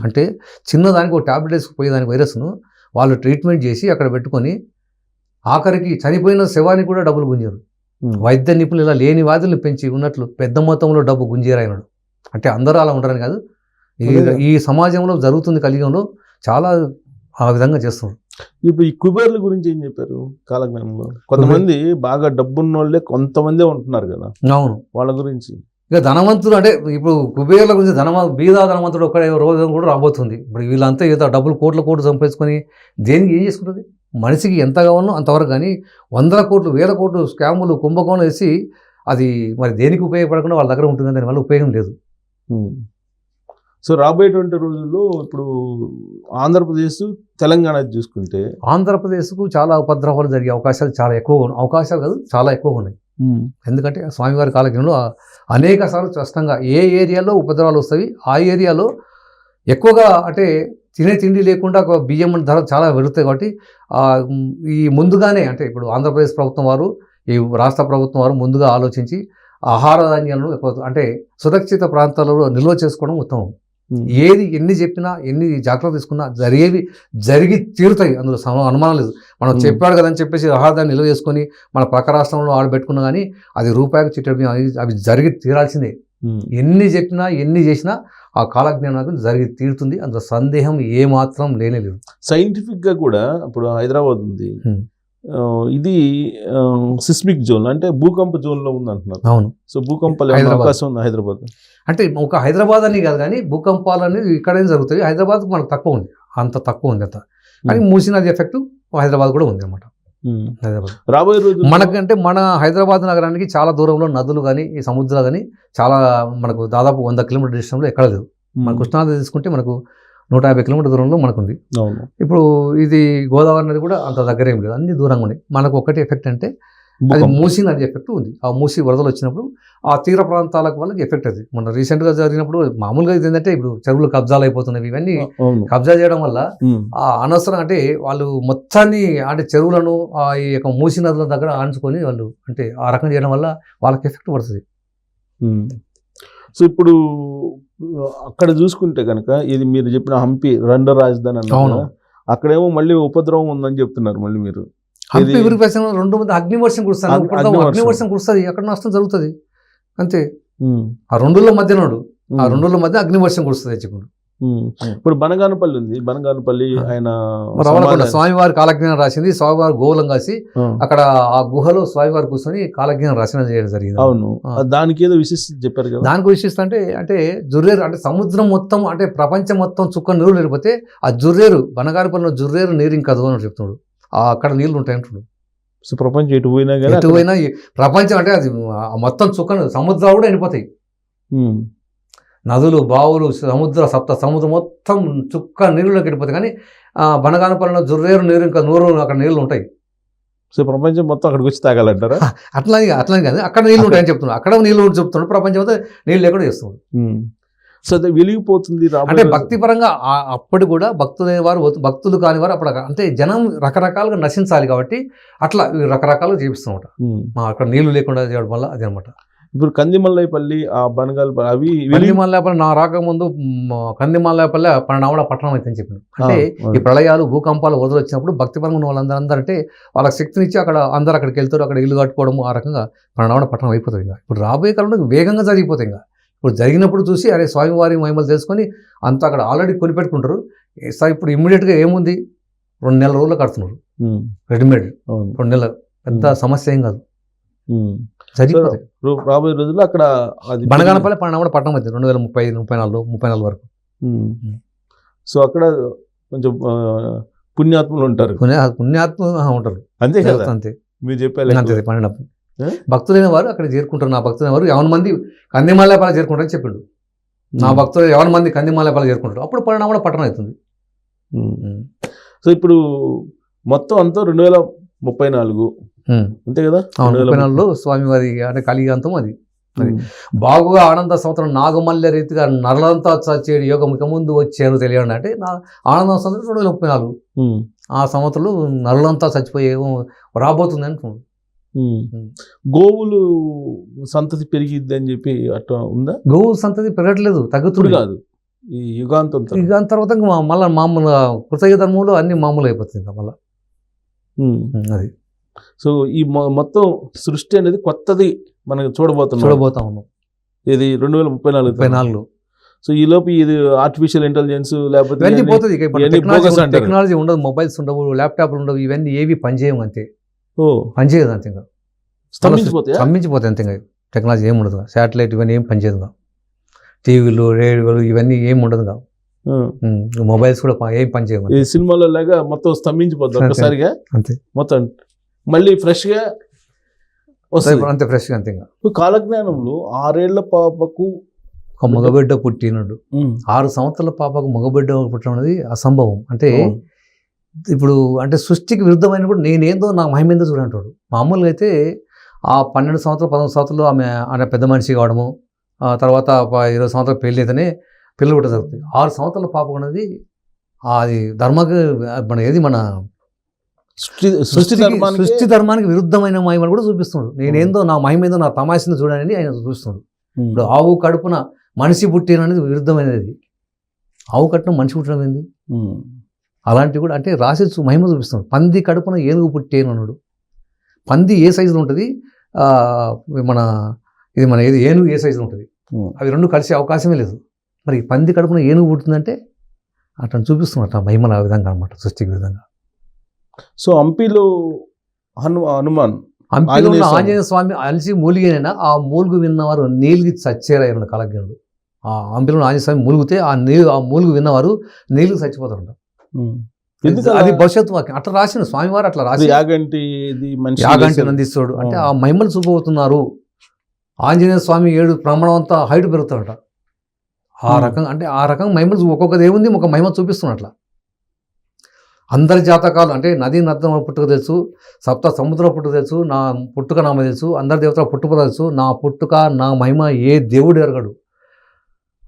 అంటే చిన్నదానికి ఒక టాబ్లెట్ వేసుకుపోయేదానికి వైరస్ను వాళ్ళు ట్రీట్మెంట్ చేసి అక్కడ పెట్టుకొని ఆఖరికి చనిపోయిన శవానికి కూడా డబ్బులు గుంజారు. వైద్య నిపుణులు ఇలా లేని వాదులను పెంచి ఉన్నట్లు పెద్ద మొత్తంలో డబ్బు గుంజేరాయనాడు. అంటే అందరూ అలా ఉండరని కాదు, ఈ సమాజంలో జరుగుతుంది, కలియుగంలో చాలా ఆ విధంగా చేస్తున్నారు. ఇప్పుడు ఈ కుబేర్ల గురించి ఏం చెప్పారు కాలజ్ఞానంలో? కొంతమంది బాగా డబ్బున్న వాళ్ళే కొంతమందే ఉంటున్నారు కదా. అవును, వాళ్ళ గురించి. ఇక ధనవంతుడు అంటే ఇప్పుడు కుబేర్ల గురించి బీదా ధనవంతుడు ఒక్కడే రోజు కూడా రాబోతుంది. ఇప్పుడు వీళ్ళంతా ఏదో డబ్బులు కోట్లు సంపాదించుకొని దేనికి ఏం చేసుకుంటుంది? మనిషికి ఎంత కావాలో అంతవరకు. కానీ 100 కోట్లు 1000 కోట్లు స్కాములు, కుంభకోణం వేసి అది మరి దేనికి ఉపయోగపడకుండా వాళ్ళ దగ్గర ఉంటుంది, దానివల్ల ఉపయోగం లేదు. సో రాబోయేటువంటి రోజుల్లో ఇప్పుడు ఆంధ్రప్రదేశ్, తెలంగాణ చూసుకుంటే ఆంధ్రప్రదేశ్కు చాలా ఉపద్రవాలు జరిగే అవకాశాలు చాలా ఎక్కువగా ఉన్నాయి. అవకాశాలు కాదు, చాలా ఎక్కువగా ఉన్నాయి. ఎందుకంటే స్వామివారి కాలజ్ఞంలో అనేక సార్లు స్పష్టంగా ఏ ఏరియాలో ఉపద్రవాలు వస్తాయి, ఆ ఏరియాలో ఎక్కువగా అంటే తినే తిండి లేకుండా బియ్యం ధర చాలా పెరుగుతాయి. కాబట్టి ఈ ముందుగానే అంటే ఇప్పుడు ఆంధ్రప్రదేశ్ ప్రభుత్వం వారు, ఈ రాష్ట్ర ప్రభుత్వం వారు ముందుగా ఆలోచించి ఆహార ధాన్యాలను అంటే సురక్షిత ప్రాంతాలలో నిల్వ చేసుకోవడం ఉత్తమం. ఏది ఎన్ని చెప్పినా, ఎన్ని జాగ్రత్తలు తీసుకున్నా జరిగి తీరుతాయి, అందులో అనుమానం లేదు. మనం చెప్పాడు కదా అని చెప్పేసి ఆహారాన్ని నిల్వ చేసుకొని మన పక్క రాష్ట్రంలో ఆడబెట్టుకున్నా కానీ అది రూపాయికి చిట్టడం, అవి జరిగి తీరాల్సిందే. ఎన్ని చెప్పినా, ఎన్ని చేసినా ఆ కాలజ్ఞానం జరిగి తీరుతుంది, అందులో సందేహం ఏమాత్రం లేనేలేదు. సైంటిఫిక్గా కూడా ఇప్పుడు హైదరాబాద్ ఉంది, ఇది సిస్మిక్ జోన్ అంటే భూకంప జోన్లో ఉంది అంటున్నారు. అవును. సో భూకంపాలు అవకాశం ఉంది హైదరాబాద్ అంటే ఒక హైదరాబాద్ అని కాదు, కానీ భూకంపాలు అనేది ఇక్కడేం జరుగుతాయి. హైదరాబాద్ మనకు తక్కువ ఉంది, అంత తక్కువ ఉంది అంత. కానీ మూసీ నది ఎఫెక్ట్ హైదరాబాద్ కూడా ఉంది అన్నమాట. రాబోయే రోజు మనకంటే మన హైదరాబాద్ నగరానికి చాలా దూరంలో నదులు కానీ, ఈ సముద్రాలు కానీ చాలా మనకు దాదాపు 100 కిలోమీటర్ డిస్టెన్స్లో ఎక్కడ లేదు. మన కృష్ణానది తీసుకుంటే మనకు 150 కిలోమీటర్ దూరంలో మనకుంది. అవును. ఇప్పుడు ఇది గోదావరి నది కూడా అంత దగ్గర ఏం లేదు, అన్ని దూరంగా ఉన్నాయి. మనకు ఒకటి ఎఫెక్ట్ అంటే అది మూసీ నది ఎఫెక్ట్ ఉంది. ఆ మూసీ వరదలు వచ్చినప్పుడు ఆ తీర ప్రాంతాలకు వాళ్ళకి ఎఫెక్ట్ అది. మన రీసెంట్గా జరిగినప్పుడు మామూలుగా ఇది ఏంటంటే ఇప్పుడు చెరువులు కబ్జాలు అయిపోతున్నవి, ఇవన్నీ కబ్జా చేయడం వల్ల ఆ అనవసరం అంటే వాళ్ళు మొత్తాన్ని అంటే చెరువులను ఈ యొక్క మూసీ నదుల దగ్గర ఆంచుకొని వాళ్ళు అంటే ఆ రకం చేయడం వల్ల వాళ్ళకి ఎఫెక్ట్ పడుతుంది. సో ఇప్పుడు అక్కడ చూసుకుంటే కనుక ఇది మీరు చెప్పిన హంపి రెండో రాజధాని అన్నారు, అక్కడేమో మళ్ళీ ఉపద్రవం ఉందని చెప్తున్నారు. మళ్ళీ మీరు హంపి విరిగిపోయిన 2 మంది అగ్నివర్షం కురుస్తారు, అగ్నివర్షం కురుస్తుంది, అక్కడ నష్టం జరుగుతుంది అంతే. ఆ రెండుల మధ్య అగ్నివర్షం కురుస్తుంది చెప్పండి. ఇప్పుడు బనగానపల్లి ఉంది, బనగానపల్లి ఆయన స్వామివారి కాలజ్ఞానం రాసింది, స్వామివారి గోవులం కాసి అక్కడ ఆ గుహలో స్వామివారి కూర్చొని కాలజ్ఞానం రాసిన చేయడం జరిగింది. అవును, దానికి ఏదో విశిష్టత చెప్పారు కదా. దానికి విశిష్టత అంటే జుర్రేరు అంటే సముద్రం మొత్తం అంటే ప్రపంచం మొత్తం చుక్క నీరు లేకపోతే ఆ జుర్రేరు బనగానపల్లిలో జుర్రేరు నీరు ఇంకా అని చెప్తున్నాడు. అక్కడ నీళ్లు ఉంటాయి అంటున్నాడు. సో ప్రపంచం ఎటు పోయినా ప్రపంచం అంటే అది మొత్తం చుక్క సముద్రాలు కూడా ఎండిపోతాయి. నదులు, బావులు, సముద్రం మొత్తం చుక్క నీళ్ళలోకి వెళ్ళిపోతాయి. కానీ బనగానపల్లిలో జుర్రేరు నీరు ఇంకా అక్కడ నీళ్లు ఉంటాయి. సో ప్రపంచం మొత్తం అక్కడికి వచ్చి తాగాలంటారా? అట్లా కాదు, అక్కడ నీళ్ళు ఉంటాయని చెప్తున్నాడు. అక్కడ నీళ్ళు చెప్తున్నాడు, ప్రపంచం అంతా నీళ్ళు లేకుండా చేస్తున్నాడు. సో అది వెలిగిపోతుంది అంటే భక్తి పరంగా అప్పుడు కూడా భక్తులు కాని వారు అప్పుడు అంటే జనం రకరకాలుగా నశించాలి కాబట్టి అట్లా రకరకాలుగా చేపిస్తున్నమాట. అక్కడ నీళ్లు లేకుండా చేయడం వల్ల అది అనమాట. ఇప్పుడు కందిమల్లాయపల్లి, ఆ బనగానపల్లి అవి కందిమల్లాయపల్లి నా రాకముందు కందిమల్లాయపల్లి పన్నెండవ పట్టణం అయితే చెప్పింది. అంటే ఈ ప్రళయాలు, భూకంపాలు వదిలి వచ్చినప్పుడు భక్తిపరంగా ఉన్న వాళ్ళందరూ అంటే వాళ్ళకి శక్తినిచ్చి అందరూ అక్కడికి వెళ్తారు, అక్కడ ఇల్లు కట్టుకోవడం, ఆ రకంగా పన్నెండవ పట్టణం అయిపోతుంది. ఇంకా ఇప్పుడు రాబోయే కాలంలో వేగంగా జరిగిపోతాయి. ఇంకా ఇప్పుడు జరిగినప్పుడు చూసి అరే స్వామివారి మహిమలు తెలుసుకొని అంతా అక్కడ ఆల్రెడీ కొనిపెట్టుకుంటారు. ఇప్పుడు ఇమ్మీడియట్గా ఏముంది, 2 నెలల రోజులు కడుతున్నారు రెడీమేడ్. 2 నెలలు పెద్ద సమస్య ఏం కాదు, జరిగిపోతాయి. రాబోయే రోజుల్లో అక్కడ బనగానపల్లి పన్నెండవ పట్టణం అయితే 2034 వరకు. సో అక్కడ కొంచెం పుణ్యాత్ములు ఉంటారు, పుణ్యాత్మ ఉంటారు అంతే కదా. అంతే మీరు చెప్పారు అంతే. 12 భక్తులైన వారు అక్కడ చేరుకుంటారు. నా భక్తులైన వారు 50 మంది కందిమల్లాయపల్లి చేరుకుంటారని చెప్పిండు. నా భక్తులు 50 మంది కందిమల్లాయపల్లి చేరుకుంటారు, అప్పుడు పన్నెండవ పట్టణం అవుతుంది. సో ఇప్పుడు మొత్తం అంతా 2034 అంతే కదా. 2034లో స్వామివారి అంటే కలిగాంతం అది. బాగుగా ఆనంద సంవత్సరం నాగమల్య రీతిగా నరలంతా చచ్చేడు యోగం ఇక ముందు వచ్చాను తెలియండి. అంటే ఆనంద సంవత్సరం 2034 ఆ సంవత్సరంలో నరులంతా చచ్చిపోయే రాబోతుంది అంటున్నాడు. గోవులు సంతతి పెరిగిద్ది అని చెప్పి అట్లా ఉందా? గోవుల సంతతి పెరగట్లేదు, తగ్గుతుంది కాదు. ఈ యుగాంతం తర్వాత మళ్ళీ మామూలుగా కృతయుగ ధర్మంలో అన్ని మామూలు అయిపోతుంది ఇంకా మళ్ళీ అది. సో ఈ మొత్తం సృష్టి అనేది కొత్తది మనం చూడబోతా ఉన్నాం. ఇది 2034. సో ఈ లోపు ఇది ఆర్టిఫిషియల్ ఇంటెలిజెన్స్ లేకపోతే టెక్నాలజీ ఉండదు, మొబైల్స్ ఉండవు, ల్యాప్టాప్లు ఉండవు, ఇవన్నీ ఏవి పనిచేయవు అంతే. పనిచేయదు అంతే, ఇంకా స్తంభించిపోతాయి అంతే. ఇంకా టెక్నాలజీ ఏమి ఉండదు, శాటిలైట్ ఇవన్నీ ఏం పనిచేయదు. టీవీలు, రేడియోలు ఇవన్నీ ఏమి ఉండదు. మొబైల్స్ కూడా ఏం పనిచేయవు. ఈ సినిమాలో లాగా మొత్తం స్తంభించిపోతుంది ఒక్కసారిగా అంతే. మొత్తం మళ్ళీ ఫ్రెష్గా వస్తుంది అంతే, ఫ్రెష్గా అంతే. ఇంకా కాలజ్ఞానంలో 6 ఏళ్ల పాపకు ఒక మగబిడ్డ పుట్టినడు, 6 సంవత్సరాల పాపకు మగబిడ్డ పుట్టడం అనేది అసంభవం. అంటే ఇప్పుడు అంటే సృష్టికి విరుద్ధమైనప్పుడు నేనేందో నా మహిమ ఏందో చూడంటాడు. మామూలుగా అయితే ఆ 12 సంవత్సరాలు 14 సంవత్సరాలు ఆమె పెద్ద మనిషి కావడము, తర్వాత 20 సంవత్సరాలు పెళ్ళి అయితేనే పిల్లలు పుట్ట జరుగుతుంది. 6 సంవత్సరాల పాప అనేది అది మన సృష్టి ధర్మానికి విరుద్ధమైన మహిమను కూడా చూపిస్తున్నాడు. నేనేందో నా మహిమ ఏందో నా తమాషను చూడని ఆయన చూపిస్తున్నాడు. ఇప్పుడు ఆవు కడుపున మనిషి పుట్టిన అనేది విరుద్ధమైనది. ఆవు కట్టిన మనిషి పుట్టడం ఏంది? అలాంటివి కూడా అంటే రాసి మహిమ చూపిస్తున్నాడు. పంది కడుపున ఏనుగు పుట్టేను అన్నాడు. పంది ఏ సైజులో ఉంటుంది, మన ఏనుగు ఏ సైజులో ఉంటుంది, అవి రెండు కలిసే అవకాశమే లేదు. మరి పంది కడుపున ఏనుగు పుట్టిందంటే అట్లా చూపిస్తున్నట్టు ఆ మహిమలు ఆ విధంగా అనమాట, సృష్టికి విధంగా. సో హంపీలో హనుమాన్ హంపీలో ఉన్న ఆంజనేయ స్వామి అలిసి మూలిగైనా ఆ మూలుగు విన్నవారు నీలిగి చచ్చేరాయన కాలజ్ఞుడు. ఆ హంపీలో ఆంజనేయ స్వామి మూలుగితే ఆ మూలుగు విన్నవారు నీలిగి చచ్చిపోతారంట. అది భవిష్యత్తు వాక్యం అట్లా రాసిన స్వామివారు, అట్లా రాసి యాగంటి నందిస్తాడు అంటే ఆ మహిమలు చూపబోతున్నారు. ఆంజనేయ స్వామి 7 ప్రమాణం అంతా హైట్ పెరుగుతాడట. ఆ రకంగా అంటే ఆ రకంగా మహిమలు ఒక్కొక్క దేవుంది ఒక మహిమ చూపిస్తున్నట్ల. అందరి జాతకాలు అంటే నది నద్దం పుట్టుక తెలుసు, సప్త సముద్రం పుట్టుక తెలుసు, నా పుట్టుక నామ తెలుసు, అందరి దేవతల పుట్టుక తెలుసు, నా పుట్టుక నా మహిమ ఏ దేవుడు ఎరగడు,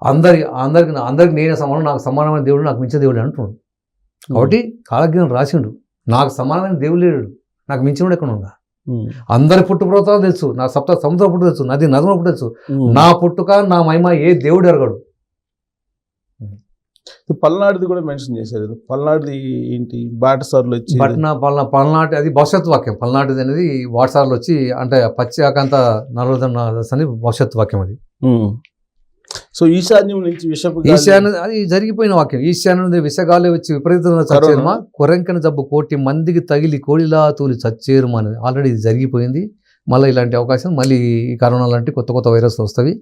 అందరికి నేనే సమానం, నాకు సమానమైన దేవుడు, నాకు మించిన దేవుడు అంటున్నాడు. కాబట్టి కాలజ్ఞానం రాసిండు, నాకు సమానమైన దేవుడు లేడు, నాకు మించినోడు ఎక్కడ ఉందా. అందరి పుట్టుపర్వతాలు తెలుసు, నా సప్త సముద్రం పుట్టుక తెలుసు, నది నదుల పుట్టుక తెలుసు, నా పుట్టుక నా మహిమ ఏ దేవుడు ఎరగడు. పల్నాడుది కూడా మెన్షన్ చేశారు. పల్నాడుది ఏంటి, బాటసార్లు వచ్చి పల్నాటి అది భవిష్యత్తు వాక్యం. పల్నాటిది అనేది వాట్సాప్లో వచ్చి అంటే పశ్చాకాంత నలుదన్న అని భవిష్యత్తు వాక్యం అది. సో ఈశాన్యం నుంచి ఈశాన్య అది జరిగిపోయిన వాక్యం. ఈశాన్యం నుండి విషగాలి వచ్చి విపరీతంగా చచ్చేరుమా, కొరంకన జబ్బు 1,000,000 మందికి తగిలి కోడిలా తూలి చచ్చేరుమా అనేది ఆల్రెడీ ఇది జరిగిపోయింది. మళ్ళీ ఇలాంటి అవకాశం, మళ్ళీ ఈ కరోనా లాంటి కొత్త కొత్త వైరస్లు వస్తాయి,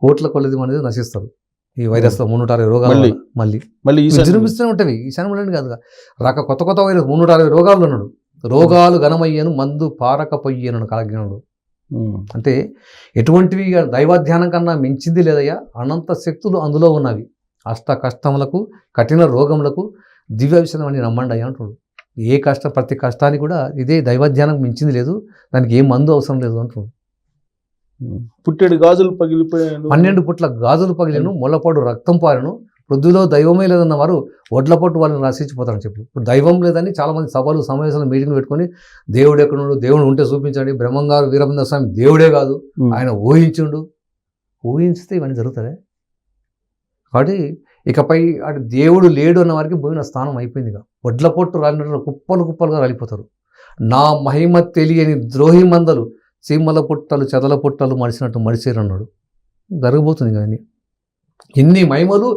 కోట్ల కొలది అనేది నశిస్తారు ఈ వైరస్లో. 360 రోగాలు మళ్ళీ విజృంభిస్తూనే ఉంటాయి. ఈశాన్యం కాదు కొత్త కొత్త వైరస్ 360 రోగాలు ఉన్నాడు. రోగాలు ఘనమయ్యను మందు పారకపోయ్యను కాలజ్ఞానుడు. అంటే ఎటువంటివి దైవాధ్యానం కన్నా మించింది లేదయ్యా, అనంత శక్తులు అందులో ఉన్నవి. అష్ట కష్టములకు కఠిన రోగములకు దివ్య విషయం అని నమ్మండి అయ్యా అంటున్నాడు. ప్రతి కష్టానికి కూడా ఇదే దైవాధ్యానం మించింది లేదు, దానికి ఏ మందు అవసరం లేదు అంటున్నాడు. పుట్టెడు గాజులు పగిలిపోయాను, 12 పుట్ల గాజులు పగిలిను, మొలపాడు రక్తం పారను, వృద్ధులో దైవమే లేదన్న వారు ఒడ్ల పట్టు వాళ్ళని నశించిపోతారని చెప్పి. ఇప్పుడు దైవం లేదని చాలామంది సభలు సమావేశాలు మీటింగ్లు పెట్టుకొని దేవుడు ఎక్కడున్నాడు, దేవుడు ఉంటే చూపించండి. బ్రహ్మంగారు వీరభద్ర స్వామి దేవుడే కాదు, ఆయన ఊహించితే ఇవన్నీ జరుగుతాయి. కాబట్టి ఇకపై అటు దేవుడు లేడు అన్న వారికి పోయిన స్థానం అయిపోయింది. ఒడ్ల పొట్టు రాలినట్లు కుప్పలు కుప్పలుగా రాలిపోతారు. నా మహిమ తెలియని ద్రోహి మందలు సీమల పుట్టలు చెదల పుట్టలు మడిసినట్టు మడిసేరన్నాడు. జరగబోతుంది కానీ ఎన్ని మహిమలు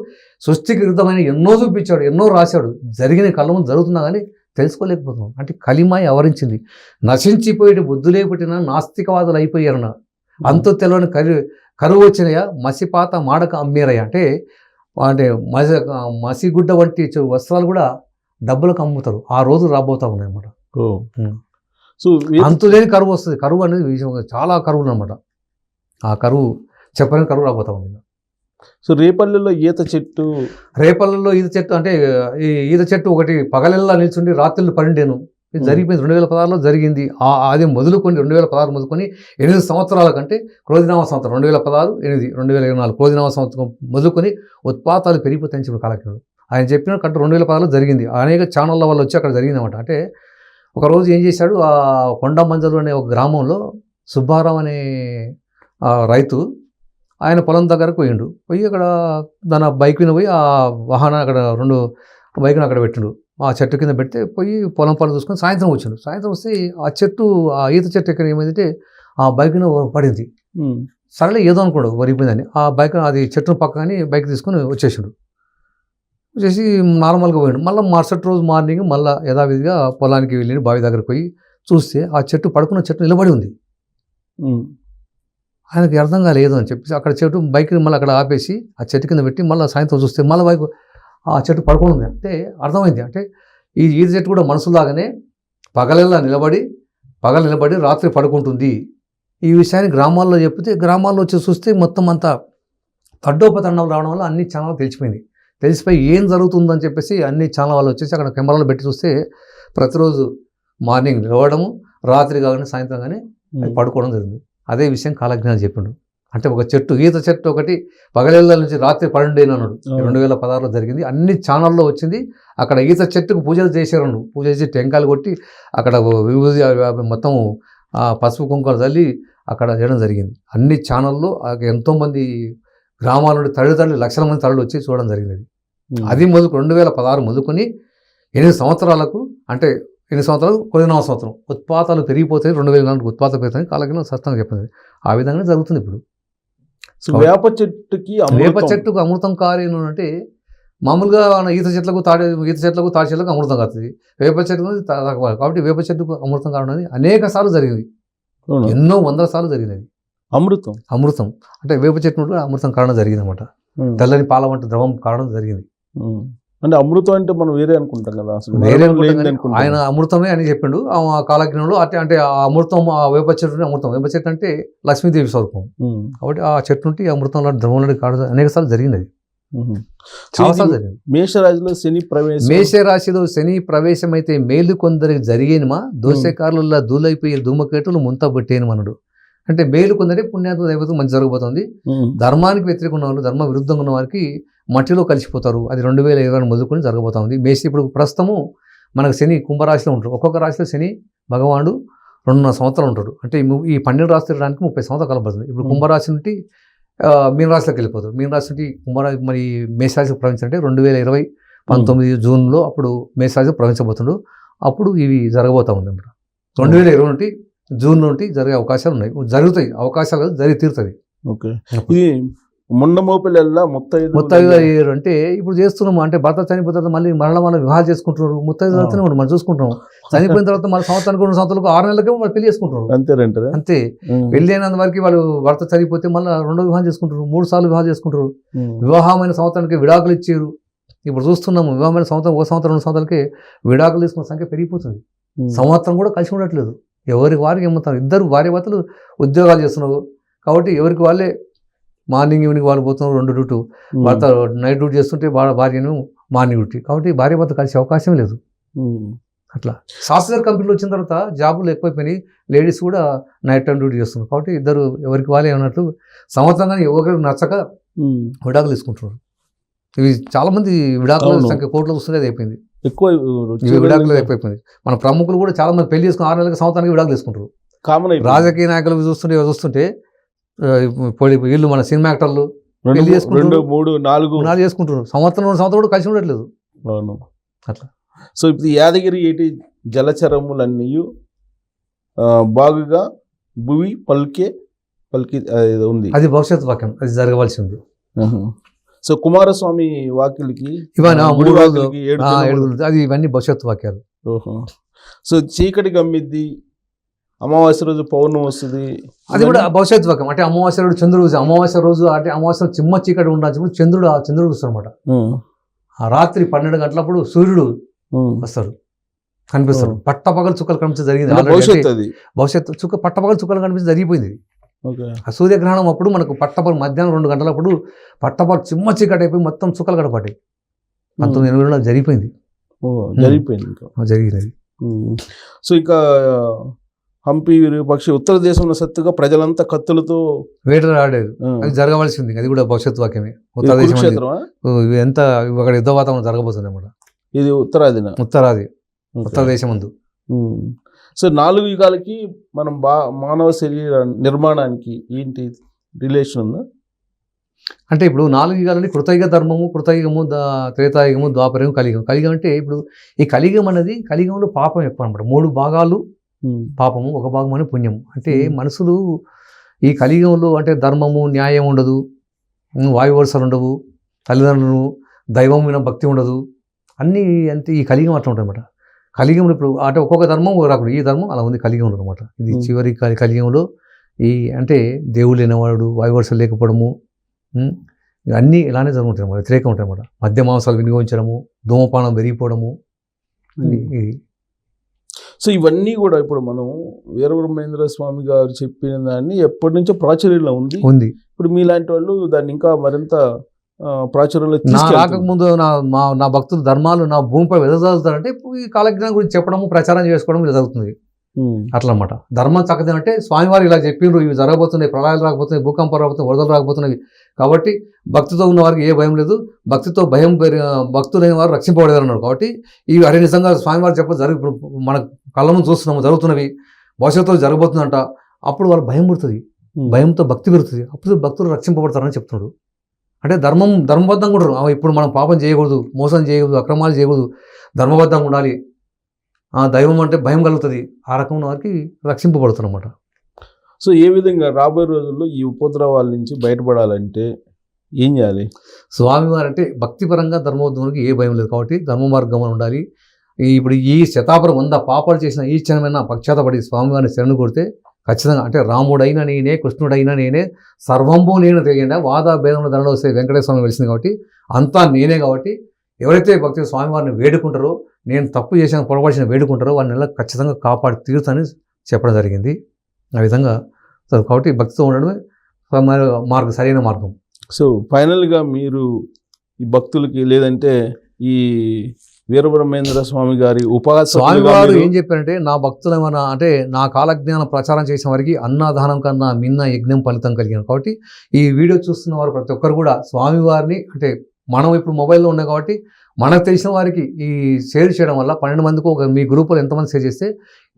సృష్టికి విరుద్ధమైన ఎన్నో చూపించాడు, ఎన్నో రాశాడు, జరిగిన కళ్ళ ముందు జరుగుతున్నా కానీ తెలుసుకోలేకపోతున్నాం. అంటే కలిమాయ ఆవరించింది. నశించిపోయేటి బుద్ధులే పుట్టిన నాస్తికవాదులు అయిపోయారన్న, అంతు తెలవని కరువు వచ్చినాయా, మసిపాత మాడక అమ్మేరయ్య. అంటే మసిగుడ్డ వంటి వస్త్రాలు కూడా డబ్బులకు అమ్ముతారు. ఆ రోజు రాబోతా ఉన్నాయి అన్నమాట. సో అంతులేని కరువు వస్తుంది. కరువు అనేది చాలా కరువులు అనమాట. ఆ కరువు చెప్పని కరువు రాబోతా ఉంది. సో రేపల్లెలో ఈత చెట్టు అంటే ఈ ఈత చెట్టు ఒకటి పగలెల్లా నిల్చుండి రాత్రులు 12 ఇది జరిగిపోయింది. 2016లో జరిగింది. అది మొదలుకొని 2016 మొదలుకొని 8 సంవత్సరాల కంటే క్రోధినామ సంవత్సరం 2016, 8, 2024 క్రోధినామ సంవత్సరం మొదలుకొని ఉత్పాతాలు పెరిగిపోతాయని చెప్పిన కాలజ్ఞుడు ఆయన చెప్పిన కంటే 2016లో జరిగింది. అనేక ఛానళ్ళ వల్ల వచ్చి అక్కడ జరిగిందన్నమాట. అంటే ఒకరోజు ఏం చేశాడు, ఆ కొండమంజలు అనే ఒక గ్రామంలో సుబ్బారావు అనే రైతు ఆయన పొలం దగ్గరకు పోయి అక్కడ దాని బైక్ మీద పోయి ఆ వాహనం అక్కడ 2 బైక్ను అక్కడ పెట్టిండు. ఆ చెట్టు కింద పెడితే పోయి పొలం పనులు చూసుకొని సాయంత్రం వచ్చిండు. సాయంత్రం వస్తే ఆ ఈత చెట్టు ఎక్కడ ఏమైందంటే ఆ బైక్ను పడింది. సరేలే ఏదో అనుకోడు వరిపోయిందని ఆ బైక్ అది చెట్టును పక్కని బైక్ తీసుకొని వచ్చేసాడు. వచ్చేసి నార్మల్గా పోయాడు. మళ్ళీ మరుసటి రోజు మార్నింగ్ మళ్ళీ యథావిధిగా పొలానికి వెళ్ళి బావి దగ్గరకు పోయి చూస్తే ఆ చెట్టు పడుకున్న చెట్టు నిలబడి ఉంది. ఆయనకి అర్థం కాలేదు అని చెప్పేసి అక్కడ చెట్టు బైక్ని మళ్ళీ అక్కడ ఆపేసి ఆ చెట్టు కింద పెట్టి మళ్ళీ సాయంత్రం చూస్తే మళ్ళీ బైక్ ఆ చెట్టు పడుకొని ఉంది. అంటే అర్థమైంది అంటే ఈ ఈత చెట్టు కూడా మనసులాగానే పగలెల్లా నిలబడి రాత్రి పడుకుంటుంది. ఈ విషయాన్ని గ్రామాల్లో చెప్తే గ్రామాల్లో వచ్చి చూస్తే మొత్తం అంతా తడ్డోపతండం రావడం వల్ల అన్ని ఛానల్ తెలిసిపోయి ఏం జరుగుతుందని చెప్పేసి అన్ని ఛానల్ వాళ్ళు వచ్చేసి అక్కడ కెమెరాలో పెట్టి చూస్తే ప్రతిరోజు మార్నింగ్ లేవడము, రాత్రి కాగానే సాయంత్రం కానీ పడుకోవడం జరిగింది. అదే విషయం కాలజ్ఞానం చెప్పిండు. అంటే ఒక చెట్టు ఈత చెట్టు ఒకటి పగలేళ్ళ నుంచి రాత్రి 12 అన్నాడు. 2016లో జరిగింది. అన్ని ఛానల్లో వచ్చింది. అక్కడ ఈత చెట్టుకు పూజలు చేశారు. పూజ చేసి టెంకాయలు కొట్టి అక్కడ విభూది మొత్తం పసుపు కుంకాలు చల్లి అక్కడ చేయడం జరిగింది. అన్ని ఛానల్లో ఎంతోమంది గ్రామాల నుండి తల్లి లక్షల మంది తల్లులు వచ్చి చూడడం జరిగింది. అది 2016 మొదలుకొని 8 సంవత్సరాలకు అంటే 8 సంవత్సరాలు 19వ సంవత్సరం ఉత్పాతాలు పెరిగిపోతాయి. 2004 ఉత్పాతాలు పెరుగుతాయి కాలజ్ఞానం స్పష్టంగా చెప్పింది. ఆ విధంగానే జరుగుతుంది ఇప్పుడు. వేప చెట్టుకు అమృతం కారేను అంటే మామూలుగా ఈత చెట్లకు తాడి చెట్లకు అమృతం కాస్తుంది. వేప చెట్టు కాబట్టి వేప చెట్టుకు అమృతం కారణం అనేక సార్లు జరిగింది. ఎన్నో 100 సార్లు జరిగినది. అమృతం అంటే వేప చెట్టు అమృతం కారణం జరిగింది అనమాట. తెల్లని పాల వంటి ద్రవం కారణం జరిగింది. అంటే అమృతం అంటే మనం వేరే అనుకుంటాం కదా, అసలు వేరే ఆయన అమృతమే అని చెప్పిండు ఆ కాలజ్ఞంలో. అంటే ఆ అమృతం ఆ వేప చెట్టు అమృతం. వేప చెట్టు అంటే లక్ష్మీదేవి స్వరూపం కాబట్టి ఆ చెట్టు నుండి అమృతంలో ద్రవంలో కారణం అనేక సార్లు జరిగింది. చాలాసార్లు జరిగింది. మేషరాశిలో శని ప్రవేశం. మేషరాశిలో శని ప్రవేశం అయితే మేలు కొందరికి జరిగేనుమా, దోషకారుల దూలైపోయి ధూమకేతులు ముంతబట్టేను మనడు. అంటే మేలు కొందరే పుణ్యాత్మ దైవతం మంచి జరగబోతుంది. ధర్మానికి వ్యతిరేకంగా ఉన్న వాళ్ళు, ధర్మ విరుద్ధంగా ఉన్న వారికి మట్టిలో కలిసిపోతారు. అది 2020 మొదలుకొని జరగబోతుంది. ఇప్పుడు ప్రస్తుతము మనకు శని కుంభరాశిలో ఉంటాడు. ఒక్కొక్క రాశిలో శని భగవానుడు 2.5 సంవత్సరాలు ఉంటాడు. అంటే ఈ 12 రాశి తిరగడానికి 30 సంవత్సరాలు కలపడుతుంది. ఇప్పుడు కుంభరాశి నుండి మీనరాశిలోకి వెళ్ళిపోతారు. మీనరాశి నుండి కుంభరాశి మరి మేషరాశికి ప్రవేశించాలంటే 2019 జూన్లో అప్పుడు మేషరాశికి ప్రవేశించబోతుండు. అప్పుడు ఇవి జరగబోతా ఉంది అన్నమాట. 2020 నుండి జూన్ నుండి జరిగే అవకాశాలు ఉన్నాయి. జరుగుతాయి అవకాశాలు, జరిగి తీరుతుంది. ఓకే. ఇది ముండమోపిల్ల ముత్తైదు అయ్యారు అంటే ఇప్పుడు చేస్తున్నాము. అంటే భర్త చనిపోయిన తర్వాత మళ్ళీ మరణ వివాహాలు చేసుకుంటున్నారు. ముత్తైదు అవుతూనే మనం చూసుకుంటాం. చనిపోయిన తర్వాత మళ్ళీ సంవత్సరానికి 2 సంవత్సరాలకు 6 నెలలకే వాళ్ళు పెళ్లి చేసుకుంటున్నారు. అంతే. పెళ్లి అయినంత వరకు వాళ్ళు భర్త చనిపోతే మళ్ళీ 2వ వివాహం చేసుకుంటారు, 3 సార్లు వివాహం చేసుకుంటారు. వివాహమైన సంవత్సరానికి విడాకులు ఇచ్చారు. ఇప్పుడు చూస్తున్నాము వివాహమైన సంవత్సరం 1 సంవత్సరం 2 సంవత్సరాలకే విడాకులు తీసుకున్న సంఖ్య పెరిగిపోతుంది. సంవత్సరం కూడా కలిసి ఉండట్లేదు. ఎవరికి వారికి ఏమవుతారు. ఇద్దరు భార్య భర్తలు ఉద్యోగాలు చేస్తున్నారు కాబట్టి ఎవరికి వాళ్ళే మార్నింగ్ ఈవినింగ్ వాళ్ళు పోతున్నారు. 2 డ్యూటీ, భర్త నైట్ డ్యూటీ చేస్తుంటే భార్యను మార్నింగ్ డ్యూటీ. కాబట్టి భార్య భర్త కలిసే అవకాశం లేదు. అట్లా సాఫ్ట్వేర్ కంపెనీలు వచ్చిన తర్వాత జాబులు ఎక్కువైపోయినాయి. లేడీస్ కూడా నైట్ టైం డ్యూటీ చేస్తున్నారు. కాబట్టి ఇద్దరు ఎవరికి వాళ్ళే అన్నట్లు సంవత్సరంగా ఎవరికి నచ్చక విడాకులు తీసుకుంటున్నారు. ఇవి చాలా మంది విడాకుల సంఖ్య కోట్లకు వస్తుంది. అది అయిపోయింది ఎక్కువ విడాకులు ఎక్కువైపోయింది. మన ప్రముఖులు కూడా చాలా మంది పెళ్లి చేసుకుని 6 నెలలకు సంవత్సరానికి విడాకులు తీసుకుంటారు. రాజకీయ నాయకులు చూస్తుంటే వీళ్ళు మన సినిమా యాక్టర్లు 2, 3, 4 చేసుకుంటారు. సంవత్సరం 2 సంవత్సరాలు కూడా కలిసి ఉండట్లేదు. అట్లా. సో ఇప్పుడు యాదగిరి ఏటి జలచరములన్నీ బాగుగా భువి పలికి ఉంది. అది భవిష్యత్ వాక్యం, అది జరగవలసి ఉంది. సో కుమారస్వామి వాక్యులకి అది ఇవన్నీ భవిష్యత్ వాక్యాలు. సో చీకటి గమ్మిద్ది, అమావాస్య రోజు పౌర్ణమి వస్తుంది, అది కూడా భవిష్యత్ వాక్యం. అంటే అమావాస్య రోజు చంద్రుడు, అమావాస్య రోజు అంటే అమావాస్య చిమ్మ చీకటి ఉండాల్సి చంద్రుడు వస్తాడు అనమాట. ఆ రాత్రి 12 గంటలప్పుడు సూర్యుడు వస్తాడు, కనిపిస్తాడు. పట్టపగలు చుక్కలు కనిపించడం జరిగింది. భవిష్యత్తు పట్టపగలు చుక్కలు కనిపించడం జరిగిపోయింది. ఆ సూర్యగ్రహణం అప్పుడు మనకు పట్టపగలు మధ్యాహ్నం 2 గంటలప్పుడు పట్టపగలు చిమ్మ చీకటి అయిపోయి మొత్తం చుక్కలు కడపడ్డాయి. 1980లో జరిగిపోయింది. జరిగినది. సో ఇంకా హంపి విరూపాక్షి ఉత్తర దేశంలో సత్తుగా ప్రజలంతా కత్తులతో వేటలు ఆడారు. అది జరగవలసింది. అది కూడా భవిష్యత్ వాక్యమే. ఉత్తర దేశం ఎంత అక్కడ యుద్ధ వాతావరణం జరగబోతుంది అన్నమాట. ఇది ఉత్తరాది ఉత్తర దేశం ముందు. సో 4 యుగాలకి మనం మానవ శరీర నిర్మాణానికి ఏంటి రిలేషన్ ఉందా? అంటే ఇప్పుడు 4 యుగాలని కృతయుగ ధర్మము, కృతయుగము, త్రేతాయుగము, ద్వాపరయుగం, కలియుగం. కలియుగం అంటే ఇప్పుడు ఈ కలియుగం అనేది, కలియుగంలో పాపం ఎక్కువ అనమాట. 3 భాగాలు పాపము, 1 భాగం అని పుణ్యము. అంటే మనుషులు ఈ కలియుగంలో అంటే ధర్మము, న్యాయం ఉండదు, వాయువర్షాలు ఉండవు, తల్లిదండ్రులు, దైవం మీద భక్తి ఉండదు, అన్నీ అంటే ఈ కలియుగం అట్లా ఉంటుంది అనమాట. కలియుగంలో ఇప్పుడు అంటే ఒక్కొక్క ధర్మం రాకుడు, ఈ ధర్మం అలా ఉంది కలియుగంలో అనమాట. ఇది చివరి కలియుగంలో ఈ అంటే దేవుడు లేనివాడు, వాయువర్షాలు లేకపోవడము, అన్నీ ఇలానే జరుగుతాయి అన్నమాట. వ్యతిరేకం ఉంటాయి అన్నమాట. మద్య మాంసాలు వినియోగించడము, ధూమపానం పెరిగిపోవడము. సో ఇవన్నీ కూడా ఇప్పుడు మనం వీరబ్రహ్మేంద్ర స్వామి గారు చెప్పిన దాన్ని ఎప్పటి నుంచో ప్రాచుర్యంలో ఉంది. ఇప్పుడు మీలాంటి వాళ్ళు దాన్ని ఇంకా మరింత ప్రాచుర్యంలో రాకముందు నా భక్తులు ధర్మాలు నా భూమిపై వెదజల్లుతారంటే ఈ కాలజ్ఞానం గురించి చెప్పడము, ప్రచారం చేసుకోవడం ఇలా జరుగుతుంది. అట్లా అన్నమాట. ధర్మం చక్కది అంటే స్వామివారు ఇలా చెప్పిండ్రు, ఇవి జరగబోతున్నాయి, ప్రళయాలు రాకపోతున్నాయి, భూకంపాలు రాకపోతున్నాయి, వరదలు రాకపోతున్నాయి. కాబట్టి భక్తితో ఉన్న వారికి ఏ భయం లేదు, భక్తితో భక్తులైన వారు రక్షింపబడేదన్నారు. కాబట్టి ఇవి అరే నిజంగా స్వామివారు మన కళ్ళ ముందు చూస్తున్నాము, జరుగుతున్నవి, భవిష్యత్తులో జరగబోతుందంట. అప్పుడు వాళ్ళు భయం పుడుతుంది, భయంతో భక్తి పెరుగుతుంది. అప్పుడు భక్తులు రక్షింపబడతారని చెప్తున్నాడు. అంటే ధర్మబద్ధంగా ఉండరు. ఇప్పుడు మనం పాపం చేయకూడదు, మోసం చేయకూడదు, అక్రమాలు చేయకూడదు, ధర్మబద్ధంగా ఉండాలి. దైవం అంటే భయం కలుగుతుంది. ఆ రకమైన వారికి రక్షింపబడుతున్నమాట. సో ఏ విధంగా రాబోయే రోజుల్లో ఈ ఉపద్రవాల నుంచి బయటపడాలంటే ఏం చేయాలి? స్వామివారు అంటే భక్తిపరంగా ధర్మబద్ధంకి ఏ భయం లేదు కాబట్టి ధర్మ మార్గంలో ఉండాలి. ఇప్పుడు ఈ శతాపురం 100 పాపాలు చేసిన ఈ క్షణమైనా పశ్చాత్తపడి స్వామివారిని శరణు కొడితే ఖచ్చితంగా అంటే రాముడైనా నేనే, కృష్ణుడైనా నేనే, సర్వంబు నేను తెలియదా, వాద భేదంలో ధరలో వస్తే వెంకటేశ్వర స్వామి వెలిసింది కాబట్టి అంతా నేనే. కాబట్టి ఎవరైతే భక్తి స్వామివారిని వేడుకుంటారో, నేను తప్పు చేసిన పొరపాటు వేడుకుంటారో వారిని ఖచ్చితంగా కాపాడి తీరుతానని చెప్పడం జరిగింది. ఆ విధంగా కాబట్టి భక్తితో ఉండడమే సరైన మార్గం. సో ఫైనల్గా మీరు ఈ భక్తులకి, లేదంటే ఈ వీరబ్రహ్మేంద్ర స్వామి గారి స్వామివారు ఏం చెప్పారంటే, నా భక్తులు ఏమన్నా అంటే నా కాలజ్ఞానం ప్రచారం చేసిన వారికి అన్నదానం కన్నా మిన్న యజ్ఞం ఫలితం కలిగింది. కాబట్టి ఈ వీడియో చూస్తున్న వారు ప్రతి ఒక్కరు కూడా స్వామివారిని, అంటే మనం ఇప్పుడు మొబైల్లో ఉన్నాయి కాబట్టి మనకు తెలిసిన వారికి ఈ షేర్ చేయడం వల్ల 12 మందికి మీ గ్రూపులో ఎంతమంది షేర్ చేస్తే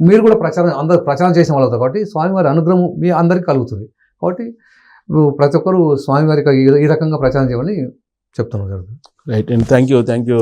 మీరు కూడా అందరూ ప్రచారం చేసిన వాళ్ళు అవుతారు. కాబట్టి స్వామివారి అనుగ్రహం మీ అందరికీ కలుగుతుంది. కాబట్టి ప్రతి ఒక్కరు స్వామివారికి ఈ రకంగా ప్రచారం చేయమని చెప్తున్నాం జరుగుతుంది. Right and thank you